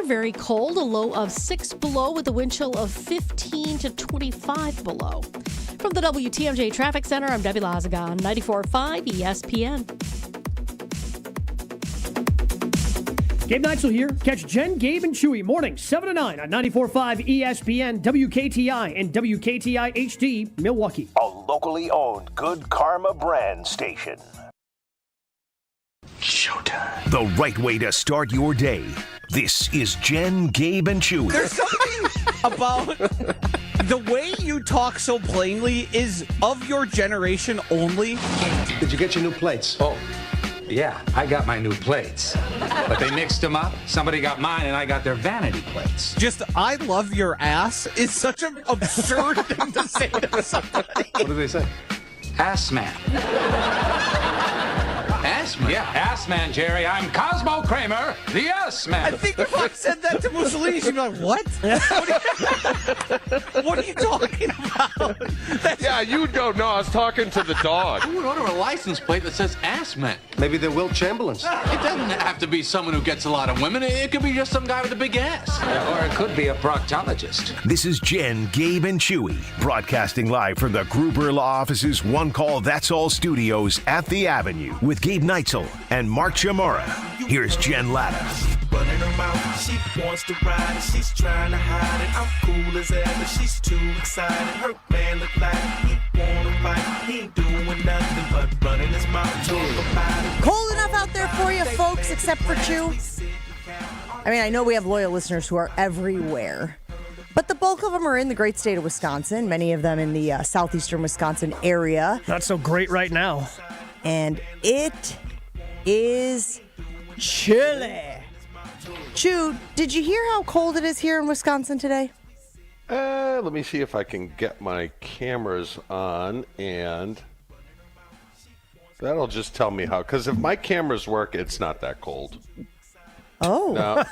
very cold, a low of 6 below with a wind chill of 15 to 25 below. From the WTMJ Traffic Center, I'm Debbie Lazaga on 94.5 ESPN. Gabe Neitzel here. Catch Jen, Gabe, and Chewy morning 7 to 9 on 94.5 ESPN, WKTI, and WKTI HD, Milwaukee. A locally owned Good Karma brand station. Showtime. The right way to start your day. This is Jen, Gabe, and Chewy. There's something about the way you talk so plainly is of your generation only. Did you get your new plates? Oh, yeah, I got my new plates. But they mixed them up. Somebody got mine and I got their vanity plates. Just, I love your ass is such an absurd thing to say to somebody. What do they say? Ass man. Ass man? Yeah, ass man, Jerry. I'm Cosmo Kramer, the ass man. I think if I said that to Mussolini, she'd be like, what? What are you talking about? Yeah, you'd go, no, I was talking to the dog. Who would order a license plate that says ass man? Maybe they're Will Chamberlains. It doesn't have to be someone who gets a lot of women. It could be just some guy with a big ass. Or it could be a proctologist. This is Jen, Gabe, and Chewy, broadcasting live from the Gruber Law Office's One Call That's All studios at the Avenue with Gabe Neitzel and Mark Chamora. Here's Jen Latta. Running her mouth, she wants to ride it, she's trying to hide it. I'm cool as ever, she's too excited. Her man look like he wanna fight, he ain't doing nothing but running his mouth. Talk about it. Cold enough out there for you folks, except for Chew? I mean, I know we have loyal listeners who are everywhere, but the bulk of them are in the great state of Wisconsin, many of them in the southeastern Wisconsin area. Not so great right now. And it is chilly. Chew, did you hear how cold it is here in Wisconsin today? Let me see if I can get my cameras on, and that'll just tell me how. Because if my cameras work, it's not that cold. Oh. No,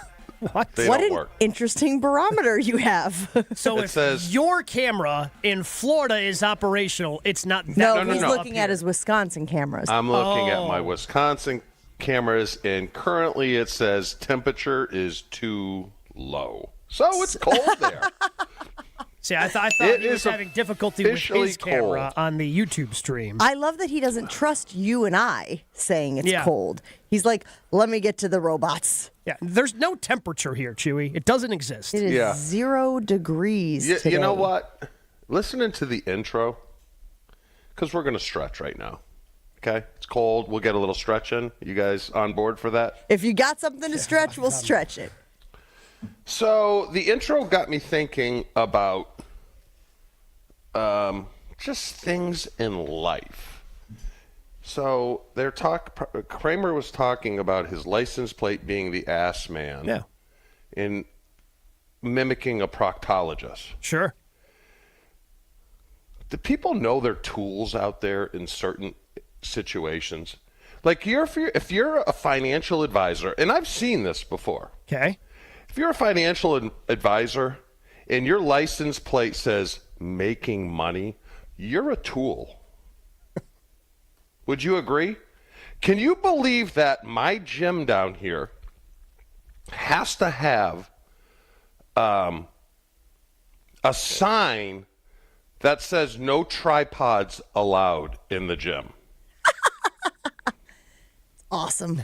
What? they What don't an work. interesting barometer you have. So It if says- your camera in Florida is operational, it's not that No, no, he's no. looking at his Wisconsin cameras. I'm looking at my Oh. Wisconsin cameras, and currently it says temperature is too low. So it's cold there. See, I thought It he was is having difficulty with officially his camera cold. on the YouTube stream. I love that he doesn't trust you and I saying it's Yeah. cold. He's like, let me get to the robots. Yeah, there's no temperature here, Chewy. It doesn't exist. It is Yeah. 0 degrees today. You know what? Listening to the intro, because we're going to stretch right now. Okay? It's cold. We'll get a little stretch in. You guys on board for that? If you got something to stretch, we'll stretch it. So the intro got me thinking about just things in life. So Kramer was talking about his license plate being the ass man. Yeah. In mimicking a proctologist. Sure. Do people know their tools out there in certain situations? Like if you're a financial advisor, and I've seen this before. Okay. If you're a financial advisor and your license plate says making money, you're a tool. Would you agree? Can you believe that my gym down here has to have a sign that says no tripods allowed in the gym? Awesome.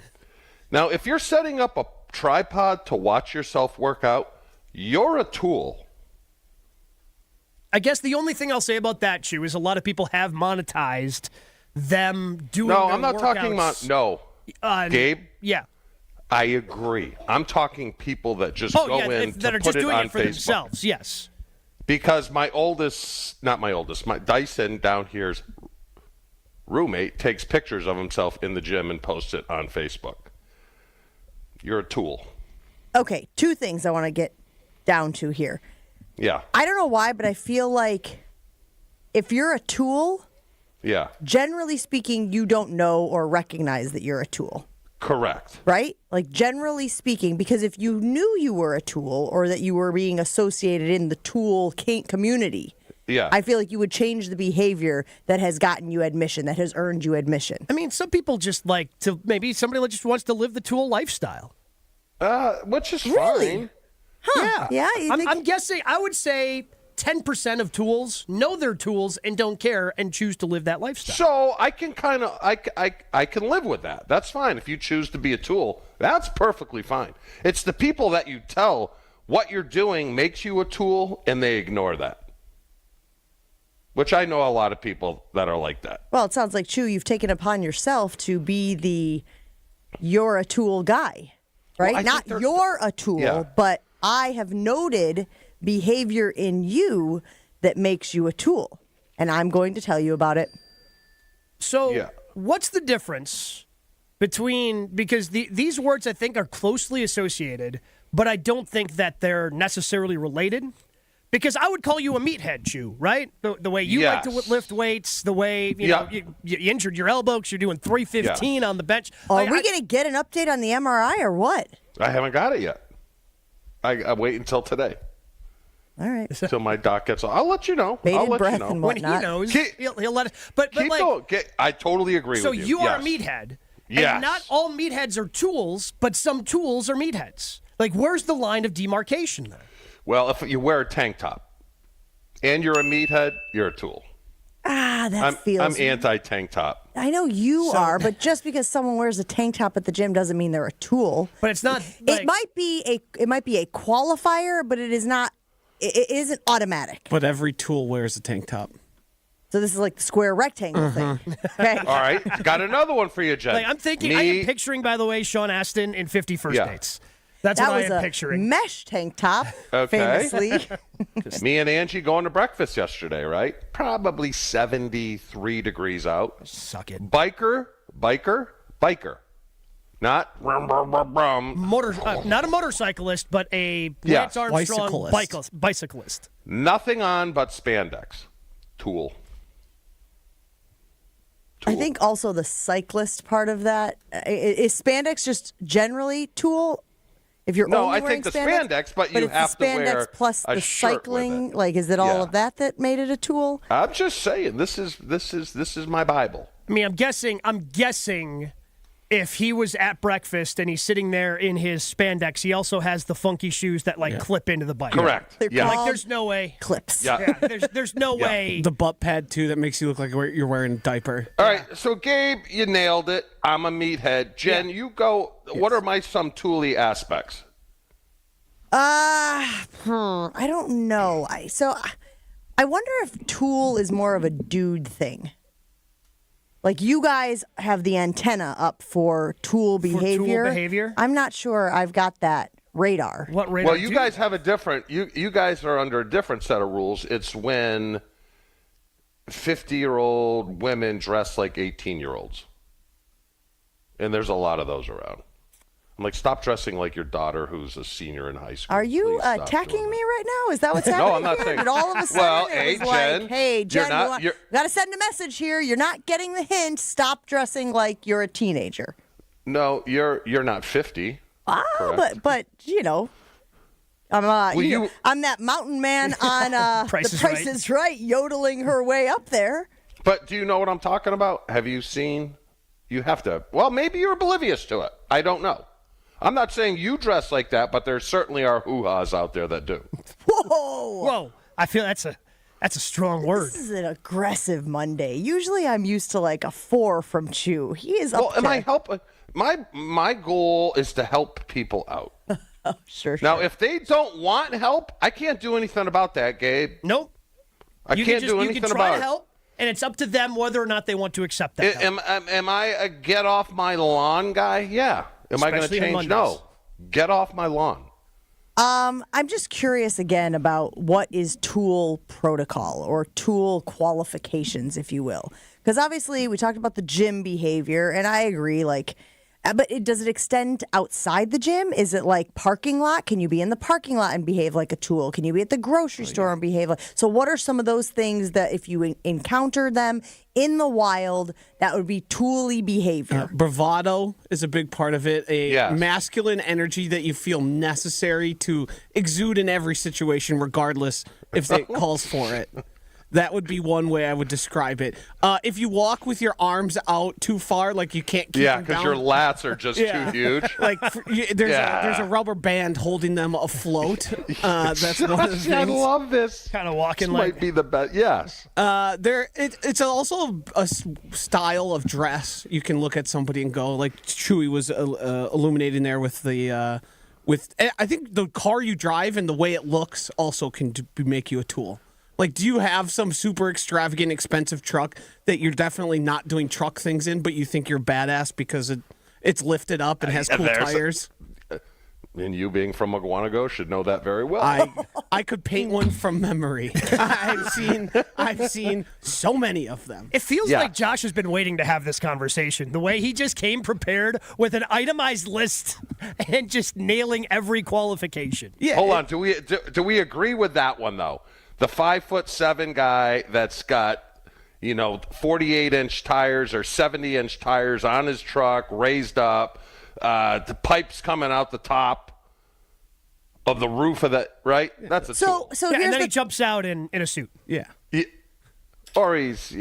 Now, if you're setting up a tripod to watch yourself work out, you're a tool. I guess the only thing I'll say about that, Chew, is a lot of people have monetized them doing No, their I'm not talking about, workouts. no. Gabe? Yeah. I agree. I'm talking people that just go in that to are put just it doing on it for Facebook. themselves. Yes. Because my Dyson down here's roommate takes pictures of himself in the gym and posts it on Facebook. You're a tool. Okay, two things I want to get down to here. Yeah. I don't know why, but I feel like if you're a tool, Yeah. generally speaking, you don't know or recognize that you're a tool. Correct. Right? Like, generally speaking, because if you knew you were a tool or that you were being associated in the tool community, Yeah. I feel like you would change the behavior that has gotten you admission, that has earned you admission. I mean, some people just like to, maybe somebody just wants to live the tool lifestyle. Which is Really? fine. Huh. Yeah. I'm guessing. I would say 10% of tools know their tools and don't care and choose to live that lifestyle. So I can kind of I can live with that. That's fine. If you choose to be a tool, that's perfectly fine. It's the people that you tell what you're doing makes you a tool and they ignore that. Which I know a lot of people that are like that. Well, it sounds like, Chew, you've taken upon yourself to be you're a tool guy, right? Well, not you're a tool, but I have noted behavior in you that makes you a tool. And I'm going to tell you about it. So what's the difference between, because these words I think are closely associated, but I don't think that they're necessarily related. Because I would call you a meathead, Chew, right? The way you like to lift weights, the way you injured your elbow because you're doing 315 on the bench. Are we going to get an update on the MRI or what? I haven't got it yet. I wait until today. All right. Until my doc gets. I'll let you know. Bated I'll let breath you know. and When he knows, he'll let it. But Keep like, going. I totally agree with you. So you are a meathead. Yes. And not all meatheads are tools, but some tools are meatheads. Like, where's the line of demarcation there? Well, if you wear a tank top and you're a meathead, you're a tool. That feels. I'm anti-tank top. I know you are, but just because someone wears a tank top at the gym doesn't mean they're a tool. But it's not. It might be a qualifier, but it is not. It isn't automatic. But every tool wears a tank top. So this is like the square rectangle thing. Okay. All right, got another one for you, Jen. Like, I'm thinking. I am picturing, by the way, Sean Astin in 50 First Dates. That's what I am picturing. Mesh tank top, famously. Me and Angie going to breakfast yesterday, right? Probably 73 degrees out. Suck it. Biker. Not not a motorcyclist, but a Lance Armstrong bicyclist. Nothing on but spandex. Tool. I think also the cyclist part of that is spandex just generally tool. If you're only I wearing think the spandex, but you have to wear spandex plus a the shirt cycling. with it. Like, is it all of that made it a tool? I'm just saying, this is my Bible. I mean, I'm guessing if he was at breakfast and he's sitting there in his spandex, he also has the funky shoes that clip into the bike. Correct. They're Like, there's no way. Clips. Yeah, there's no way. The butt pad, too, that makes you look like you're wearing a diaper. All right, so Gabe, you nailed it. I'm a meathead. Jen, you go. What are some tooly aspects? I don't know. I wonder if tool is more of a dude thing. Like, you guys have the antenna up for tool behavior. I'm not sure I've got that radar. What radar? Well, you guys have a different. You guys are under a different set of rules. It's when 50-year-old women dress like 18-year-olds, and there's a lot of those around. I'm like, stop dressing like your daughter who's a senior in high school. Are you attacking me right now? Is that what's happening? No, I'm not saying. Did all of a sudden hey, it was Jen, like, hey, Jen, you got to send a message here. You're not getting the hint. Stop dressing like you're a teenager. No, you're not 50. But you know, I'm I'm that mountain man on Price The Price is Right, yodeling her way up there. But do you know what I'm talking about? Have you seen? You have to. Well, maybe you're oblivious to it. I don't know. I'm not saying you dress like that, but there certainly are hoo-has out there that do. Whoa! I feel that's a strong word. This is an aggressive Monday. Usually, I'm used to like a 4 from Chew. He is up. Am I helping? My goal is to help people out. Oh, sure. Now, if they don't want help, I can't do anything about that, Gabe. Nope. I can't do anything you can try about to help, and it's up to them whether or not they want to accept that. it. Am I a get off my lawn guy? Yeah. Am I going to change? No. Get off my lawn. I'm just curious again about what is tool protocol or tool qualifications, if you will. Because obviously we talked about the gym behavior, and I agree, but does it extend outside the gym? Is it like parking lot? Can you be in the parking lot and behave like a tool? Can you be at the grocery store and behave like? So what are some of those things that if you encounter them in the wild, that would be tooly behavior? Bravado is a big part of it. Masculine energy that you feel necessary to exude in every situation, regardless if it calls for it. That would be one way I would describe it. If you walk with your arms out too far, like you can't keep them because down. your lats are just too huge. Like there's a rubber band holding them afloat. That's one of the things. I love this. Kind of walking this like might be the best. Yes. It's also a style of dress. You can look at somebody and go, like Chewy was illuminating there with the. I think the car you drive and the way it looks also can make you a tool. Like, do you have some super extravagant, expensive truck that you're definitely not doing truck things in, but you think you're badass because it's lifted up and has cool tires? And you being from Aguanago should know that very well. I could paint one from memory. I've seen so many of them. It feels like Josh has been waiting to have this conversation. The way he just came prepared with an itemized list and just nailing every qualification. Yeah. Hold on. Do we agree with that one though? The 5'7" guy that's got 48-inch tires or 70-inch tires on his truck, raised up. The pipes coming out the top of the roof of that, right? That's a tool. And then he jumps out in a suit. Yeah. Or he's,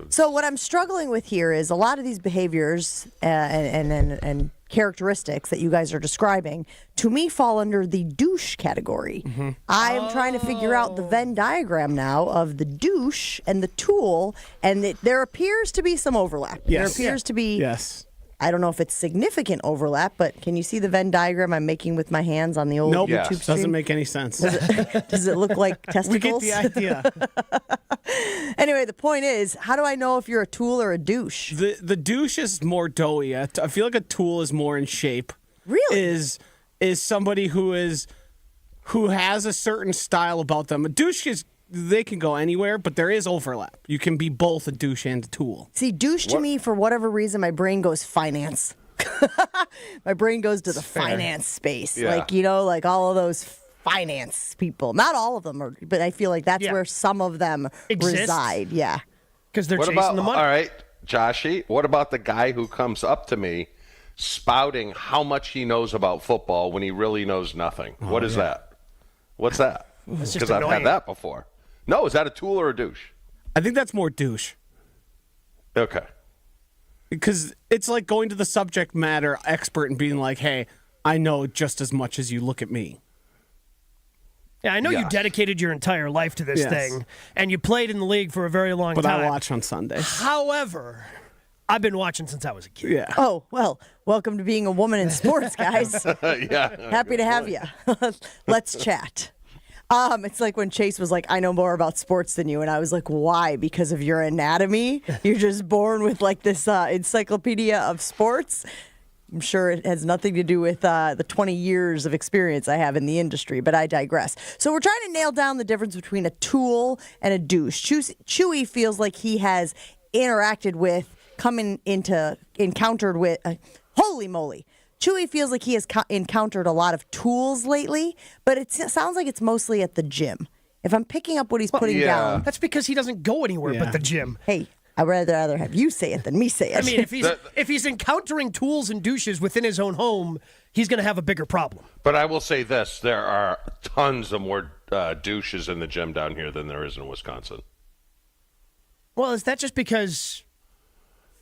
So what I'm struggling with here is a lot of these behaviors and characteristics that you guys are describing, to me, fall under the douche category. Mm-hmm. I am trying to figure out the Venn diagram now of the douche and the tool, and there appears to be some overlap. Yes. There appears to be... Yes. I don't know if it's significant overlap, but can you see the Venn diagram I'm making with my hands on the old YouTube stream? Doesn't make any sense. Does it look like testicles? We get the idea. Anyway, the point is, how do I know if you're a tool or a douche? The douche is more doughy. I feel like a tool is more in shape. Really? Is somebody who has a certain style about them. A douche they can go anywhere, but there is overlap. You can be both a douche and a tool. See, douche to me, for whatever reason, my brain goes finance. My brain goes to the finance space. Yeah. Like all of those finance people. Not all of them, but I feel like that's where some of them reside. Yeah. Because they're chasing the money. All right, Joshy, what about the guy who comes up to me spouting how much he knows about football when he really knows nothing? What is that? What's that? Because I've had that before. No, is that a tool or a douche? I think that's more douche. Okay. Because it's like going to the subject matter expert and being like, hey, I know just as much as you, look at me. Yeah, I know you dedicated your entire life to this thing, and you played in the league for a very long time. But I watch on Sunday. However, I've been watching since I was a kid. Yeah. Oh, well, welcome to being a woman in sports, guys. Happy to have you. Let's chat. It's like when Chase was like, I know more about sports than you. And I was like, why? Because of your anatomy? You're just born with like this encyclopedia of sports? I'm sure it has nothing to do with the 20 years of experience I have in the industry, but I digress. So we're trying to nail down the difference between a tool and a douche. Chewy feels like he has interacted with, encountered with, holy moly. Chewy feels like he has encountered a lot of tools lately, but it sounds like it's mostly at the gym. If I'm picking up what he's putting down. That's because he doesn't go anywhere but the gym. Hey, I'd rather have you say it than me say it. I mean, if he's encountering tools and douches within his own home, he's going to have a bigger problem. But I will say this. There are tons of more douches in the gym down here than there is in Wisconsin. Well, is that just because...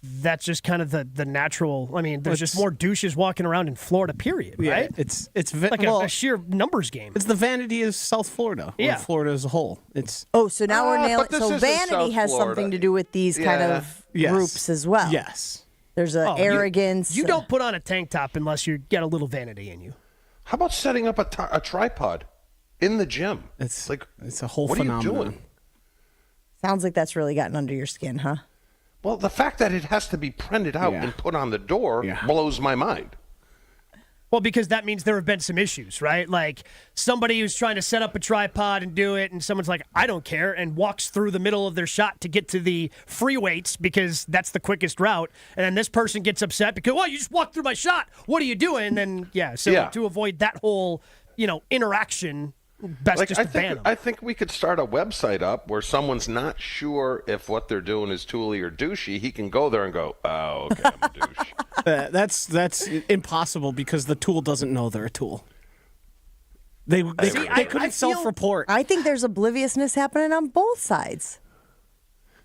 That's just kind of the natural. I mean, there's just more douches walking around in Florida, period, right? It's like a sheer numbers game. It's the vanity of South Florida. Or Florida as a whole. So now we're nailing. So vanity has something to do with these kind of groups as well. Yes. There's arrogance. You don't put on a tank top unless you get a little vanity in you. How about setting up a tripod in the gym? It's a whole phenomenon. What are you doing? Sounds like that's really gotten under your skin, huh? Well, the fact that it has to be printed out and put on the door blows my mind. Well, because that means there have been some issues, right? Like somebody who's trying to set up a tripod and do it, and someone's like, I don't care, and walks through the middle of their shot to get to the free weights because that's the quickest route. And then this person gets upset because, well, you just walked through my shot. What are you doing? And then, to avoid that whole, interaction, best just to ban them. I think we could start a website up where someone's not sure if what they're doing is tooly or douchey. He can go there and go, oh, okay, I'm a douche. That's impossible because the tool doesn't know they're a tool. They couldn't self-report. I think there's obliviousness happening on both sides.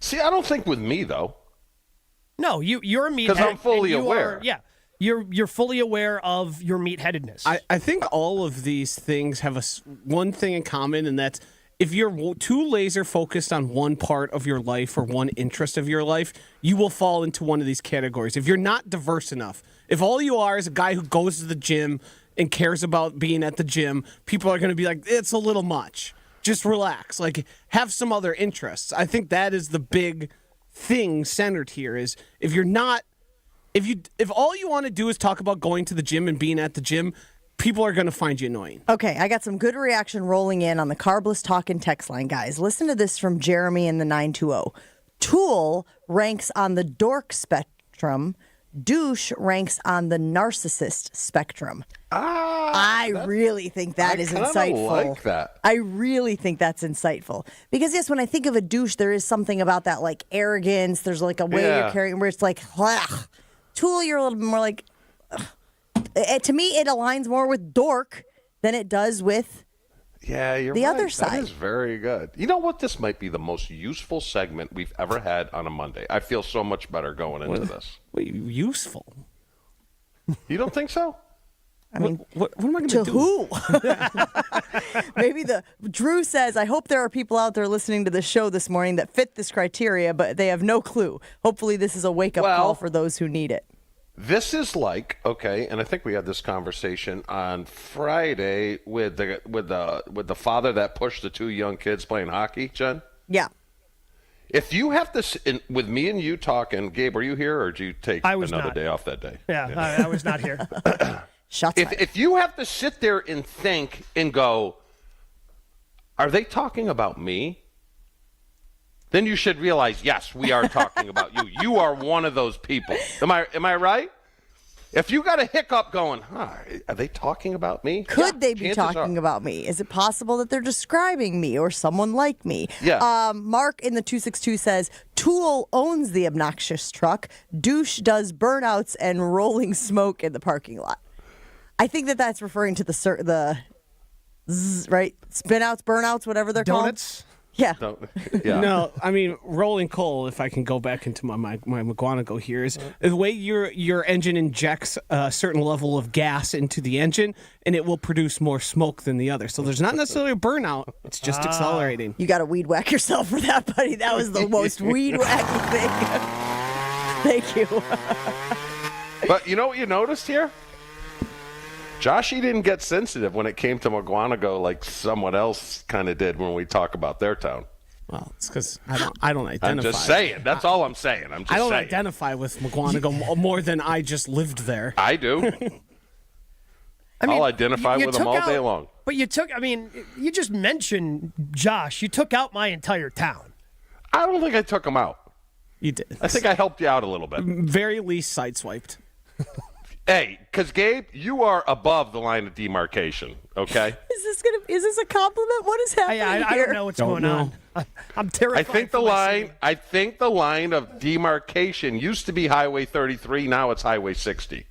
See, I don't think with me, though. No, you're a meathead. Because I'm fully aware. You're fully aware of your meatheadedness. I think all of these things have one thing in common, and that's if you're too laser focused on one part of your life or one interest of your life, you will fall into one of these categories. If you're not diverse enough, if all you are is a guy who goes to the gym and cares about being at the gym, people are going to be like, it's a little much. Just relax. Like, have some other interests. I think that is the big thing centered here is if you're not, if all you want to do is talk about going to the gym and being at the gym, people are going to find you annoying. Okay, I got some good reaction rolling in on the Carbless Talk and text line, guys. Listen to this from Jeremy in the 920. Tool ranks on the dork spectrum. Douche ranks on the narcissist spectrum. I really think that is insightful. I like that. I really think that's insightful. Because, yes, when I think of a douche, there is something about that, like, arrogance. There's, like, a way you're carrying where it's like, ugh. Tool, you're a little bit more like, ugh. To me, it aligns more with dork than it does with the other side. That is very good. You know what? This might be the most useful segment we've ever had on a Monday. I feel so much better going into this. Wait, useful? You don't think so? I mean, what am I going to do? Who? Maybe Drew says, I hope there are people out there listening to the show this morning that fit this criteria, but they have no clue. Hopefully this is a wake-up call for those who need it. This is like, okay, and I think we had this conversation on Friday with the father that pushed the two young kids playing hockey, Jen. Yeah. If you have to, with me and you talking, Gabe, were you here or did you take another day off that day? Yeah. I was not here. If you have to sit there and think and go, are they talking about me? Then you should realize, yes, we are talking about you. You are one of those people. Am I right? If you got a hiccup going, are they talking about me? Could they be talking about me? Is it possible that they're describing me or someone like me? Yeah. Mark in the 262 says, Tool owns the obnoxious truck. Douche does burnouts and rolling smoke in the parking lot. I think that's referring to the right? Spinouts, burnouts, whatever they're Donuts? called. Yeah. No, I mean, rolling coal, if I can go back into my McGuanago here, is the way your engine injects a certain level of gas into the engine, and it will produce more smoke than the other. So there's not necessarily a burnout. It's just accelerating. You got to weed whack yourself for that, buddy. That was the most weed wacky thing. Thank you. But you know what you noticed here? Joshy didn't get sensitive when it came to McGuanago like someone else kind of did when we talk about their town. Well, it's because I don't identify. I'm just saying. That's all I'm saying. I don't identify with McGuanago more than I just lived there. I do. I'll identify with them all day long. But you just mentioned Josh. You took out my entire town. I don't think I took him out. You did. I think I helped you out a little bit. Very least sideswiped. Hey, because Gabe, you are above the line of demarcation. Okay. Is this a compliment? What is happening here? I don't know what's going on. I'm terrified. I think the line of demarcation used to be Highway 33. Now it's Highway 60.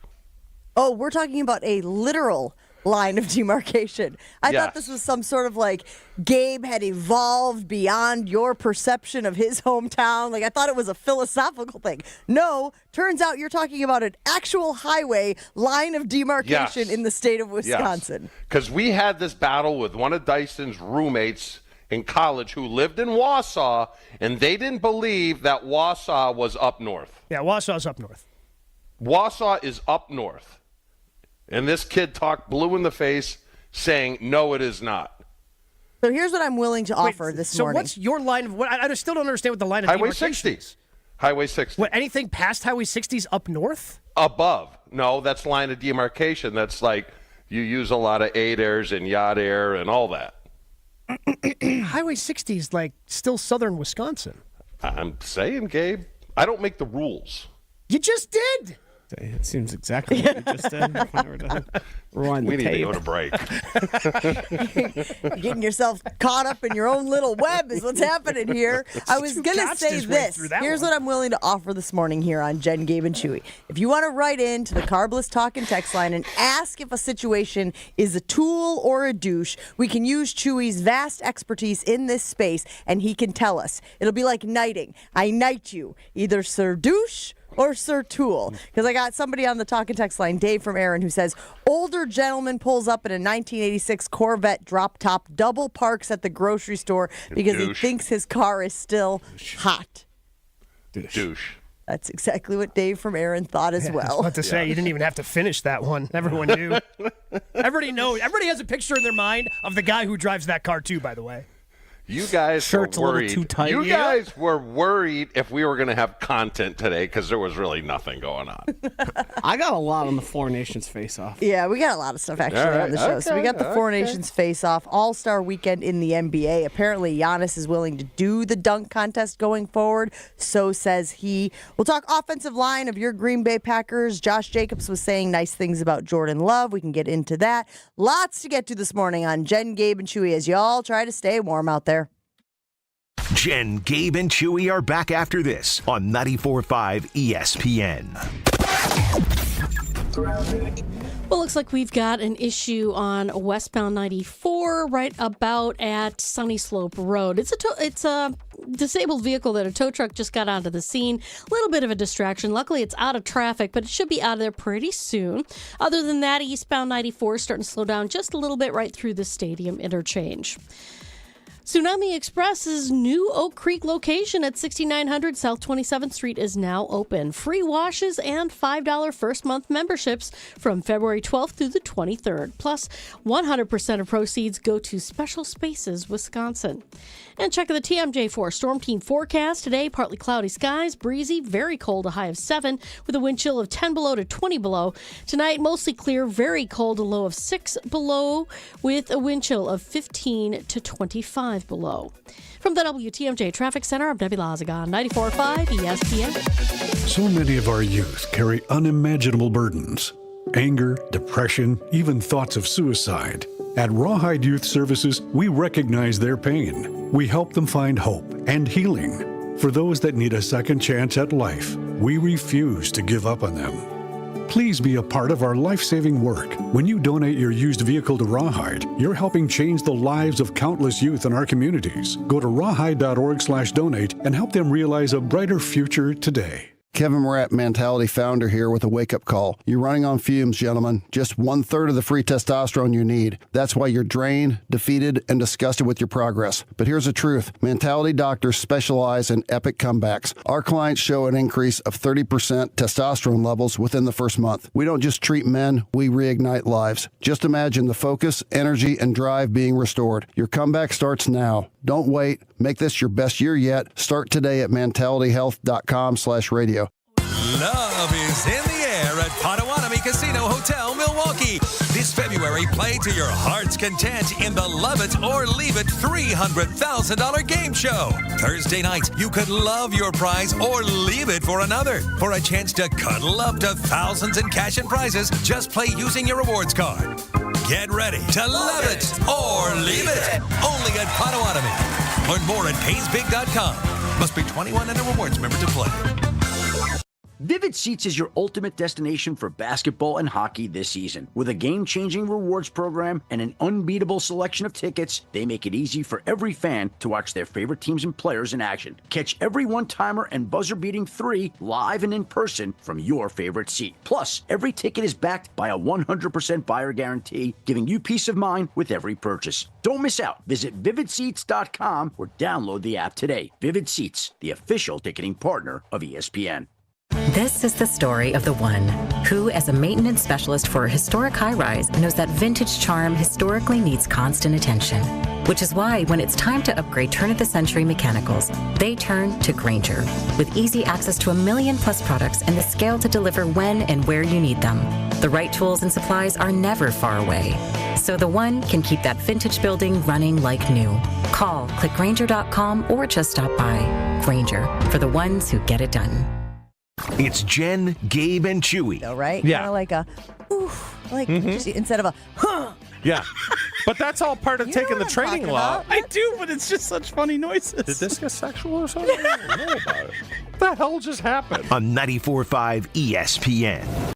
Oh, we're talking about a literal line of demarcation. I thought this was some sort of like Gabe had evolved beyond your perception of his hometown. Like I thought it was a philosophical thing. No, turns out you're talking about an actual highway line of demarcation in the state of Wisconsin. Because we had this battle with one of Dyson's roommates in college who lived in Wausau, and they didn't believe that Wausau was up north. Yeah, Wausau's up north. Wausau is up north. And this kid talked blue in the face saying, no, it is not. So here's what I'm willing to offer this morning. So what's your line of what? I still don't understand what the line of Highway demarcation 60. is. Highway 60. What, anything past Highway 60 is up north? Above. No, that's line of demarcation. That's like you use a lot of ADAIRs and yacht air and all that. Highway 60 is like still southern Wisconsin. I'm saying, Gabe, I don't make the rules. You just did. It seems exactly what you just said. Rewind we the need tape. to go to break. Getting yourself caught up in your own little web is what's happening here. I was going to say this. Here's what I'm willing to offer this morning here on Jen, Gabe, and Chewy. If you want to write into the Carbless Talk and text line and ask if a situation is a tool or a douche, we can use Chewy's vast expertise in this space, and he can tell us. It'll be like knighting. I knight you, either Sir Douche or Sir Tool. Because I got somebody on the talk and text line, Dave from Aaron, who says, older gentleman pulls up in a 1986 Corvette drop top, double parks at the grocery store because he thinks his car is still hot. Douche. That's exactly what Dave from Aaron thought as well. I was about to say, you didn't even have to finish that one. Everyone knew. Everybody knows. Everybody has a picture in their mind of the guy who drives that car too, by the way. You guys Shirt's were worried. a little too tight. You guys were worried if we were going to have content today because there was really nothing going on. I got a lot on the Four Nations face-off. Yeah, we got a lot of stuff actually on the show. So we got the Four Nations face-off, All-Star weekend in the NBA. Apparently, Giannis is willing to do the dunk contest going forward. So says he. We'll talk offensive line of your Green Bay Packers. Josh Jacobs was saying nice things about Jordan Love. We can get into that. Lots to get to this morning on Jen, Gabe, and Chewy as y'all try to stay warm out there. Jen, Gabe, and Chewy are back after this on 94.5 ESPN. Well, looks like we've got an issue on westbound 94 right about at Sunny Slope Road. It's a disabled vehicle that a tow truck just got onto the scene. A little bit of a distraction. Luckily, it's out of traffic, but it should be out of there pretty soon. Other than that, eastbound 94 is starting to slow down just a little bit right through the stadium interchange. Tsunami Express's new Oak Creek location at 6900 South 27th Street is now open. Free washes and $5 first month memberships from February 12th through the 23rd. Plus, 100% of proceeds go to Special Spaces Wisconsin. And check the TMJ4 Storm Team forecast. Today, partly cloudy skies, breezy, very cold, a high of 7, with a wind chill of 10 below to 20 below. Tonight, mostly clear, very cold, a low of 6 below, with a wind chill of 15 to 25 below. From the WTMJ Traffic Center, I'm Debbie Lazagon, 94.5 ESPN. So many of our youth carry unimaginable burdens. Anger, depression, even thoughts of suicide. At Rawhide Youth Services, we recognize their pain. We help them find hope and healing. For those that need a second chance at life, we refuse to give up on them. Please be a part of our life-saving work. When you donate your used vehicle to Rawhide, you're helping change the lives of countless youth in our communities. Go to rawhide.org/donate and help them realize a brighter future today. Kevin Morat, Mentality founder here with a wake-up call. You're running on fumes, gentlemen. Just 1/3 of the free testosterone you need. That's why you're drained, defeated, and disgusted with your progress. But here's the truth. Mentality doctors specialize in epic comebacks. Our clients show an increase of 30% testosterone levels within the first month. We don't just treat men, we reignite lives. Just imagine the focus, energy, and drive being restored. Your comeback starts now. Don't wait. Make this your best year yet. Start today at mentalityhealth.com/radio. Love is in the air at Potawatomi Casino Hotel, Milwaukee. This February, play to your heart's content in the Love It or Leave It $300,000 game show. Thursday night, you could love your prize or leave it for another. For a chance to cuddle up to thousands in cash and prizes, just play using your rewards card. Get ready to love it or leave it. Only at Potawatomi. Learn more at PaysBig.com. Must be 21 and a rewards member to play. Vivid Seats is your ultimate destination for basketball and hockey this season. With a game-changing rewards program and an unbeatable selection of tickets, they make it easy for every fan to watch their favorite teams and players in action. Catch every one-timer and buzzer-beating 3 live and in person from your favorite seat. Plus, every ticket is backed by a 100% buyer guarantee, giving you peace of mind with every purchase. Don't miss out. Visit VividSeats.com or download the app today. Vivid Seats, the official ticketing partner of ESPN. This is the story of the one who, as a maintenance specialist for a historic high-rise, knows that vintage charm historically needs constant attention. Which is why, when it's time to upgrade turn-of-the-century mechanicals, they turn to Grainger. With easy access to 1 million-plus products and the scale to deliver when and where you need them. The right tools and supplies are never far away. So the one can keep that vintage building running like new. Call, click Grainger.com, or just stop by. Grainger, for the ones who get it done. It's Jen, Gabe, and Chewy. Though, right? Yeah. Kind of like a, oof, like just instead of a, huh. Yeah. But that's all part of You know taking the what I'm training talking law. about. I do, but it's just such funny noises. Did this get sexual or something? I don't know about it. What the hell just happened? On 94.5 ESPN.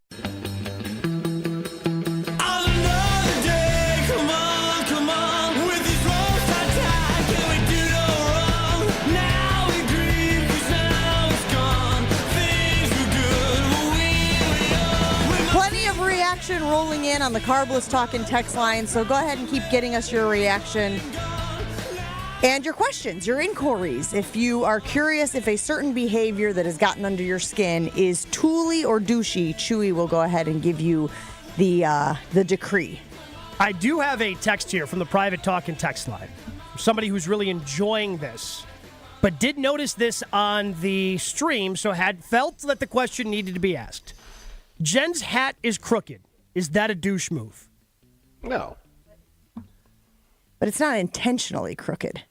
Rolling in on the Carbless Talking text line, so go ahead and keep getting us your reaction and your questions, your inquiries. If you are curious if a certain behavior that has gotten under your skin is Tully or douchey, Chewy will go ahead and give you the decree. I do have a text here from the private Talking text line. Somebody who's really enjoying this, but did notice this on the stream, so had felt that the question needed to be asked. Jen's hat is crooked. Is that a douche move? No. But it's not intentionally crooked,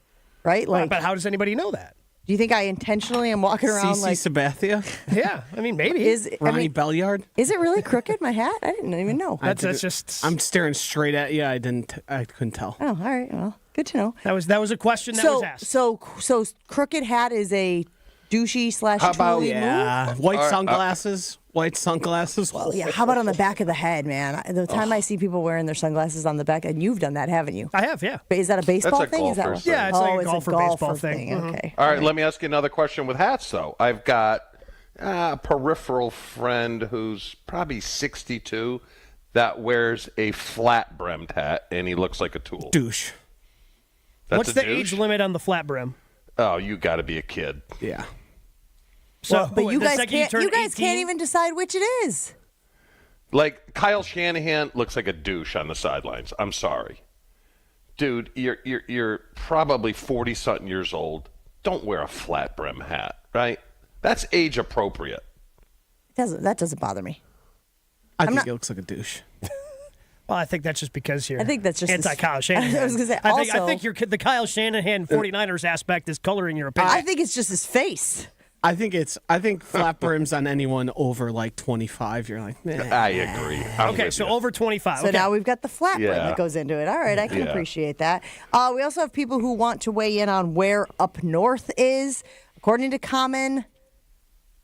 right? Like, but how does anybody know that? Do you think I intentionally am walking around like Sabathia? Yeah, I mean, maybe. Ronnie Belliard? Is it really crooked, my hat? I didn't even know. That's just... I'm staring straight at you. I couldn't tell. Oh, all right. Well, good to know. That was a question that was asked. So crooked hat is a douchey / How about move? white sunglasses? White sunglasses. Well, yeah. How about on the back of the head, man? The time I see people wearing their sunglasses on the back, and you've done that, haven't you? I have, yeah. But is that a baseball That's a thing? Is that golfer's what? thing. Yeah, it's like a it's golfer baseball thing. Mm-hmm. Okay. All right, let me ask you another question with hats, though. I've got a peripheral friend who's probably 62 that wears a flat-brimmed hat, and he looks like a tool. Douche. What's the age limit on the flat brim? Oh, you got to be a kid. Yeah. So, but you guys can't can't even decide which it is. Like Kyle Shanahan looks like a douche on the sidelines. I'm sorry, dude. You're probably 40-something years old. Don't wear a flat brim hat, right? That's age appropriate. That doesn't bother me. I think it looks like a douche. Well, I think that's just because you're anti-Kyle Shanahan. I was going to say, I think the Kyle Shanahan 49ers aspect is coloring your opinion. I think it's just his face. I think flat brims on anyone over like 25. You're like, man. I agree. Okay, so over 25. So okay. now we've got the flat brim that goes into it. All right, I can appreciate that. We also have people who want to weigh in on where up north is. According to Common,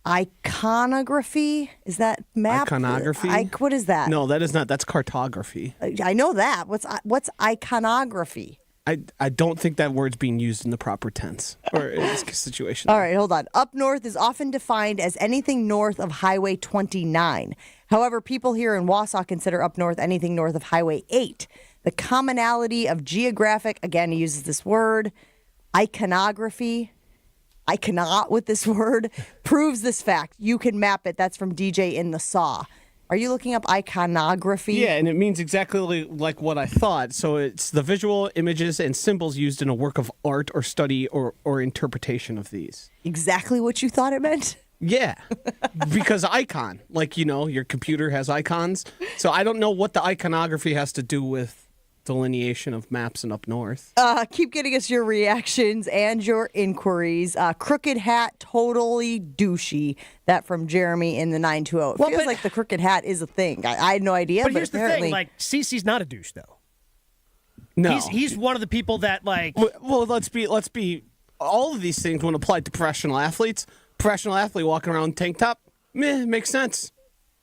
iconography. Is that map? Iconography? What is that? No, that is not. That's cartography. I know that. What's iconography? I don't think that word's being used in the proper tense or in this situation. All right, hold on. Up north is often defined as anything north of Highway 29. However, people here in Wausau consider up north anything north of Highway 8. The commonality of geographic, again, he uses this word, iconography, I cannot with this word, proves this fact. You can map it. That's from DJ in the Saw. Are you looking up iconography? Yeah, and it means exactly like what I thought. So it's the visual images and symbols used in a work of art or study or interpretation of these. Exactly what you thought it meant? Yeah, because icon, like, your computer has icons. So I don't know what the iconography has to do with delineation of maps and up north. Keep getting us your reactions and your inquiries. Crooked hat, totally douchey. That from Jeremy in the 920. It feels like the crooked hat is a thing. I had no idea, but here's apparently... the thing, like, CeCe's not a douche, though. No. He's one of the people that, like... Well, let's be... All of these things, when applied to professional athletes, professional athlete walking around tank top, makes sense.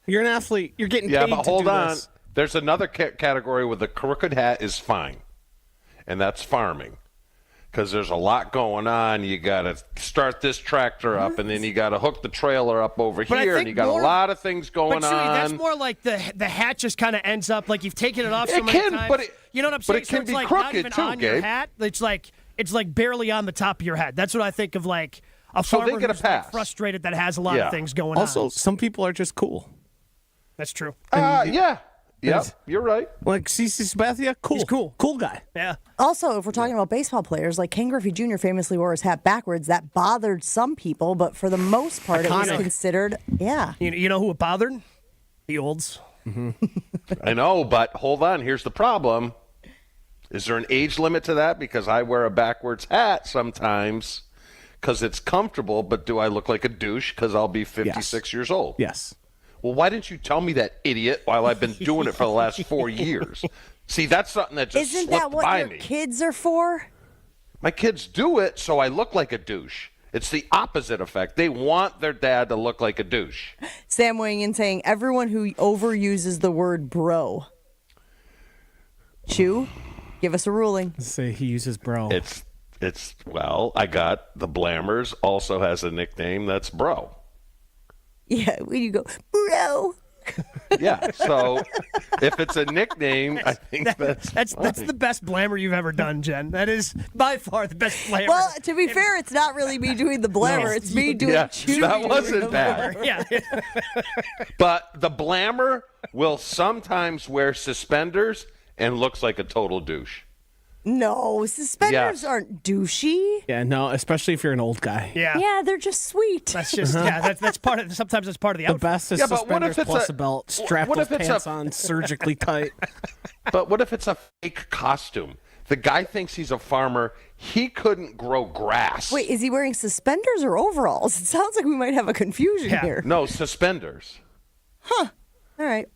You're an athlete. You're getting paid to do this. Yeah, but hold on. There's another category where the crooked hat is fine, and that's farming, because there's a lot going on. You got to start this tractor up, and then you got to hook the trailer up over here, and you got a lot of things going on. That's more like the hat just kind of ends up like you've taken it off so many times. You know what I'm saying? But it can be like crooked not even too, on Gabe. your hat. It's like barely on the top of your head. That's what I think of, like a farmer who's like frustrated that has a lot of things going on. Also, some people are just cool. That's true. Yeah. Yep, you're right. Like CeCe Sabathia, cool. He's cool. Cool guy. Yeah. Also, if we're talking about baseball players, like Ken Griffey Jr. famously wore his hat backwards. That bothered some people, but for the most part, it was considered, You know who it bothered? The olds. Mm-hmm. I know, but hold on. Here's the problem. Is there an age limit to that? Because I wear a backwards hat sometimes because it's comfortable, but do I look like a douche because I'll be 56 years old? Yes. Well, why didn't you tell me that, idiot, while I've been doing it for the last 4 years? See, that's something that just Isn't slipped that what by your me. kids are for? My kids do it so I look like a douche. It's the opposite effect. They want their dad to look like a douche. Sam weighing in saying everyone who overuses the word bro. Chew, give us a ruling. Let's say he uses bro. Well, I got the Blammers also has a nickname that's bro. Yeah, when you go, bro. Yeah, so if it's a nickname, I think that's the best blammer you've ever done, Jen. That is by far the best blammer. Well, to be fair, it's not really me doing the blammer. It's me doing Chew. That wasn't bad. Yeah. But the Blammer will sometimes wear suspenders and looks like a total douche. No, suspenders aren't douchey. Yeah, no, especially if you're an old guy. Yeah, they're just sweet. That's just that's part of. Sometimes that's part of the The outfit. best is suspenders plus a belt, strap those pants on surgically tight. But what if it's a fake costume? The guy thinks he's a farmer. He couldn't grow grass. Wait, is he wearing suspenders or overalls? It sounds like we might have a confusion here. No, suspenders. Huh. All right.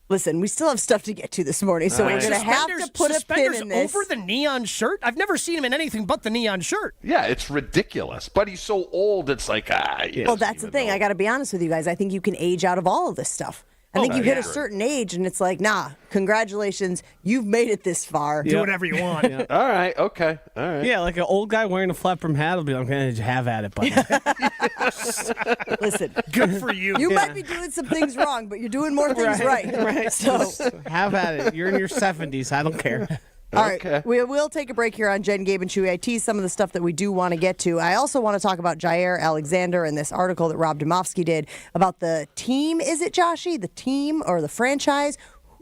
Listen, we still have stuff to get to this morning, so we're going to have to put a pin in this. Over the neon shirt? I've never seen him in anything but the neon shirt. Yeah, it's ridiculous. But he's so old, it's like, Well, that's the thing. I got to be honest with you guys. I think you can age out of all of this stuff. I think you hit a certain age, and it's like, nah, congratulations, you've made it this far. Do whatever you want. All right, okay, all right. Yeah, like an old guy wearing a flat brim hat will be like, have at it, buddy. Listen. Good for you. You might be doing some things wrong, but you're doing more things right. So have at it. You're in your 70s. I don't care. All right, we will take a break here on Jen, Gabe, and Chewy. I teased some of the stuff that we do want to get to. I also want to talk about Jaire Alexander and this article that Rob Domofsky did about the team. Is it, Joshy? The team or the franchise?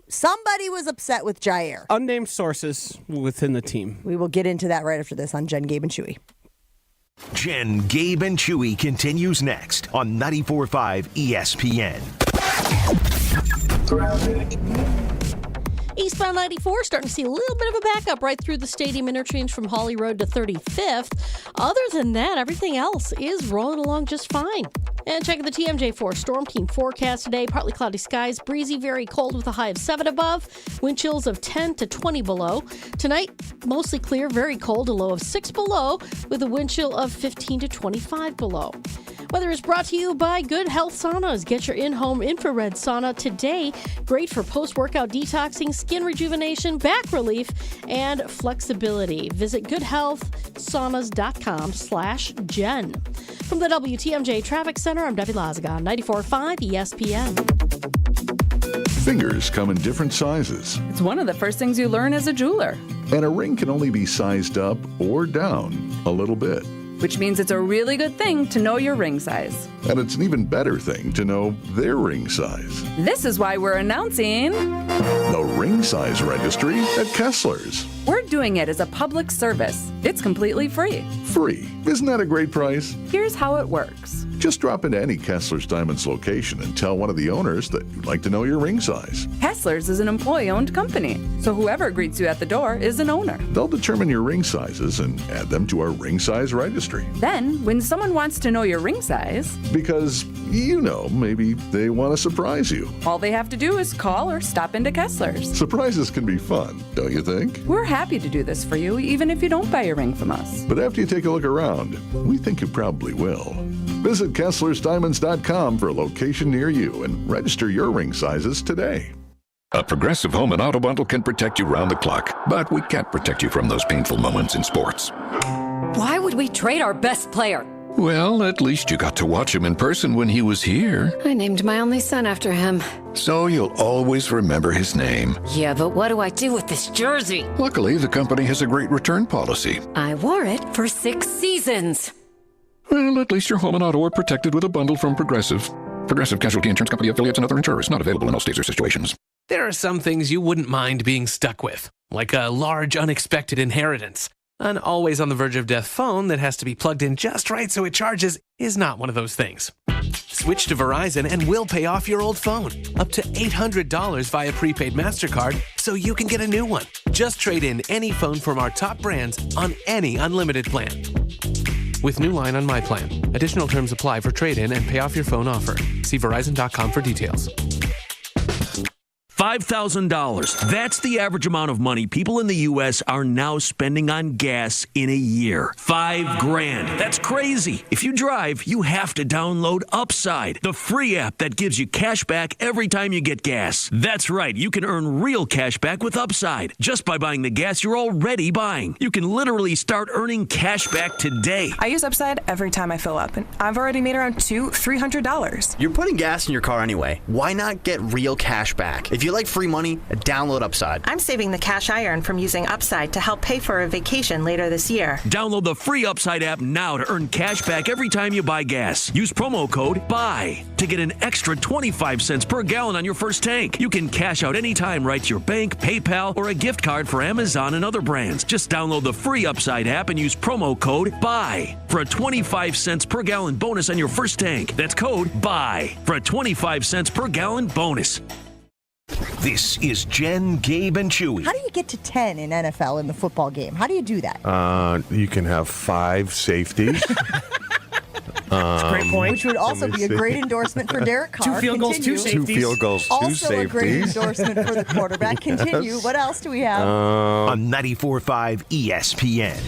Somebody was upset with Jaire. Unnamed sources within the team. We will get into that right after this on Jen, Gabe, and Chewy. Jen, Gabe, and Chewy continues next on 94.5 ESPN. Eastbound 94 starting to see a little bit of a backup right through the stadium interchange from Holly Road to 35th. Other than that, everything else is rolling along just fine. And checking the TMJ4 Storm Team forecast today. Partly cloudy skies, breezy, very cold with a high of 7 above. Wind chills of 10 to 20 below. Tonight, mostly clear, very cold, a low of 6 below with a wind chill of 15 to 25 below. Weather is brought to you by Good Health Saunas. Get your in-home infrared sauna today. Great for post-workout detoxing, skin rejuvenation, back relief, and flexibility. Visit goodhealthsaunas.com/Jen. From the WTMJ Traffic Center, I'm Debbie Lazaga, 94.5 ESPN. Fingers come in different sizes. It's one of the first things you learn as a jeweler. And a ring can only be sized up or down a little bit. Which means it's a really good thing to know your ring size. And it's an even better thing to know their ring size. This is why we're announcing the Ring Size Registry at Kessler's. We're doing it as a public service. It's completely free. Free. Isn't that a great price? Here's how it works. Just drop into any Kessler's Diamonds location and tell one of the owners that you'd like to know your ring size. Kessler's is an employee-owned company, so whoever greets you at the door is an owner. They'll determine your ring sizes and add them to our Ring Size Registry. Then, when someone wants to know your ring size... Because, maybe they want to surprise you. All they have to do is call or stop into Kessler's. Surprises can be fun, don't you think? We're happy to do this for you, even if you don't buy a ring from us. But after you take a look around, we think you probably will. Visit KesslersDiamonds.com for a location near you and register your ring sizes today. A Progressive Home and Auto Bundle can protect you round the clock, but we can't protect you from those painful moments in sports. Why would we trade our best player? Well, at least you got to watch him in person when he was here. I named my only son after him. So you'll always remember his name. Yeah, but what do I do with this jersey? Luckily, the company has a great return policy. I wore it for 6 seasons. Well, at least your home and auto are protected with a bundle from Progressive. Progressive Casualty Insurance Company affiliates and other insurers. Not available in all states or situations. There are some things you wouldn't mind being stuck with, like a large unexpected inheritance. An always on the verge of death phone that has to be plugged in just right so it charges is not one of those things. Switch to Verizon and we'll pay off your old phone. Up to $800 via prepaid MasterCard so you can get a new one. Just trade in any phone from our top brands on any unlimited plan. with new line on My Plan. Additional terms apply for trade-in and pay off your phone offer. See Verizon.com for details. $5,000. That's the average amount of money people in the U.S. are now spending on gas in a year. $5,000. That's crazy. If you drive, you have to download Upside, the free app that gives you cash back every time you get gas. That's right. You can earn real cash back with Upside just by buying the gas you're already buying. You can literally start earning cash back today. I use Upside every time I fill up, and I've already made around $300. You're putting gas in your car anyway. Why not get real cash back? If you like free money, download Upside. I'm saving the cash I earn from using Upside to help pay for a vacation later this year. Download the free Upside app now to earn cash back every time you buy gas. Use promo code BUY to get an extra 25 cents per gallon on your first tank. You can cash out anytime right to your bank, PayPal, or a gift card for Amazon and other brands. Just download the free Upside app and use promo code BUY for a 25 cents per gallon bonus on your first tank. That's code BUY for a 25 cents per gallon bonus. This is Jen, Gabe, and Chewy. How do you get to 10 in NFL in the football game? How do you do that? You can have 5 safeties. That's a great point. Which would also be a great endorsement for Derek Carr. 2 field goals, 2 safeties. 2 field goals, 2 also safeties. a great endorsement for the quarterback. Continue. What else do we have? On 94.5 ESPN.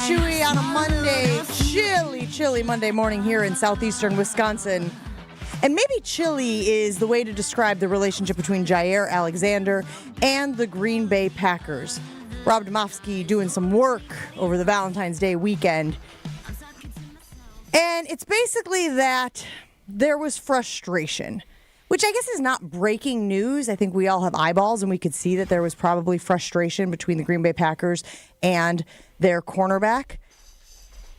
Chewy on a Monday, chilly Monday morning here in southeastern Wisconsin. And maybe chilly is the way to describe the relationship between Jaire Alexander and the Green Bay Packers. Rob Domofsky doing some work over the Valentine's Day weekend. And it's basically that there was frustration, which I guess is not breaking news. I think we all have eyeballs, and we could see that there was probably frustration between the Green Bay Packers and their cornerback.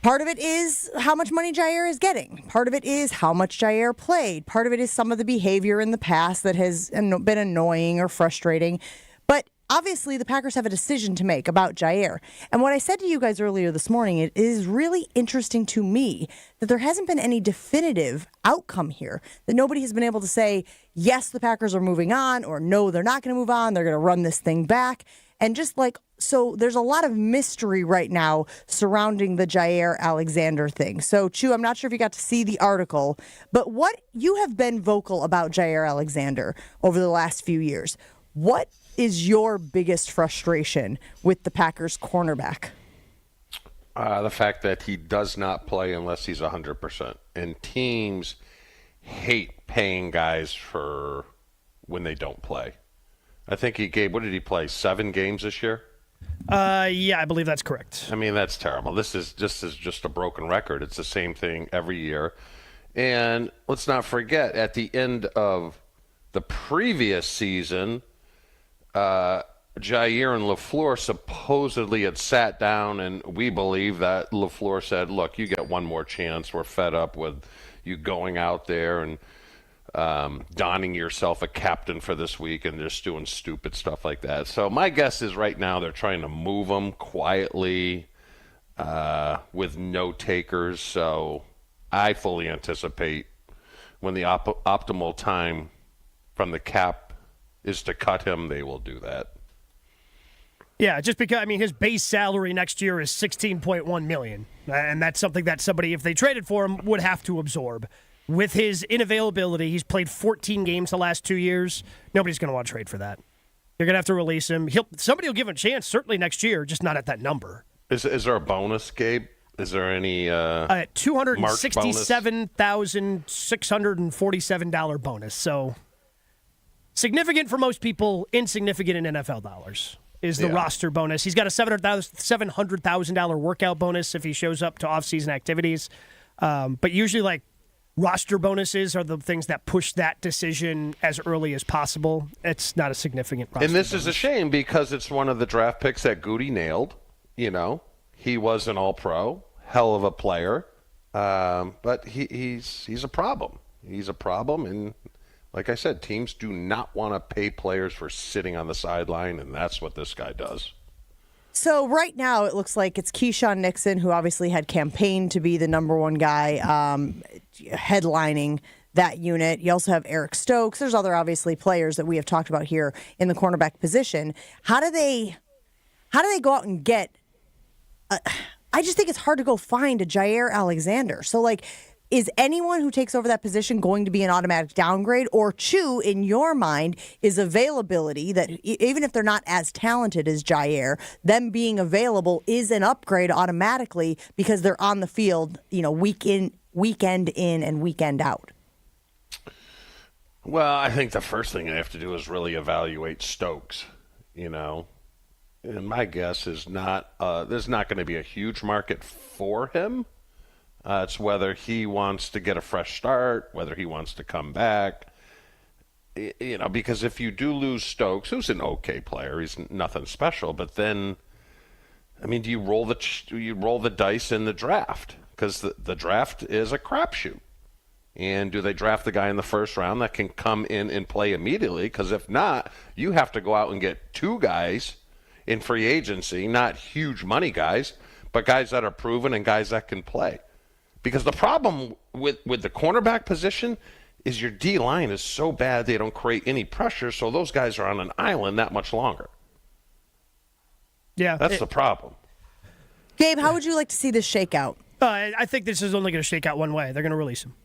Part of it is how much money Jaire is getting. Part of it is how much Jaire played. Part of it is some of the behavior in the past that has been annoying or frustrating. But obviously, the Packers have a decision to make about Jaire. And what I said to you guys earlier this morning, it is really interesting to me that there hasn't been any definitive outcome here, that nobody has been able to say, yes, the Packers are moving on, or no, they're not going to move on. They're going to run this thing back. And just like, so there's a lot of mystery right now surrounding the Jaire Alexander thing. So, Chew, I'm not sure if you got to see the article, but what you have been vocal about Jaire Alexander over the last few years. What is your biggest frustration with the Packers cornerback? The fact that he does not play unless he's 100%. And teams hate paying guys for when they don't play. I think he gave, what did he play, 7 games this year? Yeah, I believe that's correct. I mean, that's terrible. This is just a broken record. It's the same thing every year. And let's not forget, at the end of the previous season, Jaire and LaFleur supposedly had sat down, and we believe that LaFleur said, look, you get one more chance. We're fed up with you going out there and donning yourself a captain for this week and just doing stupid stuff like that. So my guess is right now they're trying to move him quietly with no takers. So I fully anticipate when the optimal time from the cap is to cut him, they will do that. Yeah, just because, I mean, his base salary next year is $16.1 million. And that's something that somebody, if they traded for him, would have to absorb. With his inavailability, he's played 14 games the last 2 years. Nobody's going to want to trade for that. You're going to have to release him. Somebody will give him a chance, certainly next year, just not at that number. Is there a bonus, Gabe? Is there any $267,647 bonus. So significant for most people, insignificant in NFL dollars is the roster bonus. He's got a $700,000 workout bonus if he shows up to offseason activities. But usually, like, roster bonuses are the things that push that decision as early as possible. It's not a significant roster And this bonus. is a shame because it's one of the draft picks that Goody nailed. You know, he was an all-pro, hell of a player. But he's a problem. He's a problem, and like I said, teams do not want to pay players for sitting on the sideline, and that's what this guy does. So right now it looks like it's Keyshawn Nixon, who obviously had campaigned to be the number one guy headlining that unit. You also have Eric Stokes. There's other obviously players that we have talked about here in the cornerback position. How do they go out and get? I just think it's hard to go find a Jaire Alexander. So like, is anyone who takes over that position going to be an automatic downgrade? Or Chew, in your mind, is availability that even if they're not as talented as Jaire, them being available is an upgrade automatically because they're on the field, weekend in and weekend out? Well, I think the first thing I have to do is really evaluate Stokes, And my guess is there's not going to be a huge market for him. It's whether he wants to get a fresh start, whether he wants to come back. Because if you do lose Stokes, who's an okay player, he's nothing special. But then, do you roll the dice in the draft? Because the draft is a crapshoot. And do they draft the guy in the first round that can come in and play immediately? Because if not, you have to go out and get two guys in free agency, not huge money guys, but guys that are proven and guys that can play. Because the problem with the cornerback position is your D-line is so bad they don't create any pressure, so those guys are on an island that much longer. Yeah. That's the problem. Gabe, how would you like to see this shake out? I think this is only going to shake out one way. They're going to release him.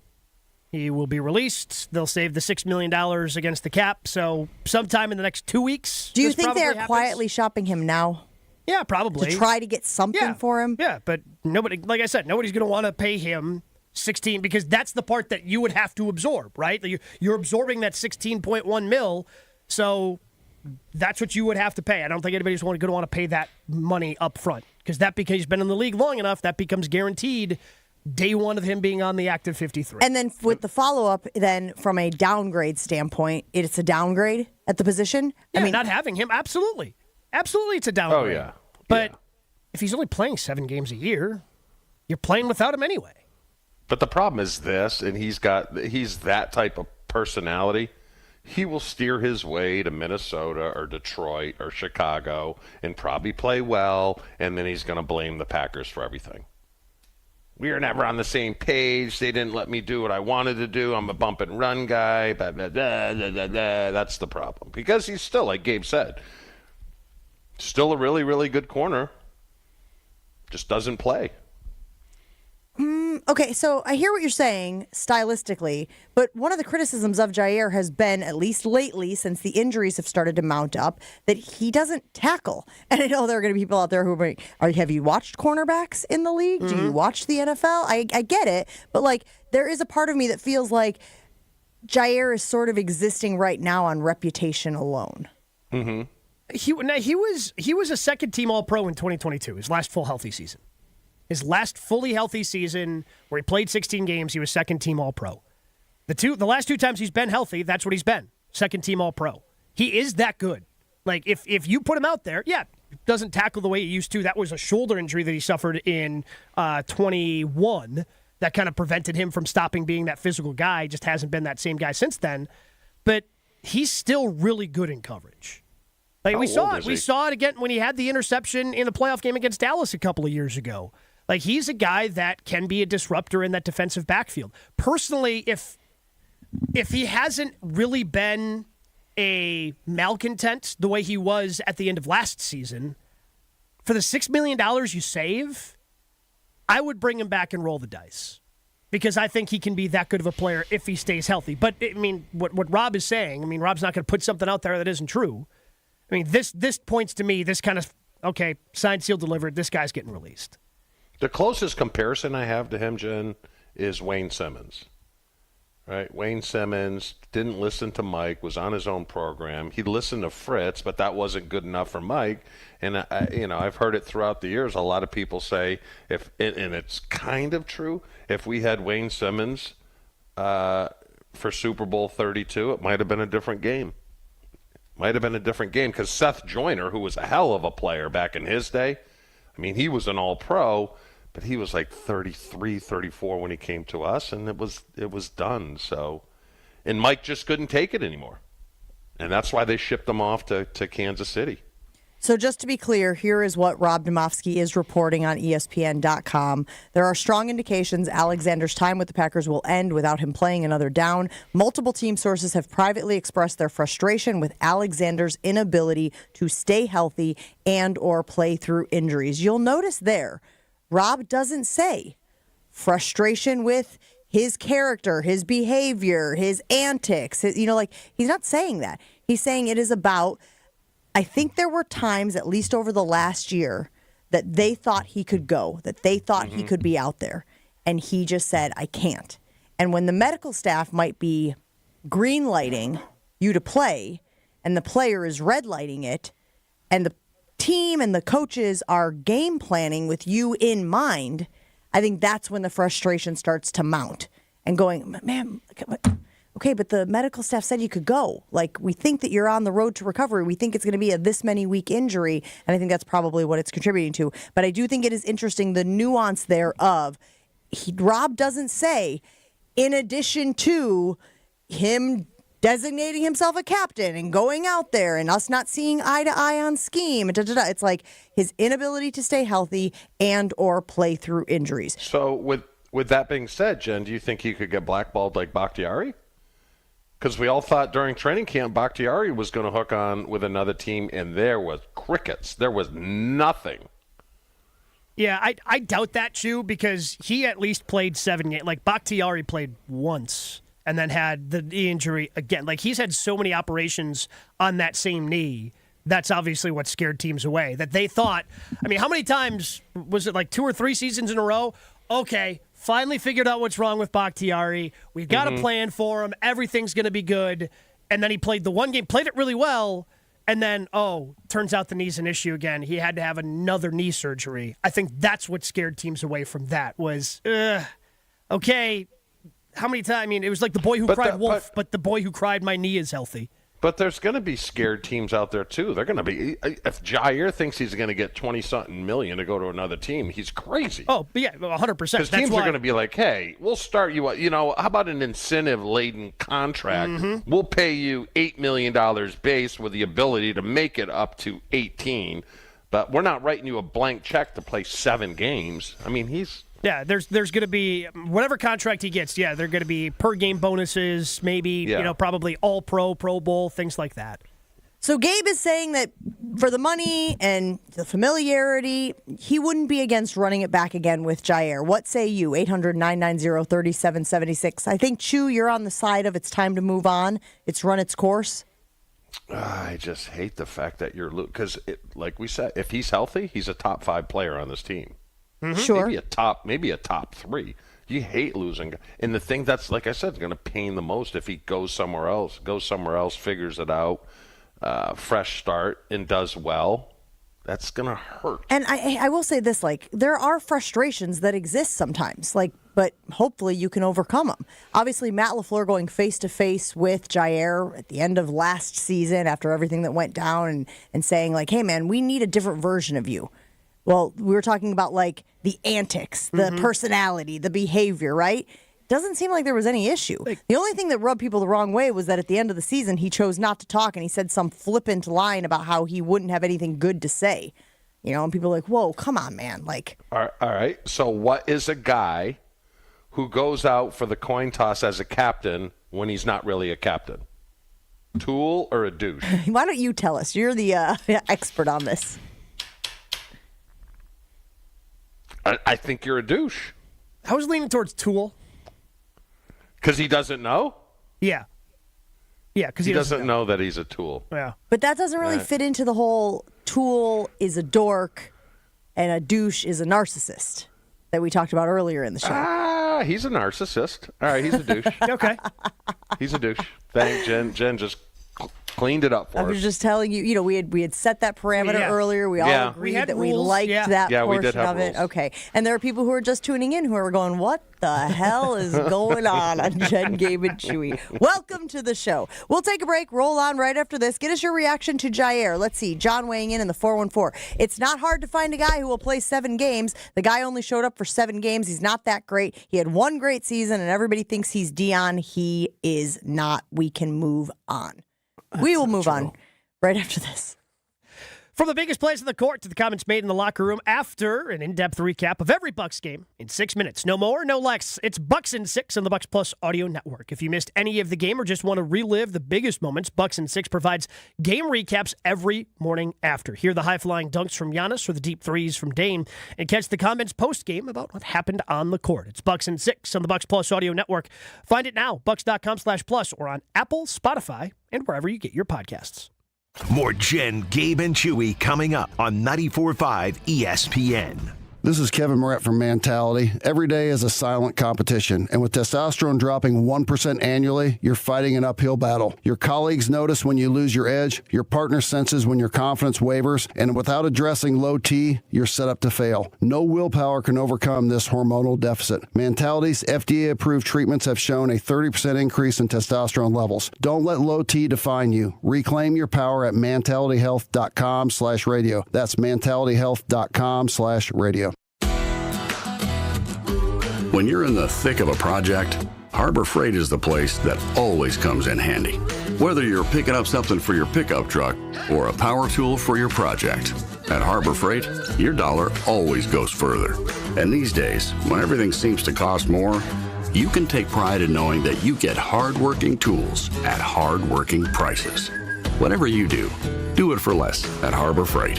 He will be released. They'll save the $6 million against the cap, so sometime in the next 2 weeks. Do you think they are quietly shopping him now? Yeah, probably. To try to get something for him? Yeah, but nobody, like I said, nobody's going to want to pay him $16 because that's the part that you would have to absorb, right? You're absorbing that $16.1 million, so that's what you would have to pay. I don't think anybody's going to want to pay that money up front because because he's been in the league long enough, that becomes guaranteed day one of him being on the active 53. And then with the follow-up, then from a downgrade standpoint, it's a downgrade at the position? Yeah, not having him, absolutely. Absolutely, it's a downgrade. Oh, yeah. But if he's only playing 7 games a year, you're playing without him anyway. But the problem is this, and he's that type of personality. He will steer his way to Minnesota or Detroit or Chicago and probably play well, and then he's going to blame the Packers for everything. We were never on the same page. They didn't let me do what I wanted to do. I'm a bump and run guy. Blah, blah, blah, blah, blah, blah. That's the problem. Because he's still, like Gabe said, still a really, really good corner. Just doesn't play. Okay, so I hear what you're saying stylistically, but one of the criticisms of Jaire has been, at least lately, since the injuries have started to mount up, that he doesn't tackle. And I know there are going to be people out there who are like, have you watched cornerbacks in the league? Mm-hmm. Do you watch the NFL? I get it, but like there is a part of me that feels like Jaire is sort of existing right now on reputation alone. Mm-hmm. He was a second-team All-Pro in 2022, his last full healthy season. His last fully healthy season where he played 16 games, he was second-team All-Pro. The last 2 times he's been healthy, that's what he's been, second-team All-Pro. He is that good. Like, if you put him out there, doesn't tackle the way he used to. That was a shoulder injury that he suffered in 21 that kind of prevented him from stopping being that physical guy. Just hasn't been that same guy since then. But he's still really good in coverage. Like we saw it again when he had the interception in the playoff game against Dallas a couple of years ago. Like, he's a guy that can be a disruptor in that defensive backfield. Personally, if he hasn't really been a malcontent the way he was at the end of last season, for the $6 million you save, I would bring him back and roll the dice. Because I think he can be that good of a player if he stays healthy. But, what Rob is saying, Rob's not going to put something out there that isn't true. This points to me, this kind of, okay, signed, sealed, delivered, this guy's getting released. The closest comparison I have to him, Jen, is Wayne Simmons. Right? Wayne Simmons didn't listen to Mike, was on his own program. He listened to Fritz, but that wasn't good enough for Mike. And I've heard it throughout the years. A lot of people say, and it's kind of true, if we had Wayne Simmons for Super Bowl 32, it might have been a different game. Might have been a different game because Seth Joyner, who was a hell of a player back in his day, he was an all-pro, but he was like 33, 34 when he came to us, and it was done. So, and Mike just couldn't take it anymore, and that's why they shipped him off to Kansas City. So just to be clear, here is what Rob Domofsky is reporting on ESPN.com. There are strong indications Alexander's time with the Packers will end without him playing another down. Multiple team sources have privately expressed their frustration with Alexander's inability to stay healthy and or play through injuries. You'll notice there, Rob doesn't say frustration with his character, his behavior, his antics. He's not saying that. He's saying it is about, I think there were times, at least over the last year, that they thought he could go, that they thought he could be out there. And he just said, I can't. And when the medical staff might be green lighting you to play, and the player is red lighting it, and the team and the coaches are game planning with you in mind, I think that's when the frustration starts to mount and going, man, okay, but the medical staff said you could go. Like, we think that you're on the road to recovery. We think it's going to be a this many week injury, and I think that's probably what it's contributing to. But I do think it is interesting, the nuance there of Rob doesn't say, in addition to him designating himself a captain and going out there and us not seeing eye to eye on scheme, it's like his inability to stay healthy and or play through injuries. So with that being said, Jen, do you think he could get blackballed like Bakhtiari? Because we all thought during training camp Bakhtiari was going to hook on with another team, and there was crickets. There was nothing. Yeah, I doubt that, Chew, because he at least played 7 games. Like, Bakhtiari played once and then had the knee injury again. Like, he's had so many operations on that same knee. That's obviously what scared teams away. That they thought, I mean, how many times was it, like 2 or 3 seasons in a row? Okay, finally figured out what's wrong with Bakhtiari. We've got a plan for him. Everything's going to be good. And then he played the one game, played it really well, and then, turns out the knee's an issue again. He had to have another knee surgery. I think that's what scared teams away from that was, okay, how many times? I mean, it was like the boy who cried wolf, but the boy who cried my knee is healthy. But there's going to be scared teams out there, too. They're going to be – if Jaire thinks he's going to get 20-something million to go to another team, he's crazy. Oh, yeah, 100%. Because teams are going to be like, hey, we'll start you – how about an incentive-laden contract? We'll pay you $8 million base with the ability to make it up to 18, but we're not writing you a blank check to play 7 games. I mean, he's – yeah, there's going to be whatever contract he gets. Yeah, they're going to be per game bonuses, maybe probably all pro, Pro Bowl, things like that. So Gabe is saying that for the money and the familiarity, he wouldn't be against running it back again with Jaire. What say you? 800-990-3776. I think, Chew, you're on the side of it's time to move on. It's run its course. I just hate the fact that you're because, like we said, if he's healthy, he's a top 5 player on this team. Sure. Maybe a top 3. You hate losing. And the thing that's, like I said, is going to pain the most if he goes somewhere else, figures it out, fresh start, and does well. That's going to hurt. And I will say this, like, there are frustrations that exist sometimes, but hopefully you can overcome them. Obviously, Matt LaFleur going face-to-face with Jaire at the end of last season after everything that went down and saying, like, hey, man, we need a different version of you. Well, we were talking about, like, the antics, the personality, the behavior, right? Doesn't seem like there was any issue. The only thing that rubbed people the wrong way was that at the end of the season, he chose not to talk, and he said some flippant line about how he wouldn't have anything good to say. And people are like, whoa, come on, man. All right. So what is a guy who goes out for the coin toss as a captain when he's not really a captain? Tool or a douche? Why don't you tell us? You're the expert on this. I think you're a douche. I was leaning towards Tool. Because he doesn't know? Yeah. Yeah, because he doesn't know that he's a tool. Yeah. But that doesn't really fit into the whole Tool is a dork and a douche is a narcissist that we talked about earlier in the show. He's a narcissist. All right, he's a douche. Okay. He's a douche. Thank Jen just cleaned it up for us. I was just telling you, we had set that parameter earlier. We all agreed that we liked that portion we did have of it. rules. Okay. And there are people who are just tuning in who are going, what the hell is going on Jen, Gabe, and Chewy? Welcome to the show. We'll take a break, roll on right after this. Get us your reaction to Jaire. Let's see. John weighing in the 414. It's not hard to find a guy who will play 7 games. The guy only showed up for 7 games. He's not that great. He had 1 great season, and everybody thinks he's Dion. He is not. We can move on. We will move on right after this. From the biggest plays on the court to the comments made in the locker room after an in-depth recap of every Bucks game in 6 minutes. No more, no less. It's Bucks in 6 on the Bucks Plus audio network. If you missed any of the game or just want to relive the biggest moments, Bucks in 6 provides game recaps every morning after. Hear the high-flying dunks from Giannis or the deep threes from Dame, and catch the comments post-game about what happened on the court. It's Bucks in 6 on the Bucks Plus audio network. Find it now, bucks.com/plus, or on Apple, Spotify, and wherever you get your podcasts. More Jen, Gabe, and Chewy coming up on 94.5 ESPN. This is Kevin Moret from Mentality. Every day is a silent competition, and with testosterone dropping 1% annually, you're fighting an uphill battle. Your colleagues notice when you lose your edge, your partner senses when your confidence wavers, and without addressing low T, you're set up to fail. No willpower can overcome this hormonal deficit. Mentality's FDA-approved treatments have shown a 30% increase in testosterone levels. Don't let low T define you. Reclaim your power at mentalityhealth.com/radio. That's mentalityhealth.com/radio. When you're in the thick of a project, Harbor Freight is the place that always comes in handy. Whether you're picking up something for your pickup truck or a power tool for your project, at Harbor Freight, your dollar always goes further. And these days, when everything seems to cost more, you can take pride in knowing that you get hard-working tools at hard-working prices. Whatever you do it for less at Harbor Freight.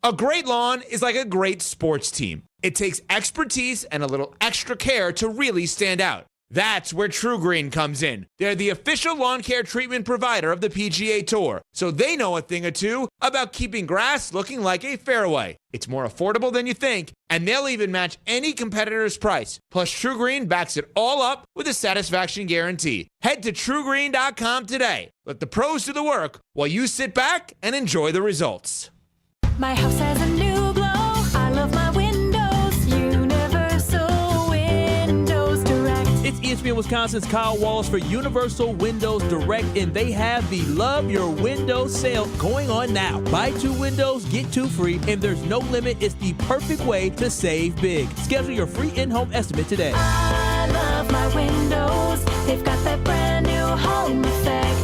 A great lawn is like a great sports team. It takes expertise and a little extra care to really stand out. That's where True Green comes in. They're the official lawn care treatment provider of the PGA Tour, so they know a thing or two about keeping grass looking like a fairway. It's more affordable than you think, and they'll even match any competitor's price. Plus, True Green backs it all up with a satisfaction guarantee. Head to TrueGreen.com today. Let the pros do the work while you sit back and enjoy the results. My house has a new glow. I love my windows. Universal Windows Direct. It's ESPN Wisconsin's Kyle Wallace for Universal Windows Direct, and they have the Love Your Windows sale going on now. Buy 2 windows, get 2 free, and there's no limit. It's the perfect way to save big. Schedule your free in-home estimate today. I love my windows. They've got that brand new home effect.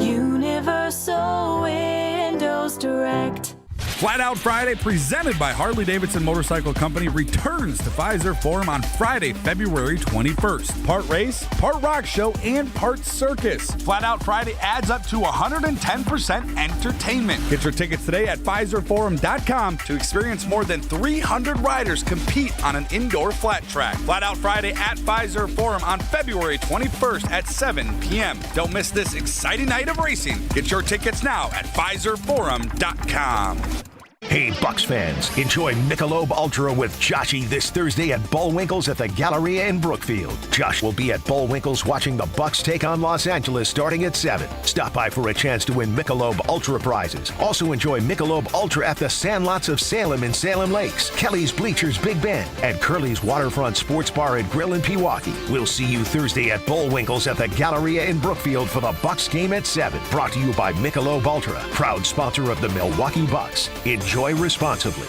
Universal Windows Direct. Flat Out Friday, presented by Harley-Davidson Motorcycle Company, returns to Pfizer Forum on Friday, February 21st. Part race, part rock show, and part circus. Flat Out Friday adds up to 110% entertainment. Get your tickets today at PfizerForum.com to experience more than 300 riders compete on an indoor flat track. Flat Out Friday at Pfizer Forum on February 21st at 7 p.m. Don't miss this exciting night of racing. Get your tickets now at PfizerForum.com. Hey, Bucks fans, enjoy Michelob Ultra with Joshy this Thursday at Bullwinkle's at the Galleria in Brookfield. Josh will be at Bullwinkle's watching the Bucks take on Los Angeles starting at 7. Stop by for a chance to win Michelob Ultra prizes. Also enjoy Michelob Ultra at the Sandlots of Salem in Salem Lakes, Kelly's Bleachers Big Bend, and Curly's Waterfront Sports Bar and Grill in Pewaukee. We'll see you Thursday at Bullwinkle's at the Galleria in Brookfield for the Bucks game at 7. Brought to you by Michelob Ultra, proud sponsor of the Milwaukee Bucks. Enjoy responsibly.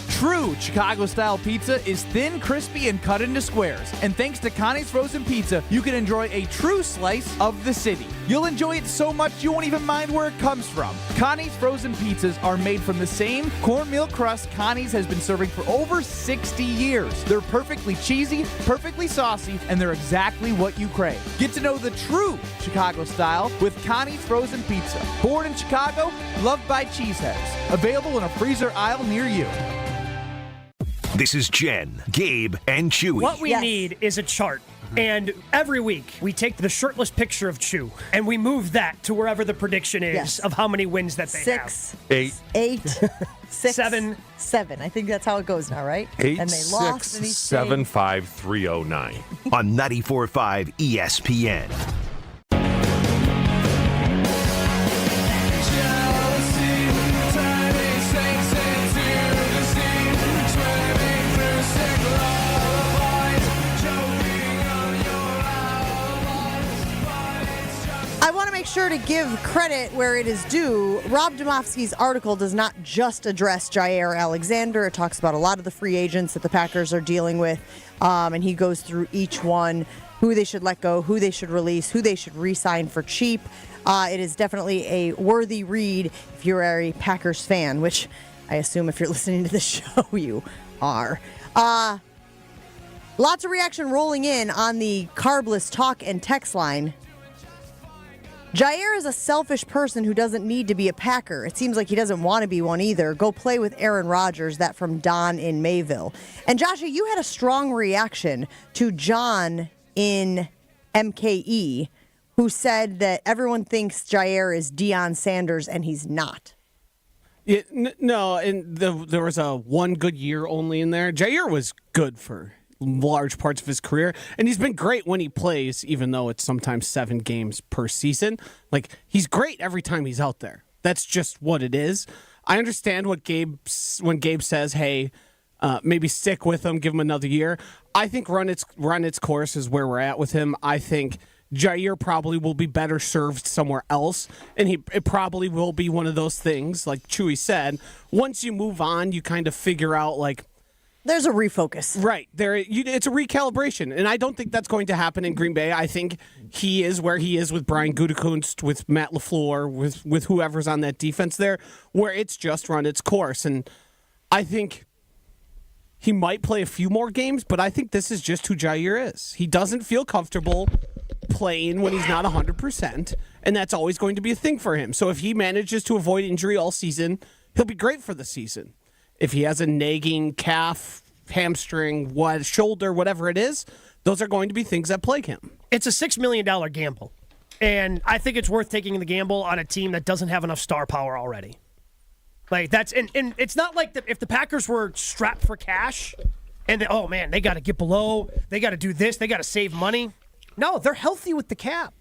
True Chicago-style pizza is thin, crispy, and cut into squares. And thanks to Connie's Frozen Pizza, you can enjoy a true slice of the city. You'll enjoy it so much you won't even mind where it comes from. Connie's Frozen Pizzas are made from the same cornmeal crust Connie's has been serving for over 60 years. They're perfectly cheesy, perfectly saucy, and they're exactly what you crave. Get to know the true Chicago style with Connie's Frozen Pizza. Born in Chicago, loved by cheeseheads. Available in a freezer aisle near you. This is Jen, Gabe, and Chewy. What we need is a chart. And every week, we take the shirtless picture of Chew, and we move that to wherever the prediction is of how many wins that they have. 6, 8, 6, 7. 7. I think that's how it goes now, right? 8, and they lost, and 7, 5, 3, 0, 9. On 94.5 ESPN. I want to make sure to give credit where it is due. Rob Domofsky's article does not just address Jaire Alexander. It talks about a lot of the free agents that the Packers are dealing with, and he goes through each one. who they should let go, who they should release, who they should re-sign for cheap. It is definitely a worthy read if you're a Packers fan, which I assume if you're listening to the show, you are. Lots of reaction rolling in on the carbless talk and text line. Jaire is a selfish person who doesn't need to be a Packer. It seems like he doesn't want to be one either. Go play with Aaron Rodgers, that from Don in Mayville. And Joshua, you had a strong reaction to John in MKE, who said that everyone thinks Jaire is Deion Sanders, and he's not. Yeah, no, and there was a one good year only in there. Jaire was good for large parts of his career, and he's been great when he plays, even though it's sometimes 7 games per season. Like, he's great every time he's out there. That's just what it is. I understand when Gabe says, hey, maybe stick with him, give him another year. I think run its course is where we're at with him. I think Jaire probably will be better served somewhere else, and it probably will be one of those things, like Chewy said, once you move on, you kind of figure out, like, there's a refocus. Right. It's a recalibration, and I don't think that's going to happen in Green Bay. I think he is where he is with Brian Gutekunst, with Matt LaFleur, with whoever's on that defense there, where it's just run its course. And I think he might play a few more games, but I think this is just who Jaire is. He doesn't feel comfortable playing when he's not 100%, and that's always going to be a thing for him. So if he manages to avoid injury all season, he'll be great for the season. If he has a nagging calf, hamstring, shoulder, whatever it is, those are going to be things that plague him. It's a $6 million gamble, and I think it's worth taking the gamble on a team that doesn't have enough star power already. Like, that's and it's not like if the Packers were strapped for cash and they got to get below, they got to do this, they got to save money. No, they're healthy with the cap.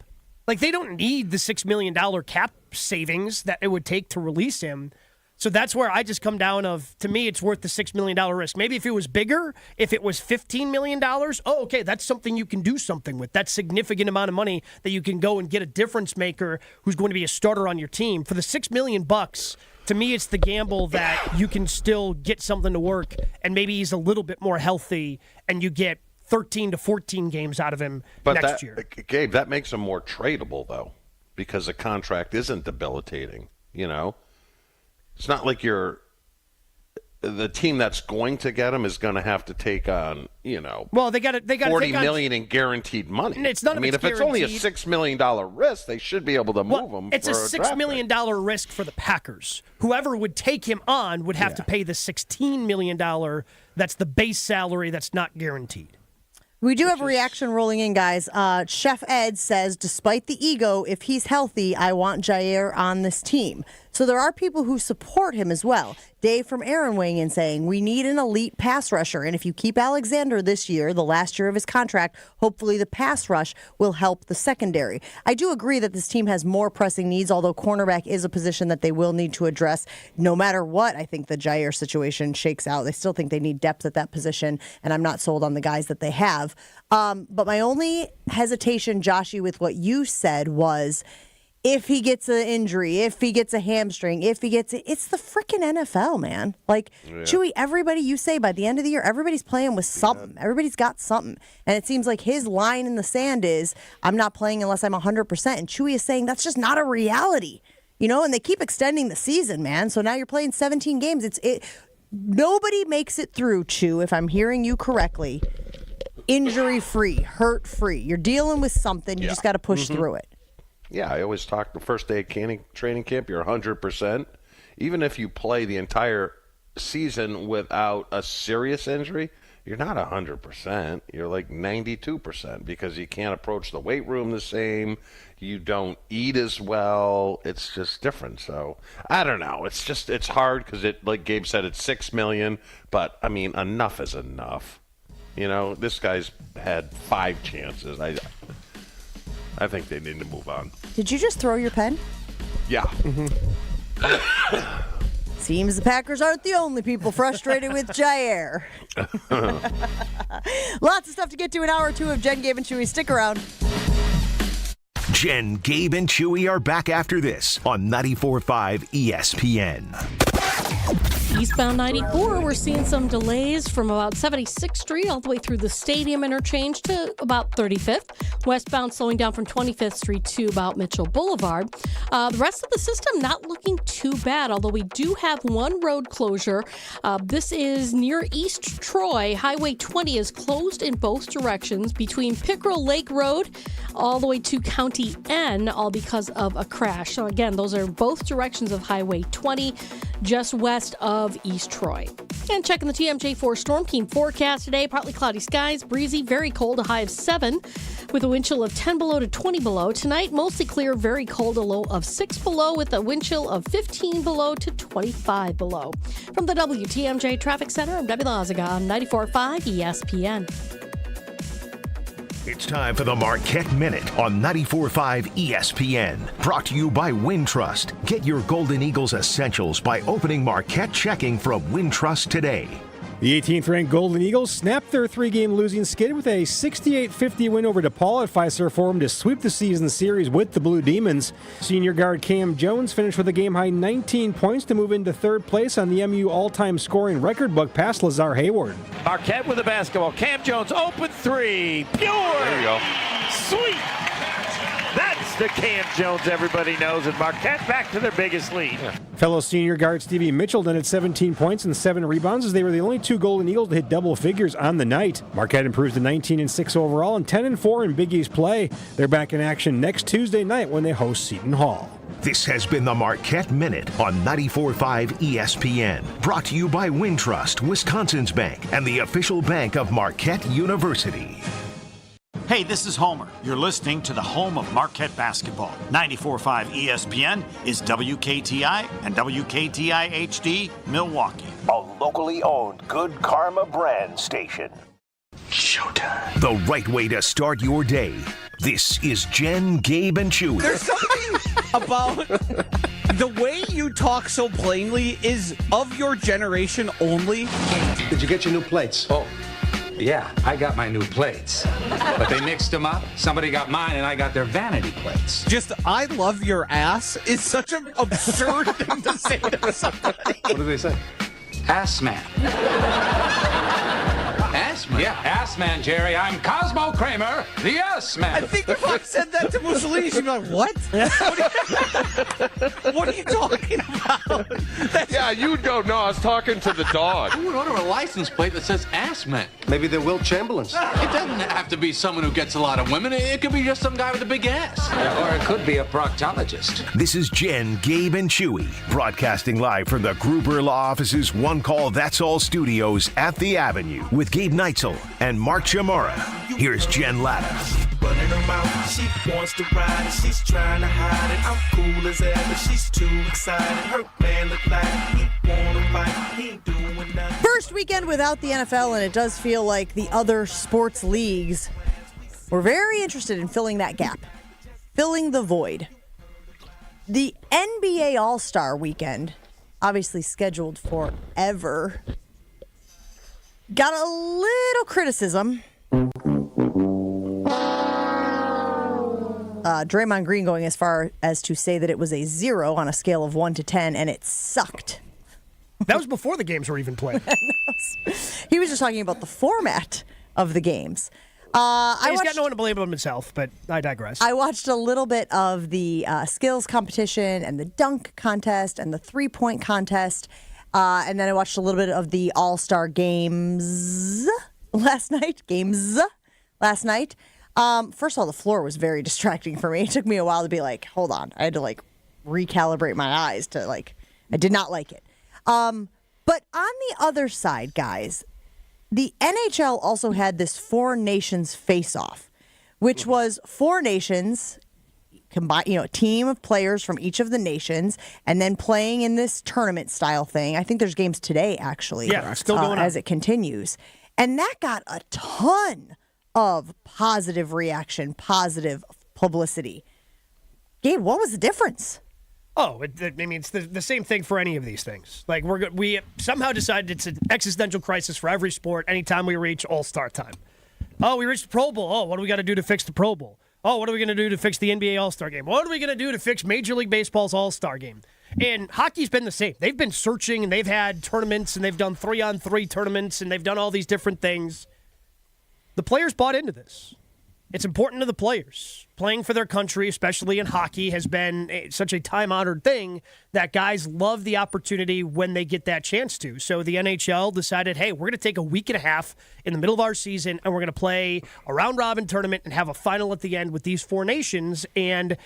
Like, they don't need the $6 million cap savings that it would take to release him. So that's where I just come down to me, it's worth the $6 million risk. Maybe if it was bigger, if it was $15 million, okay, that's something you can do something with. That's significant amount of money that you can go and get a difference maker who's going to be a starter on your team. For the $6 million, to me, it's the gamble that you can still get something to work, and maybe he's a little bit more healthy, and you get 13 to 14 games out of him next year. Gabe, that makes him more tradable, though, because the contract isn't debilitating, you know? It's not like the team that's going to get him is going to have to take on, well, they got $40 million in guaranteed money. It's not. If it's only a $6 million risk, they should be able to move him. It's a $6 million risk for the Packers. Whoever would take him on would have to pay the $16 million. That's the base salary that's not guaranteed. We do have a reaction rolling in, guys. Chef Ed says, despite the ego, if he's healthy, I want Jaire on this team. So there are people who support him as well. Dave from Aaron weighing in saying, we need an elite pass rusher. And if you keep Alexander this year, the last year of his contract, hopefully the pass rush will help the secondary. I do agree that this team has more pressing needs, although cornerback is a position that they will need to address. No matter what, I think the Jaire situation shakes out. They still think they need depth at that position, and I'm not sold on the guys that they have. But my only hesitation, Joshy, with what you said was, if he gets an injury, if he gets a hamstring, it's the freaking NFL, man. Like, Chewy, everybody, you say by the end of the year, everybody's playing with something. Everybody's got something. And it seems like his line in the sand is, I'm not playing unless I'm 100%. And Chewy is saying that's just not a reality. And they keep extending the season, man. So now you're playing 17 games. Nobody makes it through, Chew, if I'm hearing you correctly, injury-free, hurt-free. You're dealing with something. You just got to push through it. Yeah, I always talk the first day of training camp, you're 100%. Even if you play the entire season without a serious injury, you're not 100%. You're like 92% because you can't approach the weight room the same. You don't eat as well. It's just different. So I don't know. It's hard because like Gabe said, it's $6 million. But I mean, enough is enough. This guy's had 5 chances. I think they need to move on. Did you just throw your pen? Yeah. Seems the Packers aren't the only people frustrated with Jaire. Lots of stuff to get to in hour 2 of Jen, Gabe, and Chewy. Stick around. Jen, Gabe, and Chewy are back after this on 94.5 ESPN. Eastbound 94, we're seeing some delays from about 76th Street all the way through the Stadium interchange to about 35th. Westbound slowing down from 25th Street to about Mitchell Boulevard. The rest of the system not looking too bad, although we do have one road closure. This is near East Troy. Highway 20 is closed in both directions between Pickerel Lake Road all the way to County N, all because of a crash. So again, those are both directions of Highway 20, just west of East Troy. And checking the TMJ4 Storm Team forecast today, partly cloudy skies, breezy, very cold, a high of 7, with a wind chill of 10 below to 20 below. Tonight, mostly clear, very cold, a low of 6 below, with a wind chill of 15 below to 25 below. From the WTMJ Traffic Center, I'm Debbie Lazaga on 94.5 ESPN. It's time for the Marquette Minute on 94.5 ESPN. Brought to you by Wintrust. Get your Golden Eagles essentials by opening Marquette checking from Wintrust today. The 18th-ranked Golden Eagles snapped their three-game losing skid with a 68-50 win over DePaul at Fiserv Forum to sweep the season series with the Blue Demons. Senior guard Cam Jones finished with a game-high 19 points to move into third place on the MU all-time scoring record book past Lazar Hayward. Marquette with the basketball. Cam Jones, open three. Pure. There you go. Sweet. That's the Cam Jones everybody knows, and Marquette back to their biggest lead. Yeah. Fellow senior guard Stevie Mitchell netted 17 points and 7 rebounds as they were the only two Golden Eagles to hit double figures on the night. Marquette improves to 19-6 overall and 10-4 in Big East play. They're back in action next Tuesday night when they host Seton Hall. This has been the Marquette Minute on 94.5 ESPN. Brought to you by Wintrust, Wisconsin's bank, and the official bank of Marquette University. Hey, this is Homer. You're listening to the home of Marquette basketball. 94.5 ESPN is WKTI and WKTI HD, Milwaukee. A locally owned Good Karma brand station. Showtime. The right way to start your day. This is Jen, Gabe, and Chewy. There's something about the way you talk so plainly is of your generation only. Did you get your new plates? Oh. Yeah, I got my new plates. But they mixed them up. Somebody got mine and I got their vanity plates. Just, I love your ass is such an absurd thing to say to somebody. What do they say? Ass man. Ass man? Yeah, ass man, Jerry. I'm Cosmo Kramer, the ass man. I think if I said that to Mussolini, she'd be like, what? What are you talking about? Yeah, you don't know. I was talking to the dog. Who would order a license plate that says ass man? Maybe they're Will Chamberlains. It doesn't have to be someone who gets a lot of women. It could be just some guy with a big ass. Or it could be a proctologist. This is Jen, Gabe, and Chewy, broadcasting live from the Gruber Law Office's One Call That's All studios at the Avenue with Gabe Neitzel and Mark Chamorro. Here's Jen Latta. Running her mouth, she wants to ride it, she's trying to hide it. I'm cool as ever, she's too excited. Her man look like he wanna fight, he ain't doing nothing. First weekend without the NFL, and it does feel like the other sports leagues were very interested in filling that gap, filling the void. The NBA All-Star weekend, obviously scheduled forever, got a little criticism. Draymond Green going as far as to say that it was a 0 on a scale of 1 to 10, and it sucked. That was before the games were even played. He was just talking about the format of the games. He's got no one to blame but himself, but I digress. I watched a little bit of the skills competition and the dunk contest and the three-point contest, and then I watched a little bit of the All-Star games last night. First of all, the floor was very distracting for me. It took me a while to be like, hold on. I had to recalibrate my eyes to I did not like it. But on the other side, guys, the NHL also had this Four Nations face-off, which was four nations, a team of players from each of the nations, and then playing in this tournament style thing. I think there's games today, actually. Yeah, still going on as it continues. And that got a ton of positive reaction, positive publicity. Gabe, what was the difference? Oh, it's the same thing for any of these things. We somehow decided it's an existential crisis for every sport anytime we reach All-Star time. Oh, we reached the Pro Bowl. Oh, what do we got to do to fix the Pro Bowl? Oh, what are we going to do to fix the NBA All-Star game? What are we going to do to fix Major League Baseball's All-Star game? And hockey's been the same. They've been searching, and they've had tournaments, and they've done 3-on-3 tournaments, and they've done all these different things. The players bought into this. It's important to the players. Playing for their country, especially in hockey, has been such a time-honored thing that guys love the opportunity when they get that chance to. So the NHL decided, hey, we're going to take a week and a half in the middle of our season, and we're going to play a round-robin tournament and have a final at the end with these 4 nations. And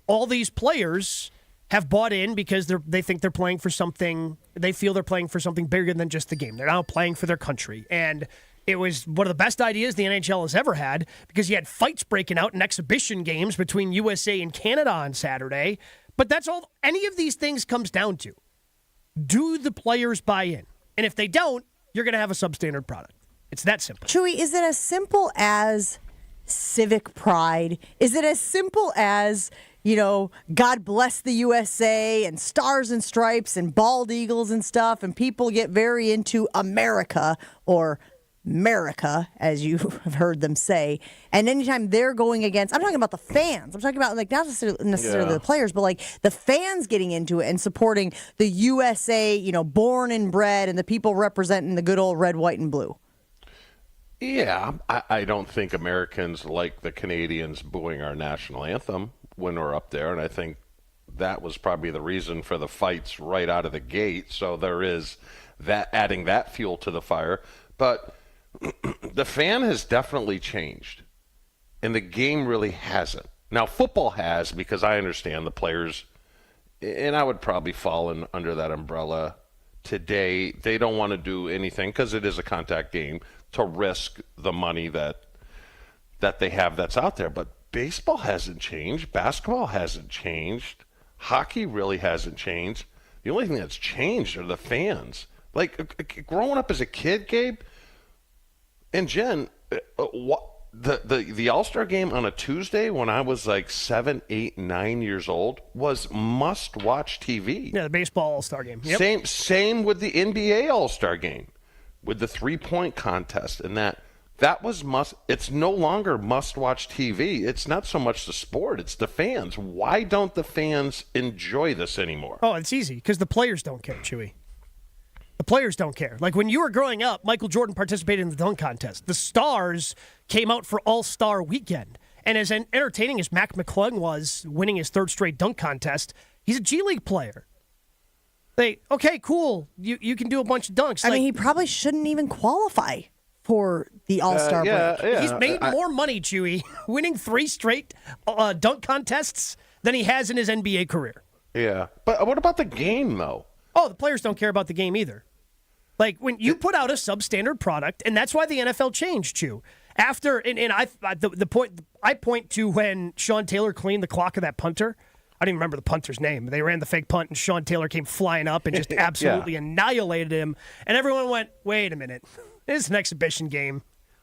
all these players have bought in because they think they're playing for something. They feel they're playing for something bigger than just the game. They're now playing for their country. And it was one of the best ideas the NHL has ever had because you had fights breaking out in exhibition games between USA and Canada on Saturday. But that's all any of these things comes down to. Do the players buy in? And if they don't, you're going to have a substandard product. It's that simple. Chewy, is it as simple as civic pride? Is it as simple as, God bless the USA and stars and stripes and bald eagles and stuff, and people get very into America or America, as you have heard them say, and anytime they're going against, I'm talking about the fans. I'm talking about not necessarily the players, but the fans getting into it and supporting the USA, born and bred, and the people representing the good old red, white, and blue. Yeah, I don't think Americans like the Canadians booing our national anthem when we're up there, and I think that was probably the reason for the fights right out of the gate. So there is that, adding that fuel to the fire, but the fan has definitely changed, and the game really hasn't. Now, football has, because I understand the players, and I would probably fall under that umbrella today. They don't want to do anything, because it is a contact game, to risk the money that they have that's out there. But baseball hasn't changed. Basketball hasn't changed. Hockey really hasn't changed. The only thing that's changed are the fans. Like, growing up as a kid, Gabe, and Jen, the All-Star game on a Tuesday when I was like 7, 8, 9 years old was must-watch TV. Yeah, the baseball All-Star game. Yep. Same with the NBA All-Star game, with the three-point contest, and that was must. It's no longer must-watch TV. It's not so much the sport; it's the fans. Why don't the fans enjoy this anymore? Oh, it's easy because the players don't care, Chewy. The players don't care. Like when you were growing up, Michael Jordan participated in the dunk contest. The stars came out for All-Star weekend. And as entertaining as Mac McClung was winning his 3rd straight dunk contest, he's a G League player. Okay, cool. You can do a bunch of dunks. I mean, he probably shouldn't even qualify for the All-Star break. Yeah. He's made more money, Chewy, winning 3 straight dunk contests than he has in his NBA career. Yeah. But what about the game, though? Oh, the players don't care about the game either. Like, when you put out a substandard product, and that's why the NFL changed, Chew. After, the point I point to when Sean Taylor cleaned the clock of that punter. I don't even remember the punter's name. They ran the fake punt, and Sean Taylor came flying up and just absolutely annihilated him. And everyone went, wait a minute. This is an exhibition game.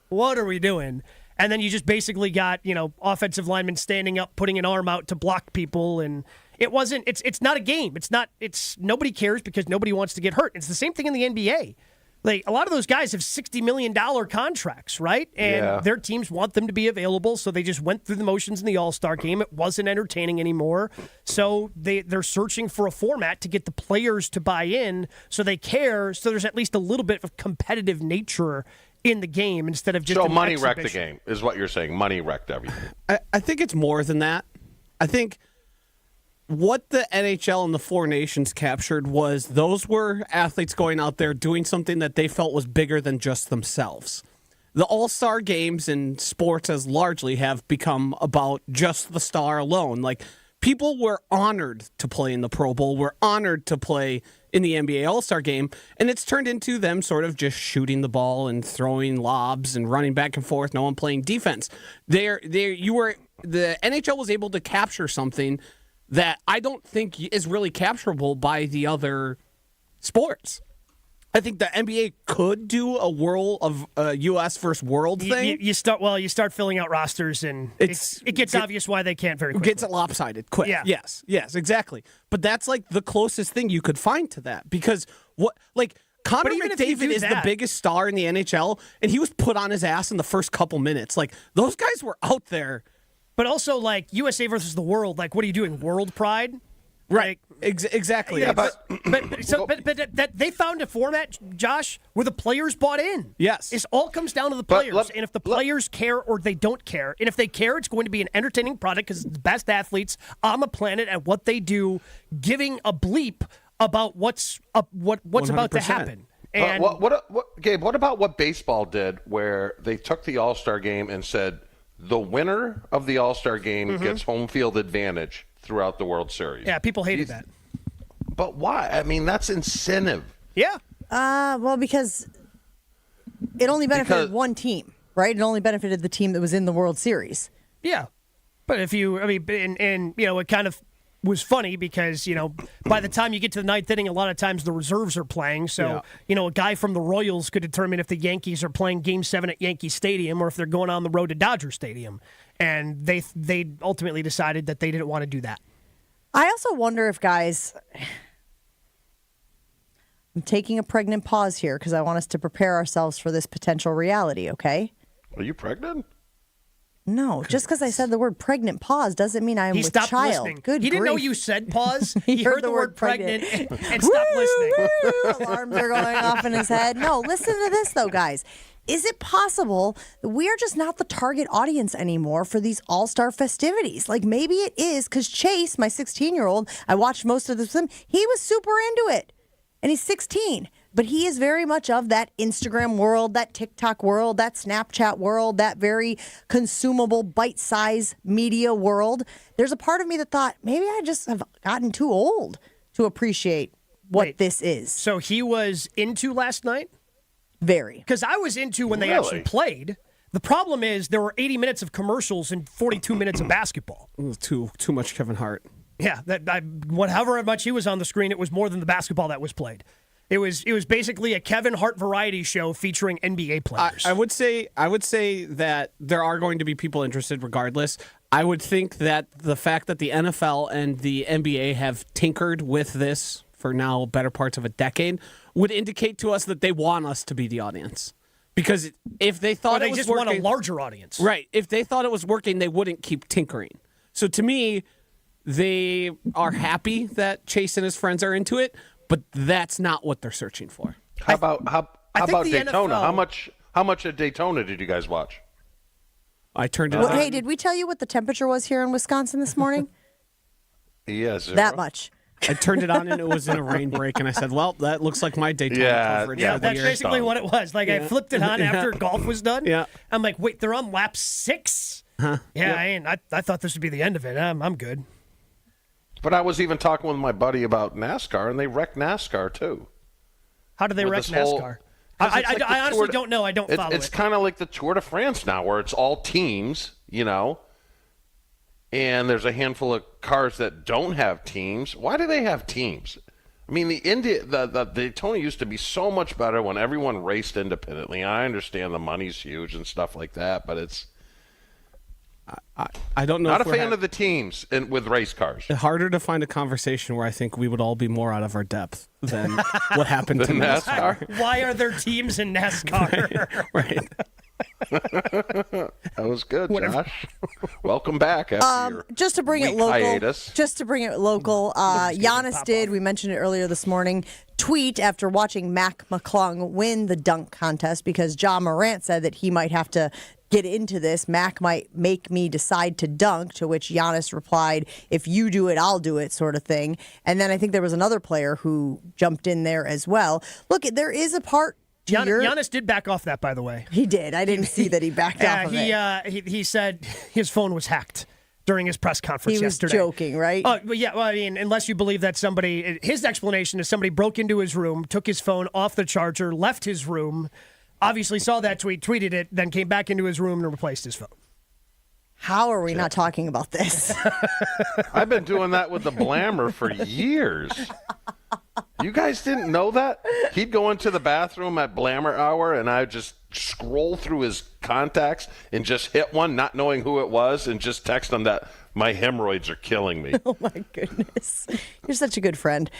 What are we doing? And then you just basically got, offensive linemen standing up, putting an arm out to block people, and it's not a game. Nobody cares because nobody wants to get hurt. It's the same thing in the NBA. Like, a lot of those guys have $60 million contracts, right? And their teams want them to be available, so they just went through the motions in the All-Star game. It wasn't entertaining anymore. So they're searching for a format to get the players to buy in so they care, so there's at least a little bit of competitive nature in the game instead of just so an money exhibition. wrecked the game, is what you're saying. Money wrecked everything. I think it's more than that. I think what the NHL and the 4 nations captured was those were athletes going out there doing something that they felt was bigger than just themselves. The All-Star games in sports as largely have become about just the star alone. Like, people were honored to play in the Pro Bowl, were honored to play in the NBA All-Star game, and it's turned into them sort of just shooting the ball and throwing lobs and running back and forth, no one playing defense. The NHL was able to capture something that I don't think is really capturable by the other sports. I think the NBA could do a world of U.S. versus world thing. You start filling out rosters, and it gets obvious why they can't very quickly. Gets it lopsided quick. Yeah. Yes, exactly. But that's like the closest thing you could find to that because Connor McDavid is the biggest star in the NHL, and he was put on his ass in the first couple minutes. Like, those guys were out there. But also, like, USA versus the world, like, what are you doing, world pride? Right. Exactly. Yeah, but they found a format, Josh, where the players bought in. Yes. It all comes down to the players. And if the players care or they don't care, and if they care, it's going to be an entertaining product because it's the best athletes on the planet at what they do, giving a bleep about what's about to happen. And Gabe, what about what baseball did where they took the All-Star game and said the winner of the All-Star game gets home field advantage throughout the World Series? Yeah, people hated that. But why? I mean, that's incentive. Yeah. Well, because it only benefited one team, right? It only benefited the team that was in the World Series. Yeah. But if you, and it kind of was funny because, by the time you get to the ninth inning, a lot of times the reserves are playing. So, a guy from the Royals could determine if the Yankees are playing Game 7 at Yankee Stadium or if they're going on the road to Dodger Stadium. And they ultimately decided that they didn't want to do that. I also wonder if guys... I'm taking a pregnant pause here because I want us to prepare ourselves for this potential reality, okay? Are you pregnant? No, just because I said the word pregnant pause doesn't mean I'm He with stopped child. listening. Good He didn't know grief. you said pause. He heard the word pregnant and stopped listening. Alarms are going off in his head. No, listen to this, though, guys. Is it possible that we are just not the target audience anymore for these all-star festivities? Like, maybe it is because Chase, my 16-year-old, I watched most of this with him, he was super into it. And he's 16. But he is very much of that Instagram world, that TikTok world, that Snapchat world, that very consumable, bite-sized media world. There's a part of me that thought, maybe I just have gotten too old to appreciate what this is. So he was into last night? Very. Because I was into when they actually played. The problem is there were 80 minutes of commercials and 42 minutes of basketball. Too much Kevin Hart. Yeah, whatever much he was on the screen, it was more than the basketball that was played. It was basically a Kevin Hart variety show featuring NBA players. I would say that there are going to be people interested regardless. I would think that the fact that the NFL and the NBA have tinkered with this for now better parts of a decade would indicate to us that they want us to be the audience. Because if they thought they it was just working, want a larger audience. Right. If they thought it was working, they wouldn't keep tinkering. So to me, they are happy that Chase and his friends are into it, but that's not what they're searching for. How about Daytona? NFL, How much at Daytona did you guys watch? I turned it Well, on. hey, did we tell you what the temperature was here in Wisconsin this morning? Yes. That much. I turned it on and it was in a rain break, and I said, well, that looks like my Daytona coverage. Yeah, for the that's year. basically what it was. Like, I flipped it on after golf was done. Yeah. I'm like, wait, they're on lap 6? Huh. Yeah, I thought this would be the end of it. I'm good. But I was even talking with my buddy about NASCAR, and they wrecked NASCAR, too. How do they wreck NASCAR? I honestly don't know. I don't follow it. It's kind of like the Tour de France now, where it's all teams, and there's a handful of cars that don't have teams. Why do they have teams? I mean, the Daytona used to be so much better when everyone raced independently. I understand the money's huge and stuff like that, but it's... I don't know. Not a fan of the teams with race cars. It's harder to find a conversation where I think we would all be more out of our depth than what happened to NASCAR. Why are there teams in NASCAR? Right. That was good, Josh. Welcome back after your just to bring it week local. hiatus. Just to bring it local. Giannis did. We mentioned it earlier this morning. Tweet after watching Mac McClung win the dunk contest because John Morant said that he might have to get into this. Mac might make me decide to dunk, to which Giannis replied, if you do it, I'll do it, sort of thing. And then I think there was another player who jumped in there as well. Look, there is a part to Giannis did back off that, by the way. He did. I didn't see that he backed off of it. He said his phone was hacked during his press conference yesterday. He was joking, right? Oh, yeah. Well, I mean, unless you believe that his explanation is somebody broke into his room, took his phone off the charger, left his room, obviously saw that tweet, tweeted it, then came back into his room and replaced his phone. How are we not talking about this? I've been doing that with the Blammer for years. You guys didn't know that? He'd go into the bathroom at Blammer hour, and I'd just scroll through his contacts and just hit one, not knowing who it was, and just text him that my hemorrhoids are killing me. Oh, my goodness. You're such a good friend.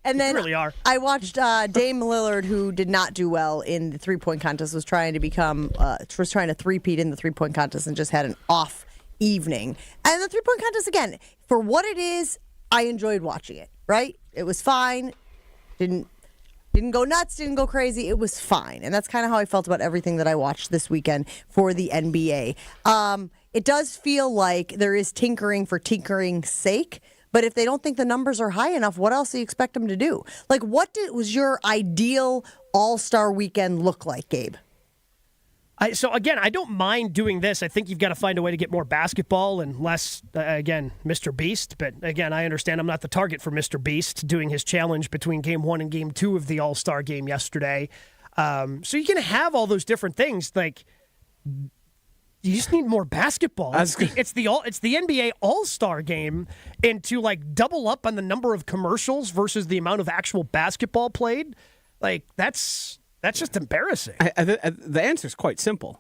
And then really are. I watched Dame Lillard, who did not do well in the three-point contest, was trying to three-peat in the three-point contest and just had an off evening. And the three-point contest, again, for what it is, I enjoyed watching it, right? It was fine. Didn't go nuts, didn't go crazy. It was fine. And that's kind of how I felt about everything that I watched this weekend for the NBA. It does feel like there is tinkering for tinkering's sake. But if they don't think the numbers are high enough, what else do you expect them to do? Like, was your ideal All-Star weekend look like, Gabe? So, again, I don't mind doing this. I think you've got to find a way to get more basketball and less, again, Mr. Beast. But, again, I understand I'm not the target for Mr. Beast doing his challenge between Game 1 and Game 2 of the All-Star game yesterday. So you can have all those different things. Like, you just need more basketball. It's the NBA All-Star game, and to, like, double up on the number of commercials versus the amount of actual basketball played, like, that's just embarrassing. The answer is quite simple.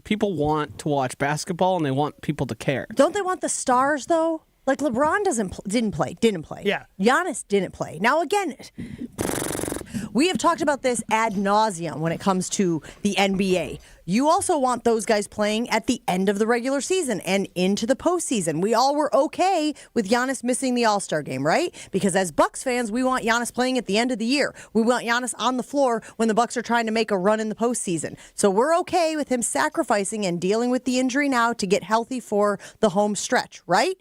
People want to watch basketball, and they want people to care. Don't they want the stars, though? Like, LeBron didn't play. Yeah. Giannis didn't play. Now, again, we have talked about this ad nauseum when it comes to the NBA. You also want those guys playing at the end of the regular season and into the postseason. We all were okay with Giannis missing the All-Star game, right? Because as Bucks fans, we want Giannis playing at the end of the year. We want Giannis on the floor when the Bucks are trying to make a run in the postseason. So we're okay with him sacrificing and dealing with the injury now to get healthy for the home stretch, right?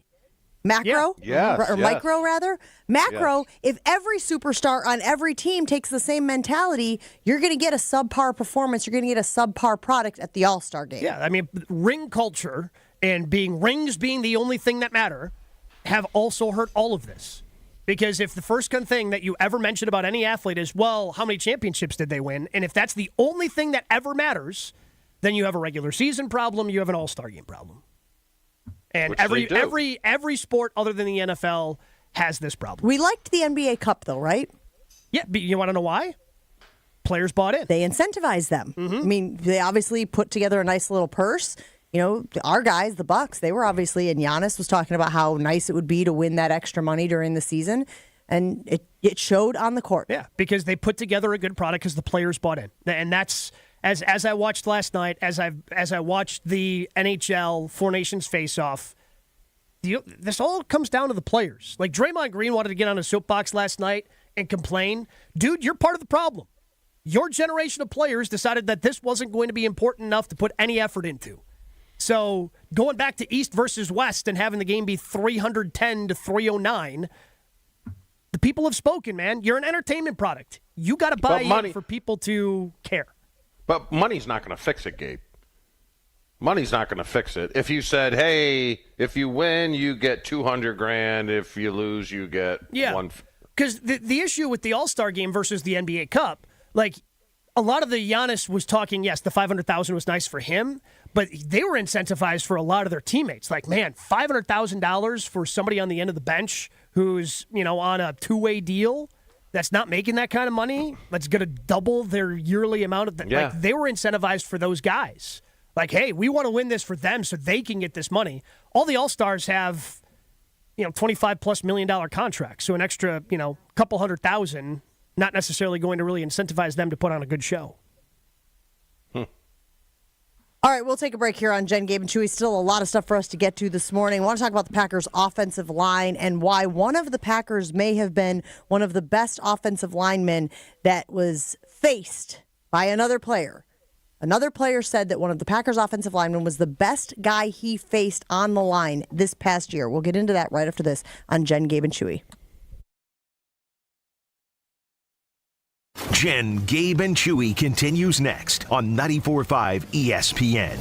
Macro? Yeah. Yes, or yes. micro, rather? Macro, if every superstar on every team takes the same mentality, you're going to get a subpar performance. You're going to get a subpar product at the All-Star game. Yeah, I mean, ring culture and rings being the only thing that matter have also hurt all of this. Because if the first thing that you ever mention about any athlete is, well, how many championships did they win? And if that's the only thing that ever matters, then you have a regular season problem, you have an All-Star game problem. And every sport other than the NFL has this problem. We liked the NBA Cup, though, right? Yeah, but you want to know why? Players bought in. They incentivized them. Mm-hmm. I mean, they obviously put together a nice little purse. You know, our guys, the Bucks, they were obviously, and Giannis was talking about how nice it would be to win that extra money during the season. And it showed on the court. Yeah, because they put together a good product because the players bought in. And that's... As I watched last night, as I watched the NHL Four Nations face-off, this all comes down to the players. Like, Draymond Green wanted to get on a soapbox last night and complain. Dude, you're part of the problem. Your generation of players decided that this wasn't going to be important enough to put any effort into. So going back to East versus West and having the game be 310 to 309, the people have spoken, man. You're an entertainment product. You got to buy in for people to care. But money's not going to fix it, Gabe. Money's not going to fix it. If you said, hey, if you win, you get $200,000. If you lose, you get one. Because the issue with the All-Star game versus the NBA Cup, like, a lot of the Giannis was talking, yes, the $500,000 was nice for him, but they were incentivized for a lot of their teammates. Like, man, $500,000 for somebody on the end of the bench who's, on a two-way deal that's not making that kind of money, that's going to double their yearly amount of like, they were incentivized for those guys. Like, hey, we want to win this for them so they can get this money. All the All-Stars have, $25+ million contracts. So an extra, couple $100,000, not necessarily going to really incentivize them to put on a good show. All right, we'll take a break here on Jen, Gabe, and Chewy. Still a lot of stuff for us to get to this morning. I want to talk about the Packers' offensive line and why one of the Packers may have been one of the best offensive linemen that was faced by another player. Another player said that one of the Packers' offensive linemen was the best guy he faced on the line this past year. We'll get into that right after this on Jen, Gabe, and Chewy. Jen, Gabe, and Chewy continues next on 94.5 ESPN.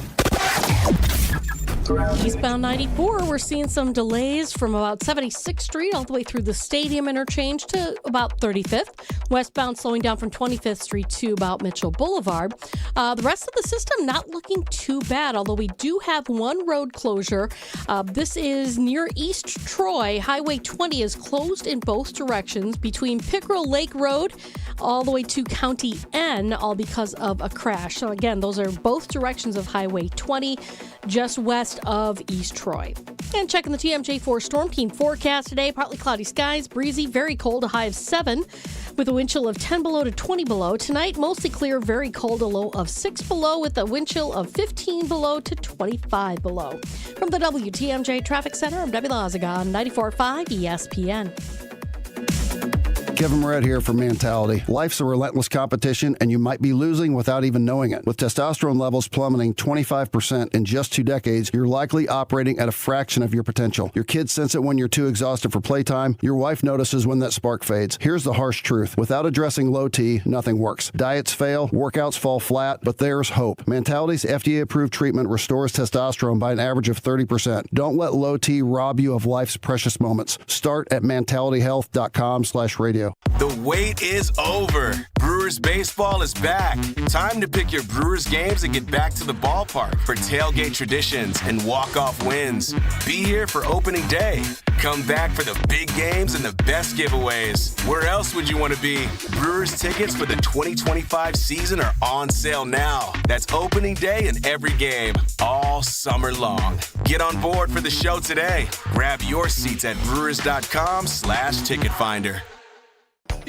Eastbound 94, we're seeing some delays from about 76th Street all the way through the Stadium interchange to about 35th. Westbound slowing down from 25th Street to about Mitchell Boulevard. The rest of the system not looking too bad, although we do have one road closure. This is near East Troy. Highway 20 is closed in both directions between Pickerel Lake Road all the way to County N, all because of a crash. So again, those are both directions of Highway 20. just west of East Troy. And checking the TMJ4 Storm Team forecast today, partly cloudy skies, breezy, very cold, a high of 7, with a wind chill of 10 below to 20 below. Tonight, mostly clear, very cold, a low of 6 below, with a wind chill of 15 below to 25 below. From the WTMJ Traffic Center, I'm Debbie Lazaga, 94.5 ESPN. Kevin Moret here for Mentality. Life's a relentless competition, and you might be losing without even knowing it. With testosterone levels plummeting 25% in just 2 decades, you're likely operating at a fraction of your potential. Your kids sense it when you're too exhausted for playtime. Your wife notices when that spark fades. Here's the harsh truth. Without addressing low T, nothing works. Diets fail, workouts fall flat, but there's hope. Mentality's FDA-approved treatment restores testosterone by an average of 30%. Don't let low T rob you of life's precious moments. Start at mentalityhealth.com/radio. The wait is over. Brewers baseball is back. Time to pick your Brewers games and get back to the ballpark for tailgate traditions and walk-off wins. Be here for opening day. Come back for the big games and the best giveaways. Where else would you want to be? Brewers tickets for the 2025 season are on sale now. That's opening day and every game, all summer long. Get on board for the show today. Grab your seats at brewers.com/ticket finder.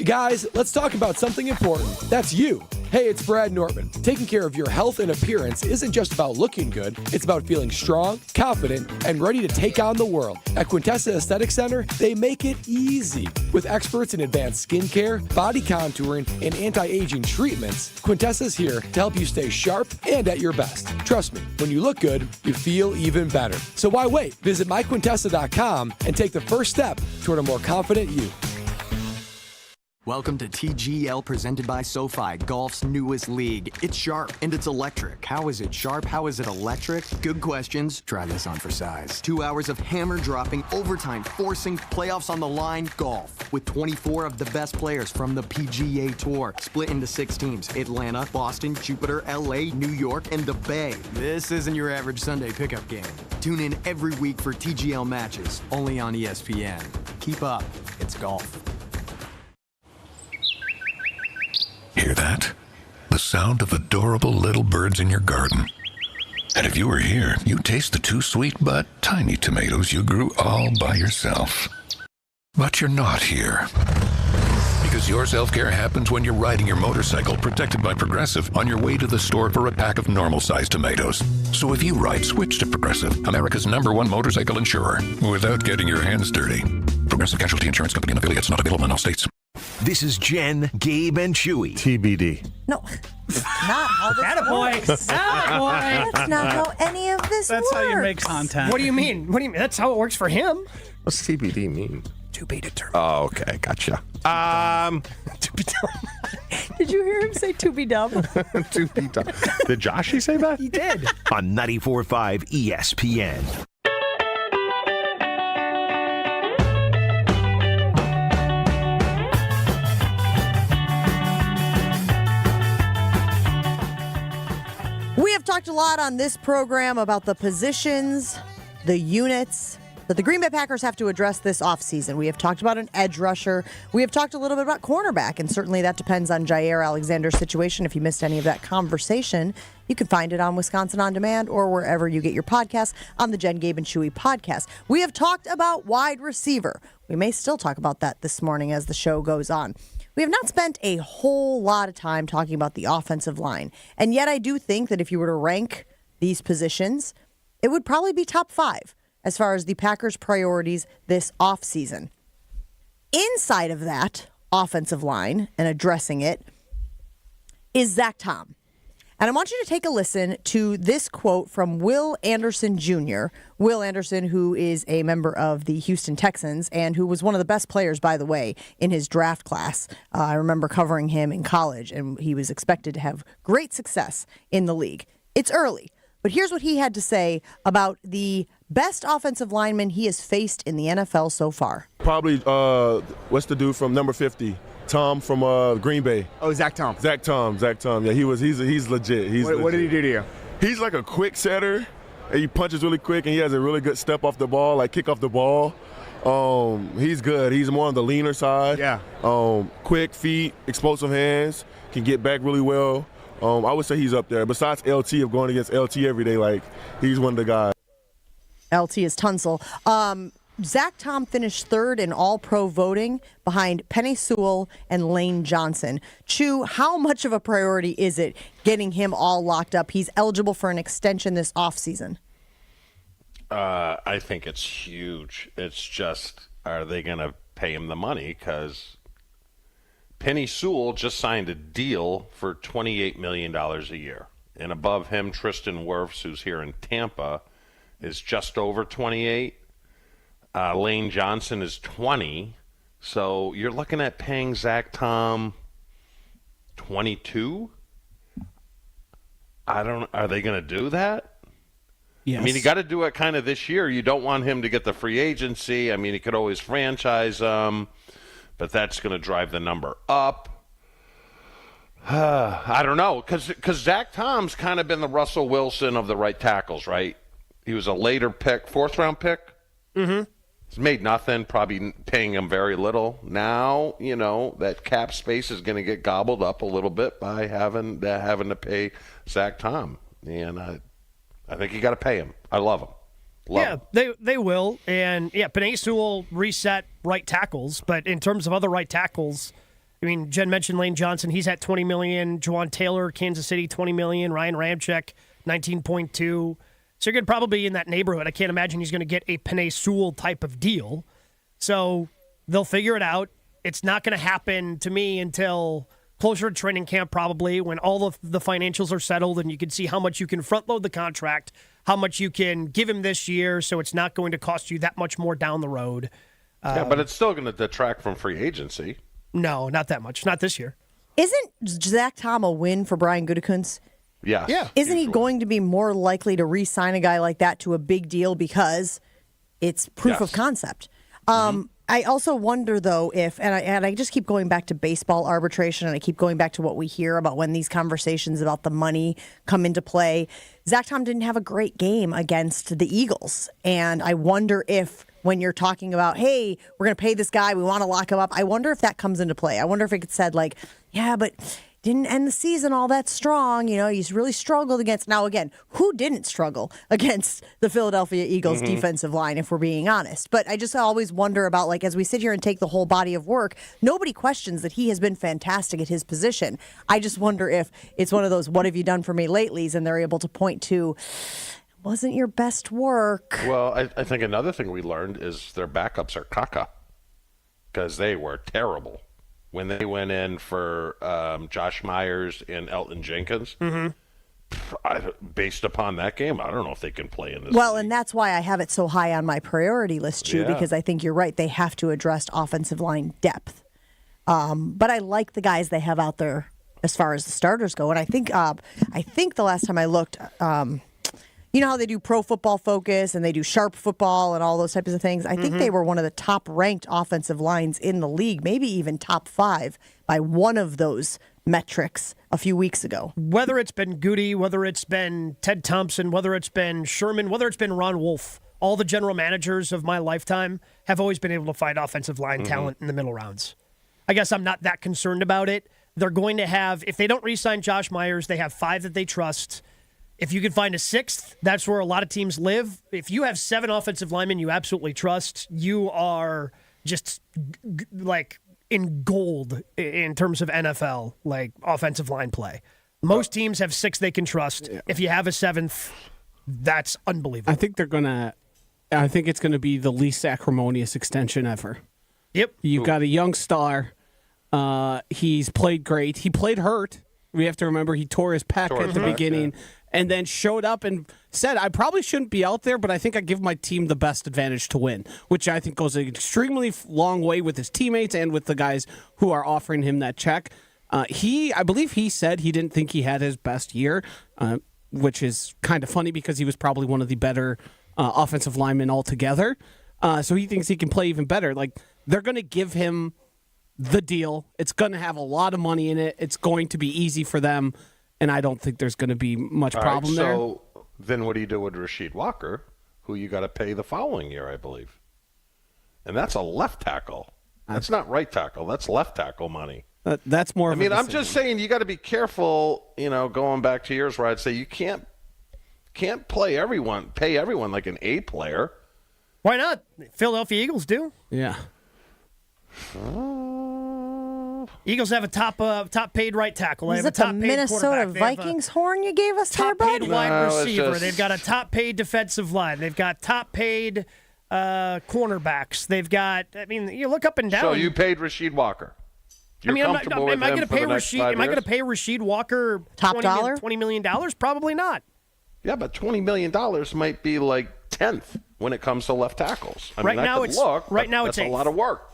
Guys, let's talk about something important. That's you. Hey, it's Brad Nortman. Taking care of your health and appearance isn't just about looking good. It's about feeling strong, confident, and ready to take on the world. At Quintessa Aesthetic Center, they make it easy. With experts in advanced skincare, body contouring, and anti-aging treatments, Quintessa's here to help you stay sharp and at your best. Trust me, when you look good, you feel even better. So why wait? Visit myquintessa.com and take the first step toward a more confident you. Welcome to TGL presented by SoFi, golf's newest league. It's sharp and it's electric. How is it sharp? How is it electric? Good questions. Try this on for size. 2 hours of hammer dropping, overtime, forcing, playoffs on the line, golf. With 24 of the best players from the PGA Tour. Split into 6 teams. Atlanta, Boston, Jupiter, LA, New York, and the Bay. This isn't your average Sunday pickup game. Tune in every week for TGL matches, only on ESPN. Keep up. It's golf. Hear that? The sound of adorable little birds in your garden. And if you were here, you'd taste the 2 sweet but tiny tomatoes you grew all by yourself. But you're not here. Because your self-care happens when you're riding your motorcycle protected by Progressive on your way to the store for a pack of normal-sized tomatoes. So if you ride, switch to Progressive, America's #1 motorcycle insurer, without getting your hands dirty. Progressive Casualty Insurance Company and affiliates, not available in all states. This is Jen, Gabe, and Chewy. TBD. No, not how this works. That's not how any of this works. That's how you make content. What do you mean? That's how it works for him. What's TBD mean? To be determined. Oh, okay. Gotcha. To be dumb. Did you hear him say to be dumb? To be dumb. Did Joshy say that? He did. On 94.5 ESPN. We have talked a lot on this program about the positions, the units that the Green Bay Packers have to address this offseason. We have talked about an edge rusher. We have talked a little bit about cornerback, and certainly that depends on Jaire Alexander's situation. If you missed any of that conversation, you can find it on Wisconsin On Demand or wherever you get your podcasts on the Jen, Gabe, and Chewy podcast. We have talked about wide receiver. We may still talk about that this morning as the show goes on. We have not spent a whole lot of time talking about the offensive line. And yet I do think that if you were to rank these positions, it would probably be top 5 as far as the Packers' priorities this offseason. Inside of that offensive line and addressing it is Zack Tom. And I want you to take a listen to this quote from Will Anderson Jr. Will Anderson, who is a member of the Houston Texans and who was one of the best players, by the way, in his draft class. I remember covering him in college, and he was expected to have great success in the league. It's early, but here's what he had to say about the best offensive lineman he has faced in the NFL so far. Probably, what's the dude from number 50? Tom from Green Bay. Oh, Zack Tom. Zack Tom. Yeah, he's legit. What did he do to you? He's like a quick setter. And he punches really quick, and he has a really good step off the ball, like kick off the ball. He's good. He's more on the leaner side. Yeah. Quick feet, explosive hands, can get back really well. I would say he's up there. Besides LT, of going against LT every day, like, he's one of the guys. LT is Tunsil. Zack Tom finished third in All-Pro voting behind Penny Sewell and Lane Johnson. Chew, how much of a priority is it getting him all locked up? He's eligible for an extension this offseason. I think it's huge. It's just, are they going to pay him the money? Because Penny Sewell just signed a deal for $28 million a year. And above him, Tristan Wirfs, who's here in Tampa, is just over 28. Lane Johnson is 20. So you're looking at paying Zack Tom 22? Are they going to do that? Yes. I mean, you got to do it kind of this year. You don't want him to get the free agency. I mean, he could always franchise him, but that's going to drive the number up. I don't know, because Zack Tom's kind of been the Russell Wilson of the right tackles, right? He was a later pick, 4th-round pick. Mm-hmm. He's made nothing, probably paying him very little. Now, that cap space is going to get gobbled up a little bit by having to pay Zack Tom. And I think you got to pay him. I love him. They will. And, Penny Sewell reset right tackles. But in terms of other right tackles, I mean, Jen mentioned Lane Johnson. He's at $20 million. Juwan Taylor, Kansas City, $20 million. Ryan Ramczyk, $19.2. So you're going to probably be in that neighborhood. I can't imagine he's going to get a Penei Sewell type of deal. So they'll figure it out. It's not going to happen to me until closer to training camp probably, when all of the financials are settled and you can see how much you can front load the contract, how much you can give him this year so it's not going to cost you that much more down the road. But it's still going to detract from free agency. No, not that much. Not this year. Isn't Zack Tom a win for Brian Gutekunst? Yes. Yeah. Isn't he going to be more likely to re-sign a guy like that to a big deal because it's proof of concept? I also wonder, though, if, and I just keep going back to baseball arbitration, and I keep going back to what we hear about when these conversations about the money come into play. Zack Tom didn't have a great game against the Eagles, and I wonder if when you're talking about, hey, we're going to pay this guy, we want to lock him up, I wonder if that comes into play. I wonder if it gets said, like, yeah, but didn't end the season all that strong. He's really struggled against. Now, again, who didn't struggle against the Philadelphia Eagles defensive line, if we're being honest? But I just always wonder about, like, as we sit here and take the whole body of work, nobody questions that he has been fantastic at his position. I just wonder if it's one of those, what have you done for me latelys? And they're able to point to, wasn't your best work. Well, I think another thing we learned is their backups are caca, because they were terrible. When they went in for Josh Myers and Elton Jenkins, based upon that game, I don't know if they can play in this league. And that's why I have it so high on my priority list, Chew, because I think you're right. They have to address offensive line depth. But I like the guys they have out there as far as the starters go. And I think the last time I looked, you know how they do Pro Football Focus and they do Sharp Football and all those types of things? I think they were one of the top-ranked offensive lines in the league, maybe even top 5 by one of those metrics a few weeks ago. Whether it's been Goody, whether it's been Ted Thompson, whether it's been Sherman, whether it's been Ron Wolf, all the general managers of my lifetime have always been able to find offensive line talent in the middle rounds. I guess I'm not that concerned about it. They're going to have, if they don't re-sign Josh Myers, they have 5 that they trust. If you can find a 6th, that's where a lot of teams live. If you have 7 offensive linemen you absolutely trust, you are just like in gold in terms of NFL, like offensive line play. Most teams have 6 they can trust. If you have a 7th, that's unbelievable. I think it's going to be the least acrimonious extension ever. Yep. You've got a young star. He's played great. He played hurt. We have to remember he tore his pec at the beginning. And then showed up and said, I probably shouldn't be out there, but I think I give my team the best advantage to win, which I think goes an extremely long way with his teammates and with the guys who are offering him that check. I believe he said he didn't think he had his best year, which is kind of funny because he was probably one of the better offensive linemen altogether. So he thinks he can play even better. Like, they're going to give him the deal. It's going to have a lot of money in it. It's going to be easy for them. And I don't think there's going to be much problem there. So then what do you do with Rasheed Walker, who you got to pay the following year, I believe? And that's a left tackle. That's not right tackle. That's left tackle money. That's more. I mean, I'm just saying you got to be careful. Going back to yours, where I'd say you can't pay everyone like an A player. Why not? Philadelphia Eagles do. Yeah. Eagles have a top paid right tackle. They Is have it a top the paid Minnesota Vikings horn you gave us there, bud? Top paid wide receiver. They've got a top paid defensive line. They've got top paid cornerbacks. They've got. I mean, you look up and down. So you paid Rasheed Walker. Am I going to pay Rasheed Walker top dollar $20 million? Probably not. Yeah, but $20 million might be like 10th when it comes to left tackles. Right now it's a lot of work.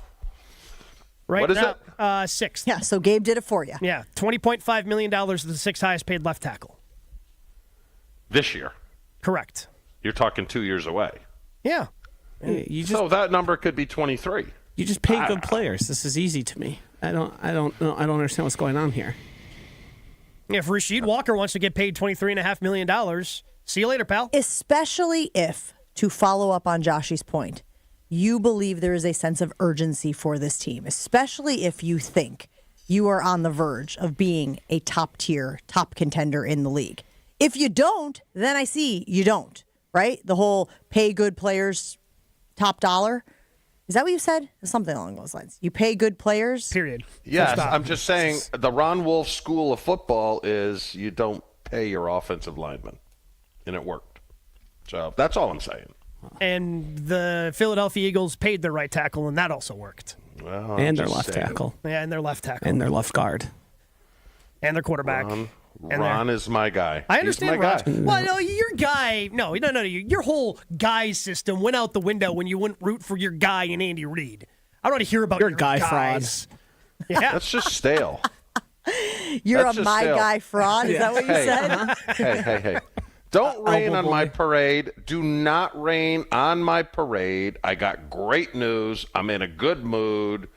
Right what is now, it? Sixth. Yeah, so Gabe did it for you. Yeah, $20.5 million is the sixth highest paid left tackle. This year. Correct. You're talking 2 years away. Yeah. So that number could be 23. You just pay good players. This is easy to me. I don't understand what's going on here. If Rasheed Walker wants to get paid $23.5 million, see you later, pal. Especially if, to follow up on Joshy's point, you believe there is a sense of urgency for this team, especially if you think you are on the verge of being a top-tier, top contender in the league. If you don't, then I see you don't, right? The whole pay good players top dollar. Is that what you said? Something along those lines. You pay good players? Period. Yes, I'm just saying the Ron Wolf school of football is you don't pay your offensive linemen, and it worked. So that's all I'm saying. And the Philadelphia Eagles paid their right tackle, and that also worked. Well, and their left tackle. Yeah, and their left tackle. And their left guard. And their quarterback. Ron is my guy. I understand, He's my guy. Well, no, your guy. No. Your whole guy system went out the window when you wouldn't root for your guy in Andy Reid. I don't want to hear about your guy guys. fraud. Yeah, that's just stale. You're that's a my stale. guy fraud. Is that what you said? Hey. Don't rain on my parade. Do not rain on my parade. I got great news. I'm in a good mood.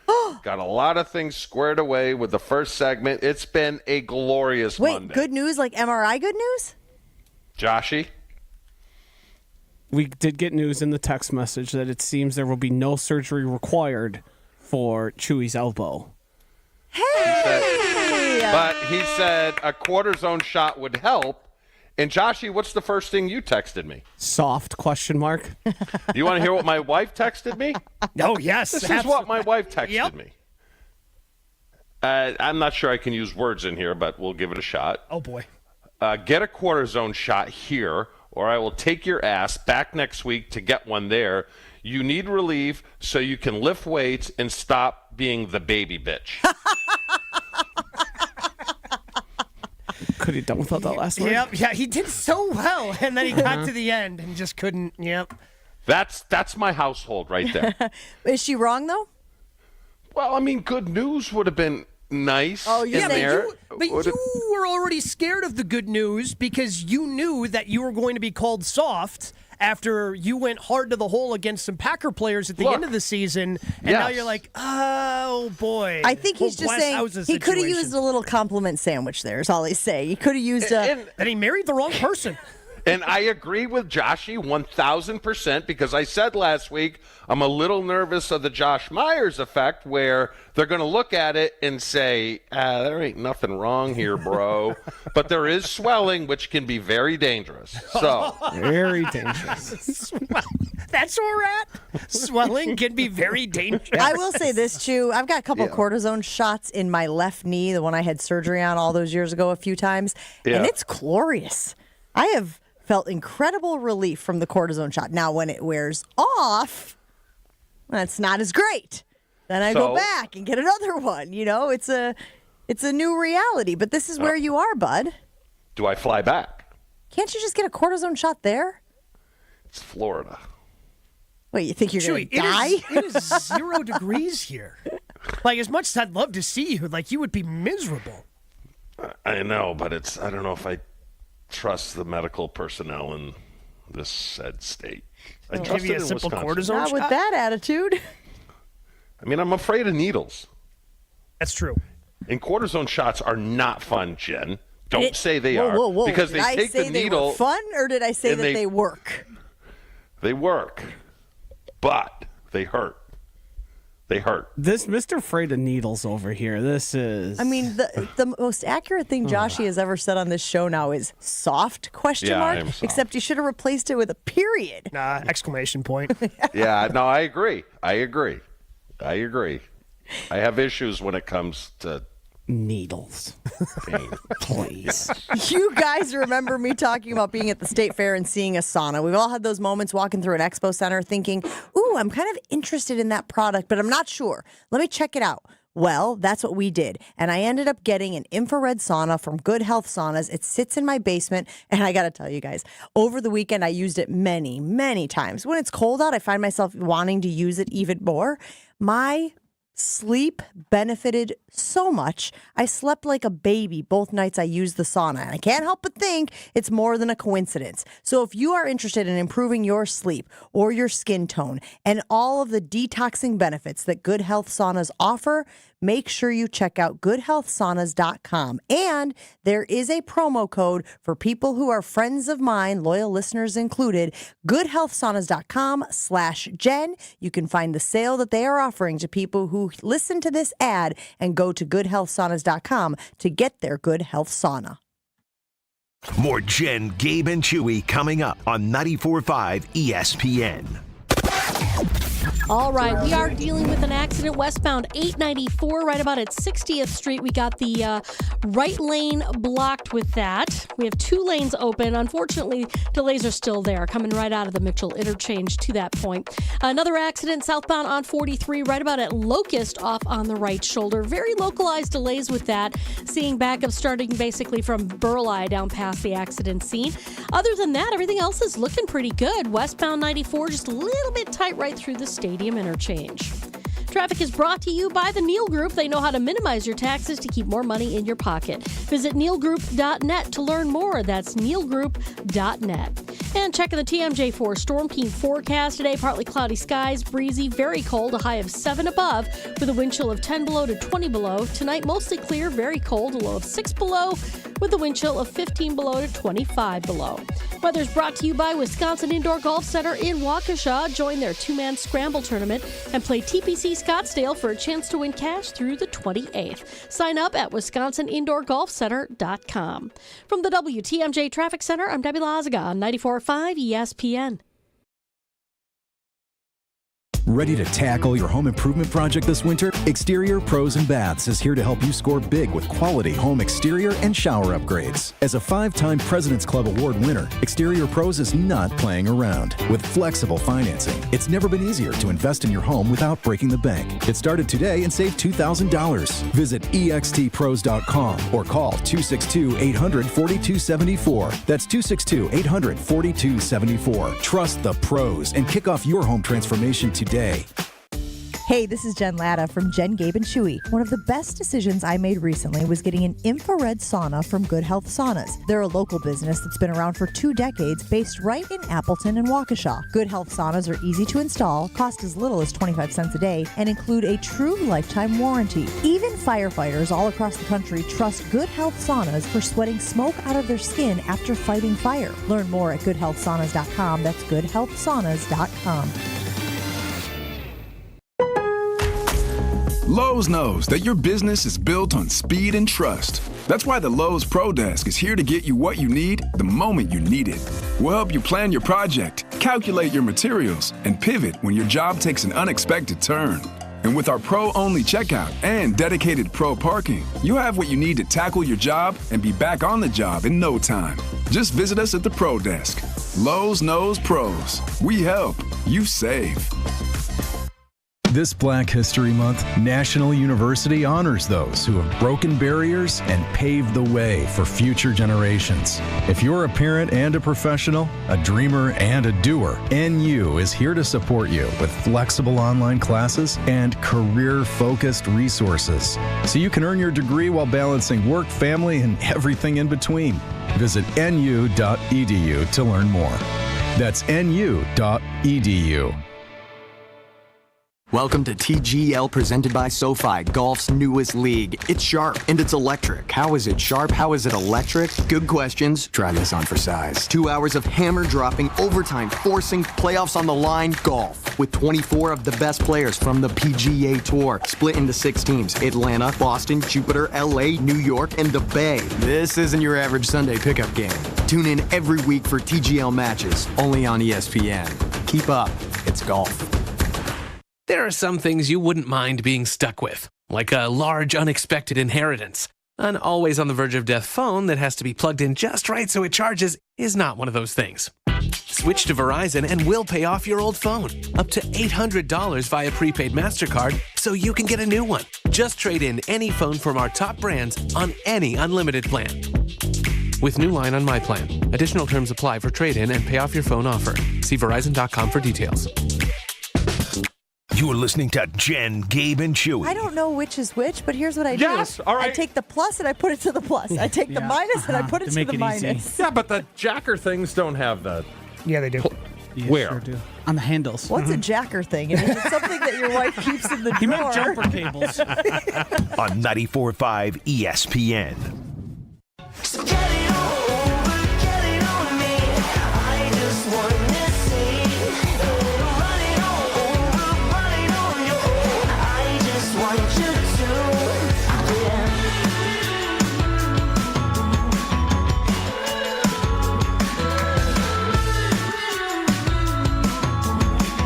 Got a lot of things squared away with the first segment. It's been a glorious Monday. Wait, good news like MRI good news? Joshy? We did get news in the text message that it seems there will be no surgery required for Chewy's elbow. Hey! But he said a cortisone shot would help. And Joshy, what's the first thing you texted me? Soft question mark. You want to hear what my wife texted me? Oh, yes. This is what my wife texted me. I'm not sure I can use words in here, but we'll give it a shot. Oh, boy. Get a cortisone shot here, or I will take your ass back next week to get one there. You need relief so you can lift weights and stop being the baby bitch. Could he done without that last word? Yep. Yeah, he did so well, and then he got to the end and just couldn't. Yep. That's my household right there. Is she wrong though? Well, I mean, good news would have been nice. Oh, in there. But you were already scared of the good news because you knew that you were going to be called soft after you went hard to the hole against some Packer players at the end of the season, and now you're like, oh boy. I think he's just saying he could have used a little compliment sandwich there, is all he's saying. He could have used and he married the wrong person. And I agree with Joshy 1,000% because I said last week I'm a little nervous of the Josh Myers effect where they're going to look at it and say, there ain't nothing wrong here, bro. But there is swelling, which can be very dangerous. So very dangerous. That's where we're at. Swelling can be very dangerous. I will say this, Chew. I've got a couple cortisone shots in my left knee, the one I had surgery on all those years ago a few times, and it's glorious. I have felt incredible relief from the cortisone shot. Now, when it wears off, that's not as great. Then I go back and get another one. You know, it's a new reality. But this is where you are, bud. Do I fly back? Can't you just get a cortisone shot there? It's Florida. Wait, you think you're going to die? It is 0 degrees here. Like, as much as I'd love to see you, like, you would be miserable. I know, but I don't know if I trust the medical personnel in this said state. I trust give you it a in simple Wisconsin. cortisone Not shot? with that attitude. I mean, I'm afraid of needles. That's true. And cortisone shots are not fun, Jen. Don't say they are. Whoa. Because did they take say the needle. They were fun, or did I say that they work? They work, but they hurt. They hurt. This Mr. Afraid of Needles over here, this is... I mean, the most accurate thing Joshy has ever said on this show now is soft, question mark, I am soft. except you should have replaced it with a period. Nah, exclamation point. Yeah, no, I agree. I have issues when it comes to needles. Please. You guys remember me talking about being at the State Fair and seeing a sauna. We've all had those moments walking through an expo center thinking, ooh, I'm kind of interested in that product, but I'm not sure. Let me check it out. Well, that's what we did. And I ended up getting an infrared sauna from Good Health Saunas. It sits in my basement. And I got to tell you guys, over the weekend, I used it many, many times. When it's cold out, I find myself wanting to use it even more. My sleep benefited so much. I slept like a baby both nights I used the sauna. And I can't help but think it's more than a coincidence. So if you are interested in improving your sleep or your skin tone and all of the detoxing benefits that Good Health Saunas offer, make sure you check out goodhealthsaunas.com. And there is a promo code for people who are friends of mine, loyal listeners included, goodhealthsaunas.com/Jen. You can find the sale that they are offering to people who listen to this ad and go to goodhealthsaunas.com to get their Good Health Sauna. More Jen, Gabe, and Chewy coming up on 94.5 ESPN. All right, we are dealing with an accident westbound 894, right about at 60th Street. We got the right lane blocked with that. We have 2 lanes open. Unfortunately, delays are still there, coming right out of the Mitchell interchange to that point. Another accident southbound on 43, right about at Locust, off on the right shoulder. Very localized delays with that. Seeing backup starting basically from Burleigh down past the accident scene. Other than that, everything else is looking pretty good. Westbound 94, just a little bit tight right through the Stadium interchange. Traffic is brought to you by the Neal Group. They know how to minimize your taxes to keep more money in your pocket. Visit nealgroup.net to learn more. That's nealgroup.net. And checking the TMJ4 Storm Team forecast today, partly cloudy skies, breezy, very cold, a high of 7 above, with a wind chill of 10 below to 20 below. Tonight, mostly clear, very cold, a low of 6 below, with a wind chill of 15 below to 25 below. Weather's brought to you by Wisconsin Indoor Golf Center in Waukesha. Join their 2-man scramble tournament and play TPC Scottsdale for a chance to win cash through the 28th. Sign up at wisconsinindoorgolfcenter.com. From the WTMJ Traffic Center, I'm Debbie Lazaga on 94.5 ESPN. Ready to tackle your home improvement project this winter? Exterior Pros and Baths is here to help you score big with quality home exterior and shower upgrades. As a 5-time President's Club Award winner, Exterior Pros is not playing around. With flexible financing, it's never been easier to invest in your home without breaking the bank. Get started today and save $2,000. Visit extpros.com or call 262-800-4274. That's 262-800-4274. Trust the pros and kick off your home transformation today. Hey, this is Jen Latta from Jen, Gabe, and Chewy. One of the best decisions I made recently was getting an infrared sauna from Good Health Saunas. They're a local business that's been around for 2 decades, based right in Appleton and Waukesha. Good Health Saunas are easy to install, cost as little as 25 cents a day, and include a true lifetime warranty. Even firefighters all across the country trust Good Health Saunas for sweating smoke out of their skin after fighting fire. Learn more at goodhealthsaunas.com. That's goodhealthsaunas.com. Lowe's knows that your business is built on speed and trust. That's why the Lowe's Pro Desk is here to get you what you need the moment you need it. We'll help you plan your project, calculate your materials, and pivot when your job takes an unexpected turn. And with our pro-only checkout and dedicated pro parking, you have what you need to tackle your job and be back on the job in no time. Just visit us at the Pro Desk. Lowe's knows pros. We help. You save. This Black History Month, National University honors those who have broken barriers and paved the way for future generations. If you're a parent and a professional, a dreamer and a doer, NU is here to support you with flexible online classes and career-focused resources, so you can earn your degree while balancing work, family, and everything in between. Visit nu.edu to learn more. That's nu.edu. Welcome to TGL presented by SoFi, golf's newest league. It's sharp and it's electric. How is it sharp? How is it electric? Good questions. Try this on for size. 2 hours of hammer dropping, overtime forcing, playoffs on the line, golf. With 24 of the best players from the PGA Tour. Split into 6 teams. Atlanta, Boston, Jupiter, LA, New York, and the Bay. This isn't your average Sunday pickup game. Tune in every week for TGL matches, only on ESPN. Keep up. It's golf. There are some things you wouldn't mind being stuck with, like a large unexpected inheritance. An always on the verge of death phone that has to be plugged in just right so it charges is not one of those things. Switch to Verizon and we'll pay off your old phone. Up to $800 via prepaid MasterCard so you can get a new one. Just trade in any phone from our top brands on any unlimited plan. With new line on my plan. Additional terms apply for trade-in and pay off your phone offer. See Verizon.com for details. You're listening to Jen, Gabe, and Chewy. I don't know which is which, but here's what I do. Yes, all right. I take the plus and I put it to the plus. I take the minus and I put it to the minus. Yeah, but the jacker things don't have that. Yeah, they do. Where? Sure do. On the handles. What's a jacker thing? Is it something that your wife keeps in the drawer? He meant jumper cables. On 94.5 ESPN. So get it on me. I just want to see. Run it on your own. I just want you to. Yeah.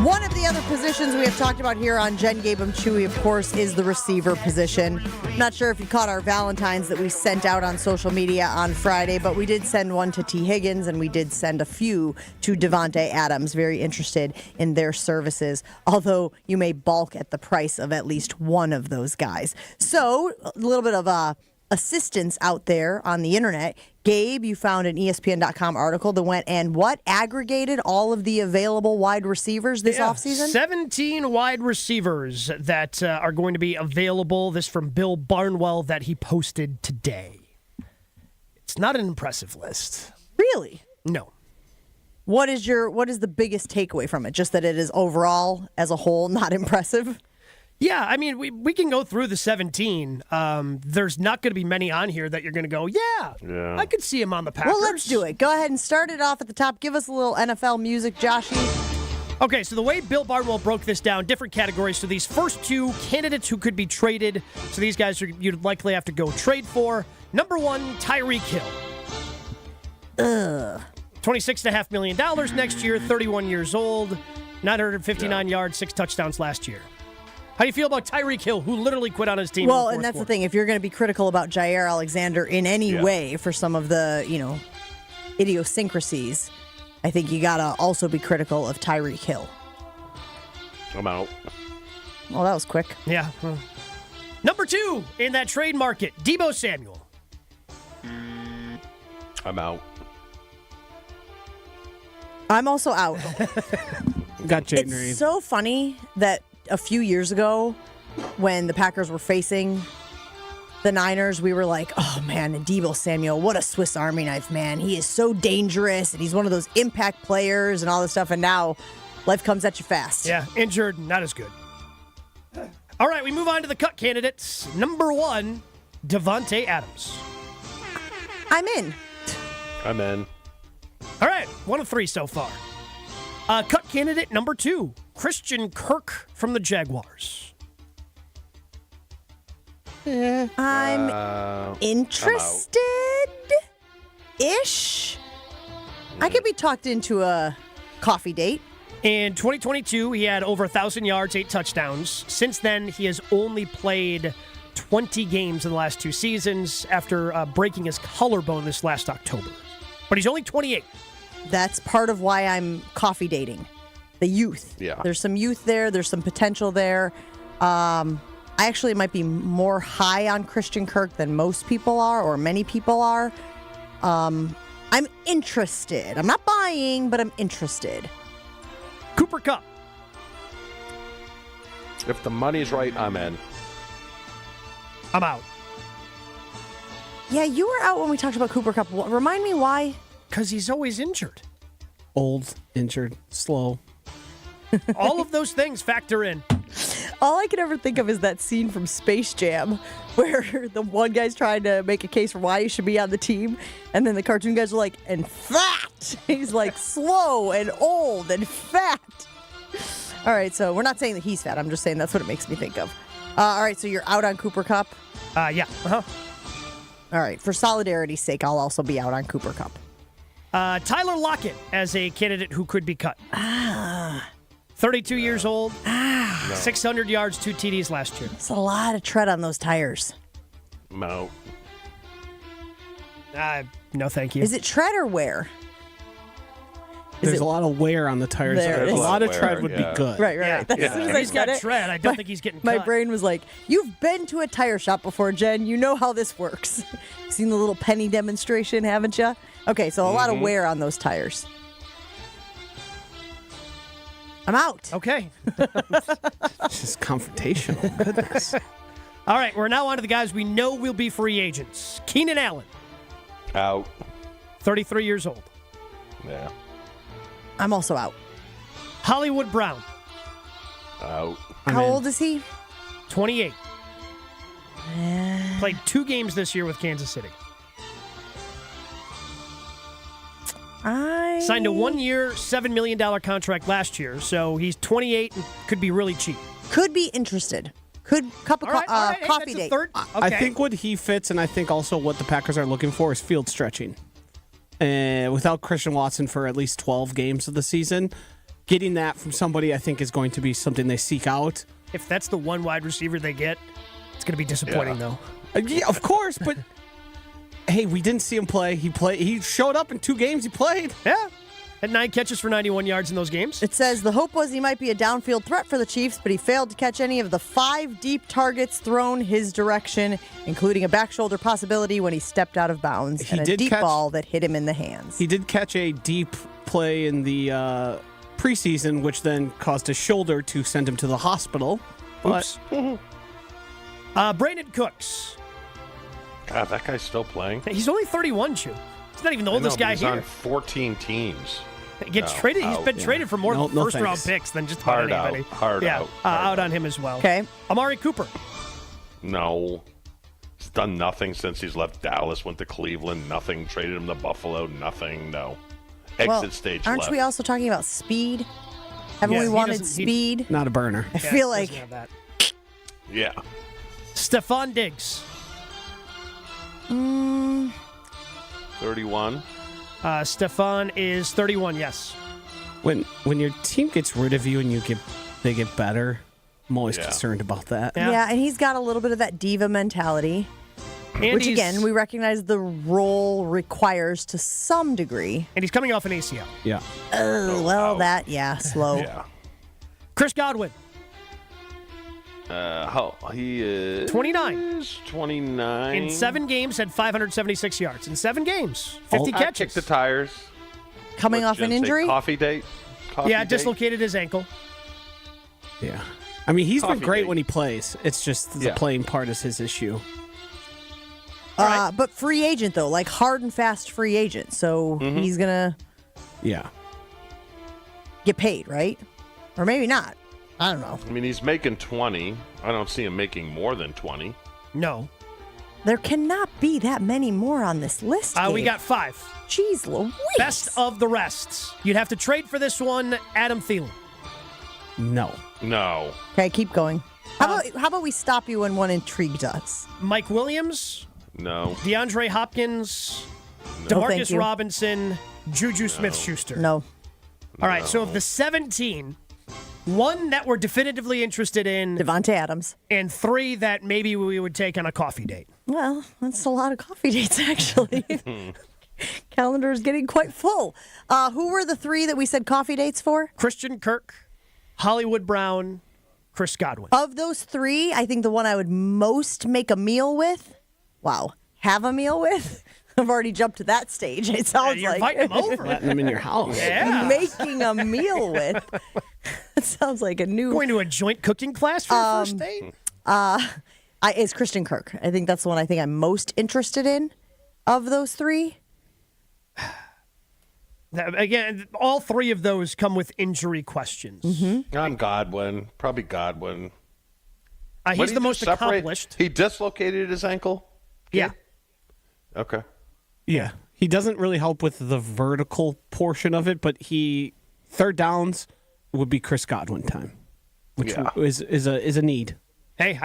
One of the other positions we have talked about here on Jen, Gabe, and Chewy, of course, is the receiver position. Not sure if you caught our Valentines that we sent out on social media on Friday, but we did send one to T. Higgins, and we did send a few to Davante Adams. Very interested in their services, although you may balk at the price of at least one of those guys. So a little bit of assistance out there on the internet. Gabe, you found an ESPN.com article that went and aggregated all of the available wide receivers this offseason? 17 wide receivers that are going to be available. This from Bill Barnwell that he posted today. It's not an impressive list. Really? No. What is the biggest takeaway from it? Just that it is overall, as a whole, not impressive? Yeah, I mean, we can go through the 17. There's not going to be many on here that you're going to go, yeah, I could see him on the Packers. Well, let's do it. Go ahead and start it off at the top. Give us a little NFL music, Joshy. Okay, so the way Bill Barnwell broke this down, different categories. So these first two candidates who could be traded, so these guys you'd likely have to go trade for. Number 1, Tyreek Hill. $26.5 million next year, 31 years old, 959 yards, 6 touchdowns last year. How do you feel about Tyreek Hill, who literally quit on his team? Well, and that's the thing. If you're going to be critical about Jaire Alexander in any way for some of the, idiosyncrasies, I think you got to also be critical of Tyreek Hill. I'm out. Well, that was quick. Yeah. Number 2 in that trade market, Deebo Samuel. I'm out. I'm also out. Got Jaden Reed. It's so funny that a few years ago, when the Packers were facing the Niners, we were like, oh man, and Deebo Samuel, what a Swiss Army knife, man. He is so dangerous, and he's one of those impact players and all this stuff, and now life comes at you fast. Yeah, injured, not as good. All right, we move on to the cut candidates. Number 1, Davante Adams. I'm in. I'm in. All right, 1 of 3 so far. Cut candidate number 2, Christian Kirk from the Jaguars. I'm interested-ish. I could be talked into a coffee date. In 2022, he had over 1,000 yards, 8 touchdowns. Since then, he has only played 20 games in the last 2 seasons after breaking his collarbone this last October. But he's only 28. That's part of why I'm coffee dating. The youth. Yeah. There's some youth there. There's some potential there. I actually might be more high on Christian Kirk than most people are, or many people are. I'm interested. I'm not buying, but I'm interested. Cooper Kupp. If the money's right, I'm in. I'm out. Yeah, you were out when we talked about Cooper Kupp. Remind me why? Because he's always injured. Old, injured, slow. All of those things factor in. All I can ever think of is that scene from Space Jam where the one guy's trying to make a case for why he should be on the team, and then the cartoon guys are like, and fat. He's like slow and old and fat. All right, so we're not saying that he's fat. I'm just saying that's what it makes me think of. All right, so you're out on Cooper Kupp? Yeah. Uh-huh. All right, for solidarity's sake, I'll also be out on Cooper Kupp. Tyler Lockett as a candidate who could be cut. 32 years old, 600 yards, 2 TDs last year. It's a lot of tread on those tires. No. No, thank you. Is it tread or wear? There's a lot of wear on the tires. A lot of tread would be good. Right. Yeah. As soon as I He's got said it, tread. I don't think he's getting my cut. brain was like, you've been to a tire shop before, Jen. You know how this works. Seen the little penny demonstration, haven't you? Okay, so a lot of wear on those tires. I'm out. Okay. This is confrontational. Goodness. All right, we're now on to the guys we know will be free agents. Keenan Allen. Out. 33 years old. Yeah. I'm also out. Hollywood Brown. Out. How old is he? 28. Played 2 games this year with Kansas City. Signed a 1-year, $7 million contract last year, so he's 28 and could be really cheap. Could be interested. Could cup of coffee date. I think what he fits, and I think also what the Packers are looking for, is field stretching. Without Christian Watson for at least 12 games of the season, getting that from somebody I think is going to be something they seek out. If that's the one wide receiver they get, it's going to be disappointing, though. Yeah, of course, but hey, we didn't see him play. He showed up in 2 games he played. Yeah. Had 9 catches for 91 yards in those games. It says the hope was he might be a downfield threat for the Chiefs, but he failed to catch any of the 5 deep targets thrown his direction, including a back shoulder possibility when he stepped out of bounds and a deep ball that hit him in the hands. He did catch a deep play in the preseason, which then caused his shoulder to send him to the hospital. Oops. Brandon Cooks. God, that guy's still playing. He's only 31, Chew. He's not even the oldest guy he's here. on 14 teams. He gets traded. He's been traded for more first-round picks than just about anybody. Out on him as well. Okay. Amari Cooper. No. He's done nothing since he's left Dallas, went to Cleveland, nothing. Traded him to Buffalo, nothing, no. Exit stage aren't left. we also talking about speed? Haven't we wanted speed? Not a burner. I feel like... Yeah. Stephon Diggs. 31. Stephon is 31, yes. When your team gets rid of you and they get better, I'm always concerned about that. Yeah, and he's got a little bit of that diva mentality, which again, we recognize the role requires to some degree. And he's coming off an ACL. Yeah. Slow. Yeah. Chris Godwin. He is 29. 29. In 7 games, had 576 yards. In 7 games, 50 I catches. kicked the tires. Coming off an injury? Coffee date? Dislocated his ankle. Yeah. I mean, he's been Coffee great date. when he plays. It's just the playing part is his issue. But free agent, though, like hard and fast free agent. So he's going to get paid, right? Or maybe not. I don't know. I mean, he's making 20. I don't see him making more than 20. No. There cannot be that many more on this list. We got 5. Jeez Louise. Best of the rest. You'd have to trade for this one, Adam Thielen. No. Okay, keep going. How about we stop you when one intrigued us? Mike Williams. No. DeAndre Hopkins. No, thank DeMarcus you. Robinson. Juju Smith-Schuster. No. All right, so of the 17, 1 that we're definitively interested in. Davante Adams. And 3 that maybe we would take on a coffee date. Well, that's a lot of coffee dates, actually. Calendar is getting quite full. Who were the 3 that we said coffee dates for? Christian Kirk, Hollywood Brown, Chris Godwin. Of those 3, I think the one I would most make a meal with, have a meal with? I've already jumped to that stage. It sounds you're like inviting them over. Letting them in your house. Yeah. Making a meal with. It sounds like a new... Going to a joint cooking class for your first date? It's Christian Kirk. I think that's the one I think I'm most interested in of those 3. Again, all 3 of those come with injury questions. I'm Godwin. Probably Godwin. He's the most accomplished. He dislocated his ankle? Yeah. Okay. Yeah. He doesn't really help with the vertical portion of it, but third downs would be Chris Godwin time, which is a need. Hey,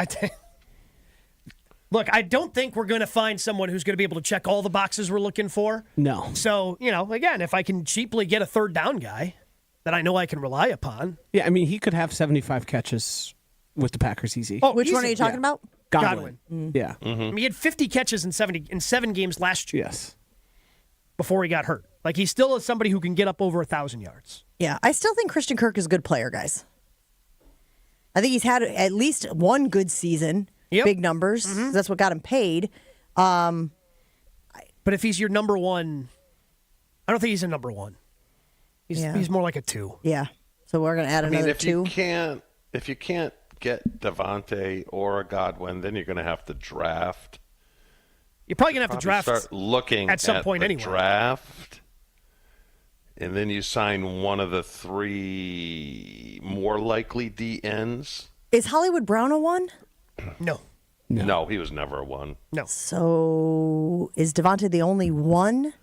look, I don't think we're going to find someone who's going to be able to check all the boxes we're looking for. No. So, again, if I can cheaply get a third down guy that I know I can rely upon. Yeah, I mean, he could have 75 catches with the Packers easy. Oh, which one are you talking about? Godwin. Mm. Yeah. I mean, he had 50 catches in 7 games last year. Yes. Before he got hurt. Like, he still is somebody who can get up over 1,000 yards. Yeah, I still think Christian Kirk is a good player, guys. I think he's had at least one good season. Yep. Big numbers. Mm-hmm. That's what got him paid. But if he's your number one, I don't think he's a number one. He's more like a 2. Yeah. So we're going to add another 2. If you can't get Davante or a Godwin, then you're going to have to draft. You're probably going to have to draft start looking at some point the anyway. Draft, and then you sign one of the 3 more likely DNs. Is Hollywood Brown a 1? No, he was never a 1. No. So is Davante the only 1?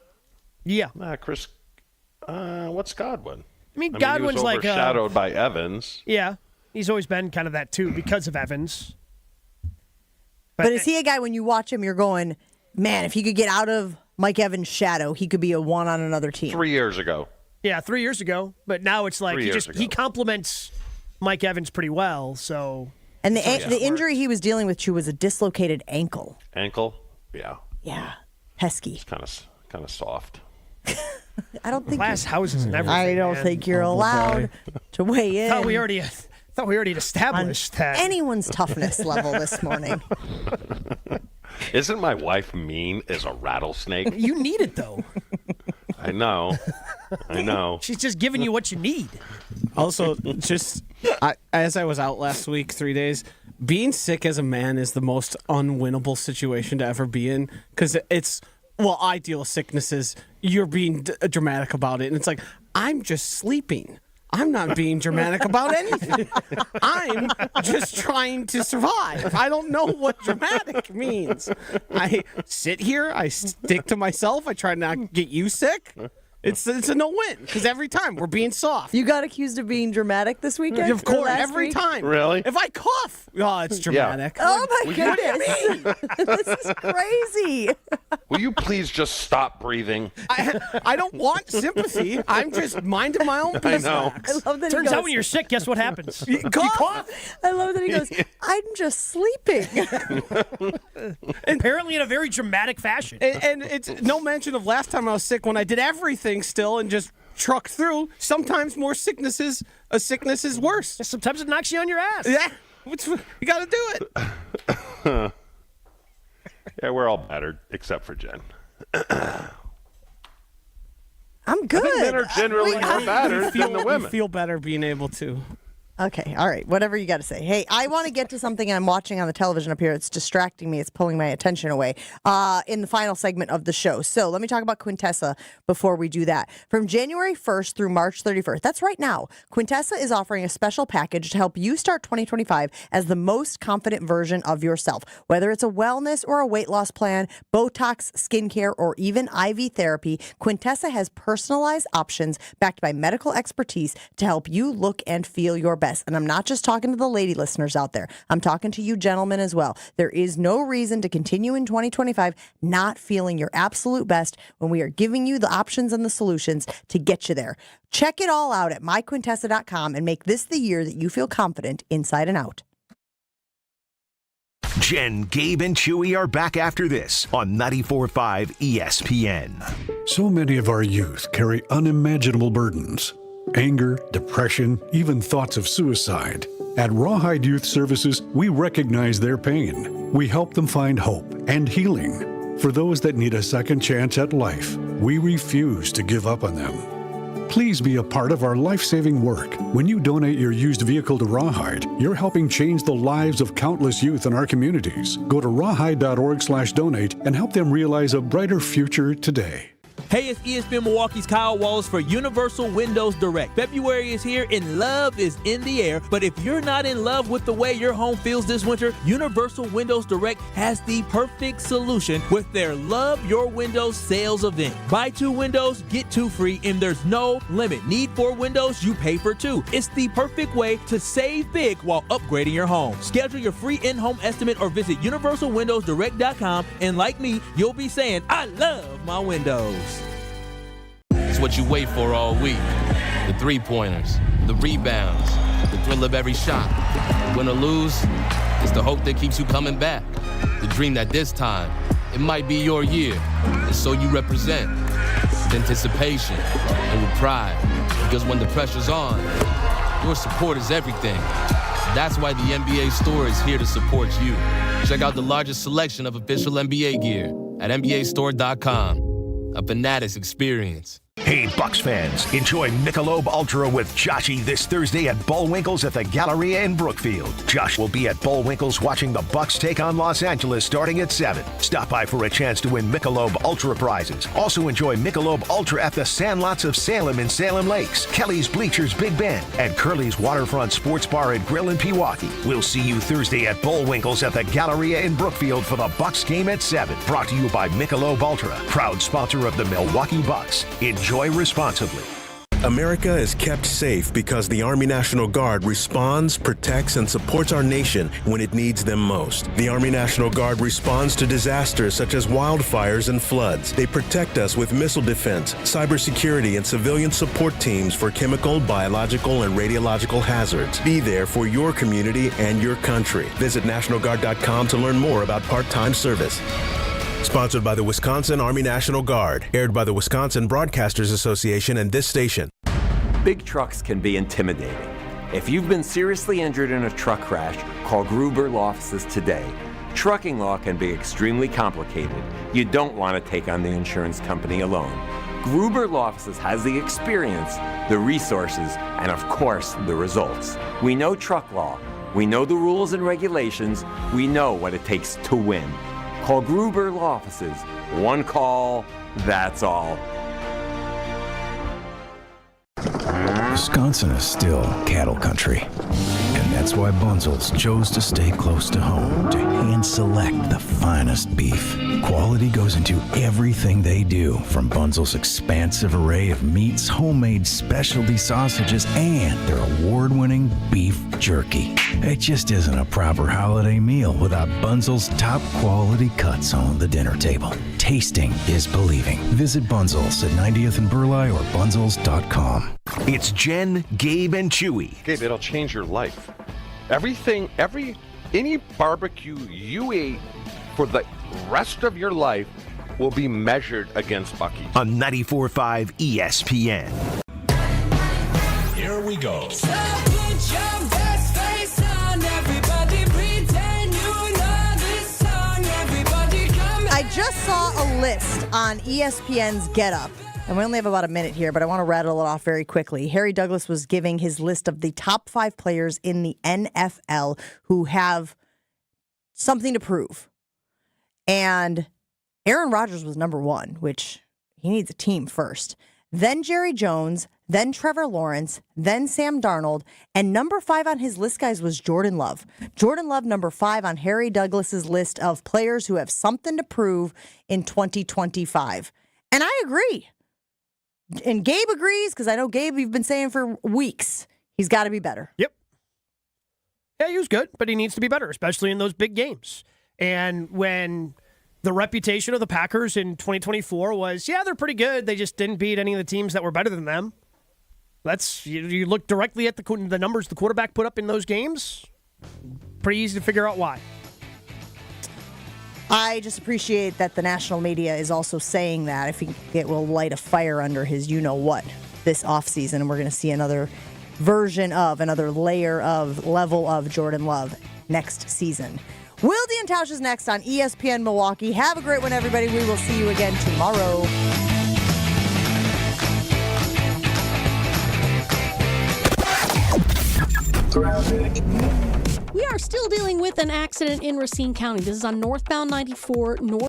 Yeah. Chris. What's Godwin? I mean, Godwin's he was overshadowed by Evans. Yeah, he's always been kind of that too because of Evans. But is he a guy when you watch him, you're going, man, if he could get out of Mike Evans' shadow, he could be a 1 on another team. 3 years ago. Yeah, 3 years ago. But now it's like he complements Mike Evans pretty well. So and the injury he was dealing with, Chu, was a dislocated ankle. Ankle? Yeah. Yeah. Pesky. It's kind of soft. I don't think glass houses and everything. I don't think you're allowed to weigh in. Thought we already established that anyone's toughness level this morning. Isn't my wife mean as a rattlesnake? You need it though. I know. She's just giving you what you need. Also, as I was out last week, 3 days, being sick as a man is the most unwinnable situation to ever be in because ideal sicknesses, you're being dramatic about it. And it's like, I'm just sleeping. I'm not being dramatic about anything. I'm just trying to survive. I don't know what dramatic means. I sit here. I stick to myself. I try not to get you sick. It's a no-win because every time we're being soft. You got accused of being dramatic this weekend? Of course, every time. Really? If I cough, it's dramatic. Yeah. Oh, my goodness. This is crazy. Will you please just stop breathing? I don't want sympathy. I'm just minding my own business. I know. I love that. Turns out when you're sick, guess what happens? You cough. I love that he goes, I'm just sleeping. Apparently in a very dramatic fashion. And it's no mention of last time I was sick when I did everything still and just trucked through. Sometimes a sickness is worse. Sometimes it knocks you on your ass. Yeah. You got to do it. Yeah, we're all battered except for Jen. I'm good. I think men are generally more battered than the women. We feel better being able to. Okay, all right, whatever you got to say. Hey, I want to get to something I'm watching on the television up here. It's distracting me. It's pulling my attention away in the final segment of the show. So let me talk about Quintessa before we do that. From January 1st through March 31st, that's right now, Quintessa is offering a special package to help you start 2025 as the most confident version of yourself. Whether it's a wellness or a weight loss plan, Botox, skincare, or even IV therapy, Quintessa has personalized options backed by medical expertise to help you look and feel your best. And I'm not just talking to the lady listeners out there. I'm talking to you gentlemen as well. There is no reason to continue in 2025 not feeling your absolute best when we are giving you the options and the solutions to get you there. Check it all out at myquintessa.com and make this the year that you feel confident inside and out. Jen, Gabe, and Chewy are back after this on 94.5 ESPN. So many of our youth carry unimaginable burdens. Anger, depression, even thoughts of suicide. At Rawhide Youth Services, we recognize their pain. We help them find hope and healing. For those that need a second chance at life, we refuse to give up on them. Please be a part of our life-saving work. When you donate your used vehicle to Rawhide, you're helping change the lives of countless youth in our communities. Go to rawhide.org/donate and help them realize a brighter future today. Hey, it's ESPN Milwaukee's Kyle Wallace for Universal Windows Direct. February is here and love is in the air, but if you're not in love with the way your home feels this winter, Universal Windows Direct has the perfect solution with their Love Your Windows sales event. Buy 2 windows, get 2 free, and there's no limit. Need 4 windows, you pay for 2. It's the perfect way to save big while upgrading your home. Schedule your free in-home estimate or visit universalwindowsdirect.com, and like me, you'll be saying, I love my windows. It's what you wait for all week. The three-pointers, the rebounds, the thrill of every shot. Win or lose, it's the hope that keeps you coming back. The dream that this time, it might be your year. And so you represent with anticipation and with pride. Because when the pressure's on, your support is everything. That's why the NBA store is here to support you. Check out the largest selection of official NBA gear at NBAstore.com. A Fanatics experience. Hey, Bucks fans, enjoy Michelob Ultra with Joshy this Thursday at Bullwinkle's at the Galleria in Brookfield. Josh will be at Bullwinkle's watching the Bucks take on Los Angeles starting at 7. Stop by for a chance to win Michelob Ultra prizes. Also enjoy Michelob Ultra at the Sandlots of Salem in Salem Lakes, Kelly's Bleachers Big Bend, and Curly's Waterfront Sports Bar and Grill in Pewaukee. We'll see you Thursday at Bullwinkle's at the Galleria in Brookfield for the Bucks game at 7. Brought to you by Michelob Ultra, proud sponsor of the Milwaukee Bucks. Enjoy responsibly. America is kept safe because the Army National Guard responds, protects, and supports our nation when it needs them most. The Army National Guard responds to disasters such as wildfires and floods. They protect us with missile defense, cybersecurity, and civilian support teams for chemical, biological, and radiological hazards. Be there for your community and your country. Visit NationalGuard.com to learn more about part-time service. Sponsored by the Wisconsin Army National Guard. Aired by the Wisconsin Broadcasters Association and this station. Big trucks can be intimidating. If you've been seriously injured in a truck crash, call Gruber Law Offices today. Trucking law can be extremely complicated. You don't want to take on the insurance company alone. Gruber Law Offices has the experience, the resources, and of course, the results. We know truck law. We know the rules and regulations. We know what it takes to win. Call Gruber Law Offices. One call, that's all. Wisconsin is still cattle country. And that's why Bunzel's chose to stay close to home to hand select the finest beef. Quality goes into everything they do, from Bunzel's expansive array of meats, homemade specialty sausages, and their award-winning beef jerky. It just isn't a proper holiday meal without Bunzel's top quality cuts on the dinner table. Tasting is believing. Visit Bunzel's at 90th and Burleigh or bunzels.com. It's Jen, Gabe, and Chewy. Gabe, it'll change your life. Any barbecue you ate for the rest of your life will be measured against Buc-ee's. On 94.5 ESPN. Here we go. So put your best face on, everybody pretend you know this song, everybody come. I just saw a list on ESPN's Get Up. And we only have about a minute here, but I want to rattle it off very quickly. Harry Douglas was giving his list of the top 5 players in the NFL who have something to prove. And Aaron Rodgers was number 1, which he needs a team first. Then Jerry Jones, then Trevor Lawrence, then Sam Darnold, and number 5 on his list, guys, was Jordan Love. Jordan Love, number 5 on Harry Douglas's list of players who have something to prove in 2025. And I agree. And Gabe agrees, because I know Gabe, you've been saying for weeks, he's got to be better. Yep. Yeah, he was good, but he needs to be better, especially in those big games. And when the reputation of the Packers in 2024 was, yeah, they're pretty good, they just didn't beat any of the teams that were better than them. You look directly at the numbers the quarterback put up in those games, pretty easy to figure out why. I just appreciate that the national media is also saying that. I think it will light a fire under his you-know-what this offseason, and we're going to see another version of, another level of Jordan Love next season. Wilde and Tausch is next on ESPN Milwaukee. Have a great one, everybody. We will see you again tomorrow. We are still dealing with an accident in Racine County. This is on northbound 94 north.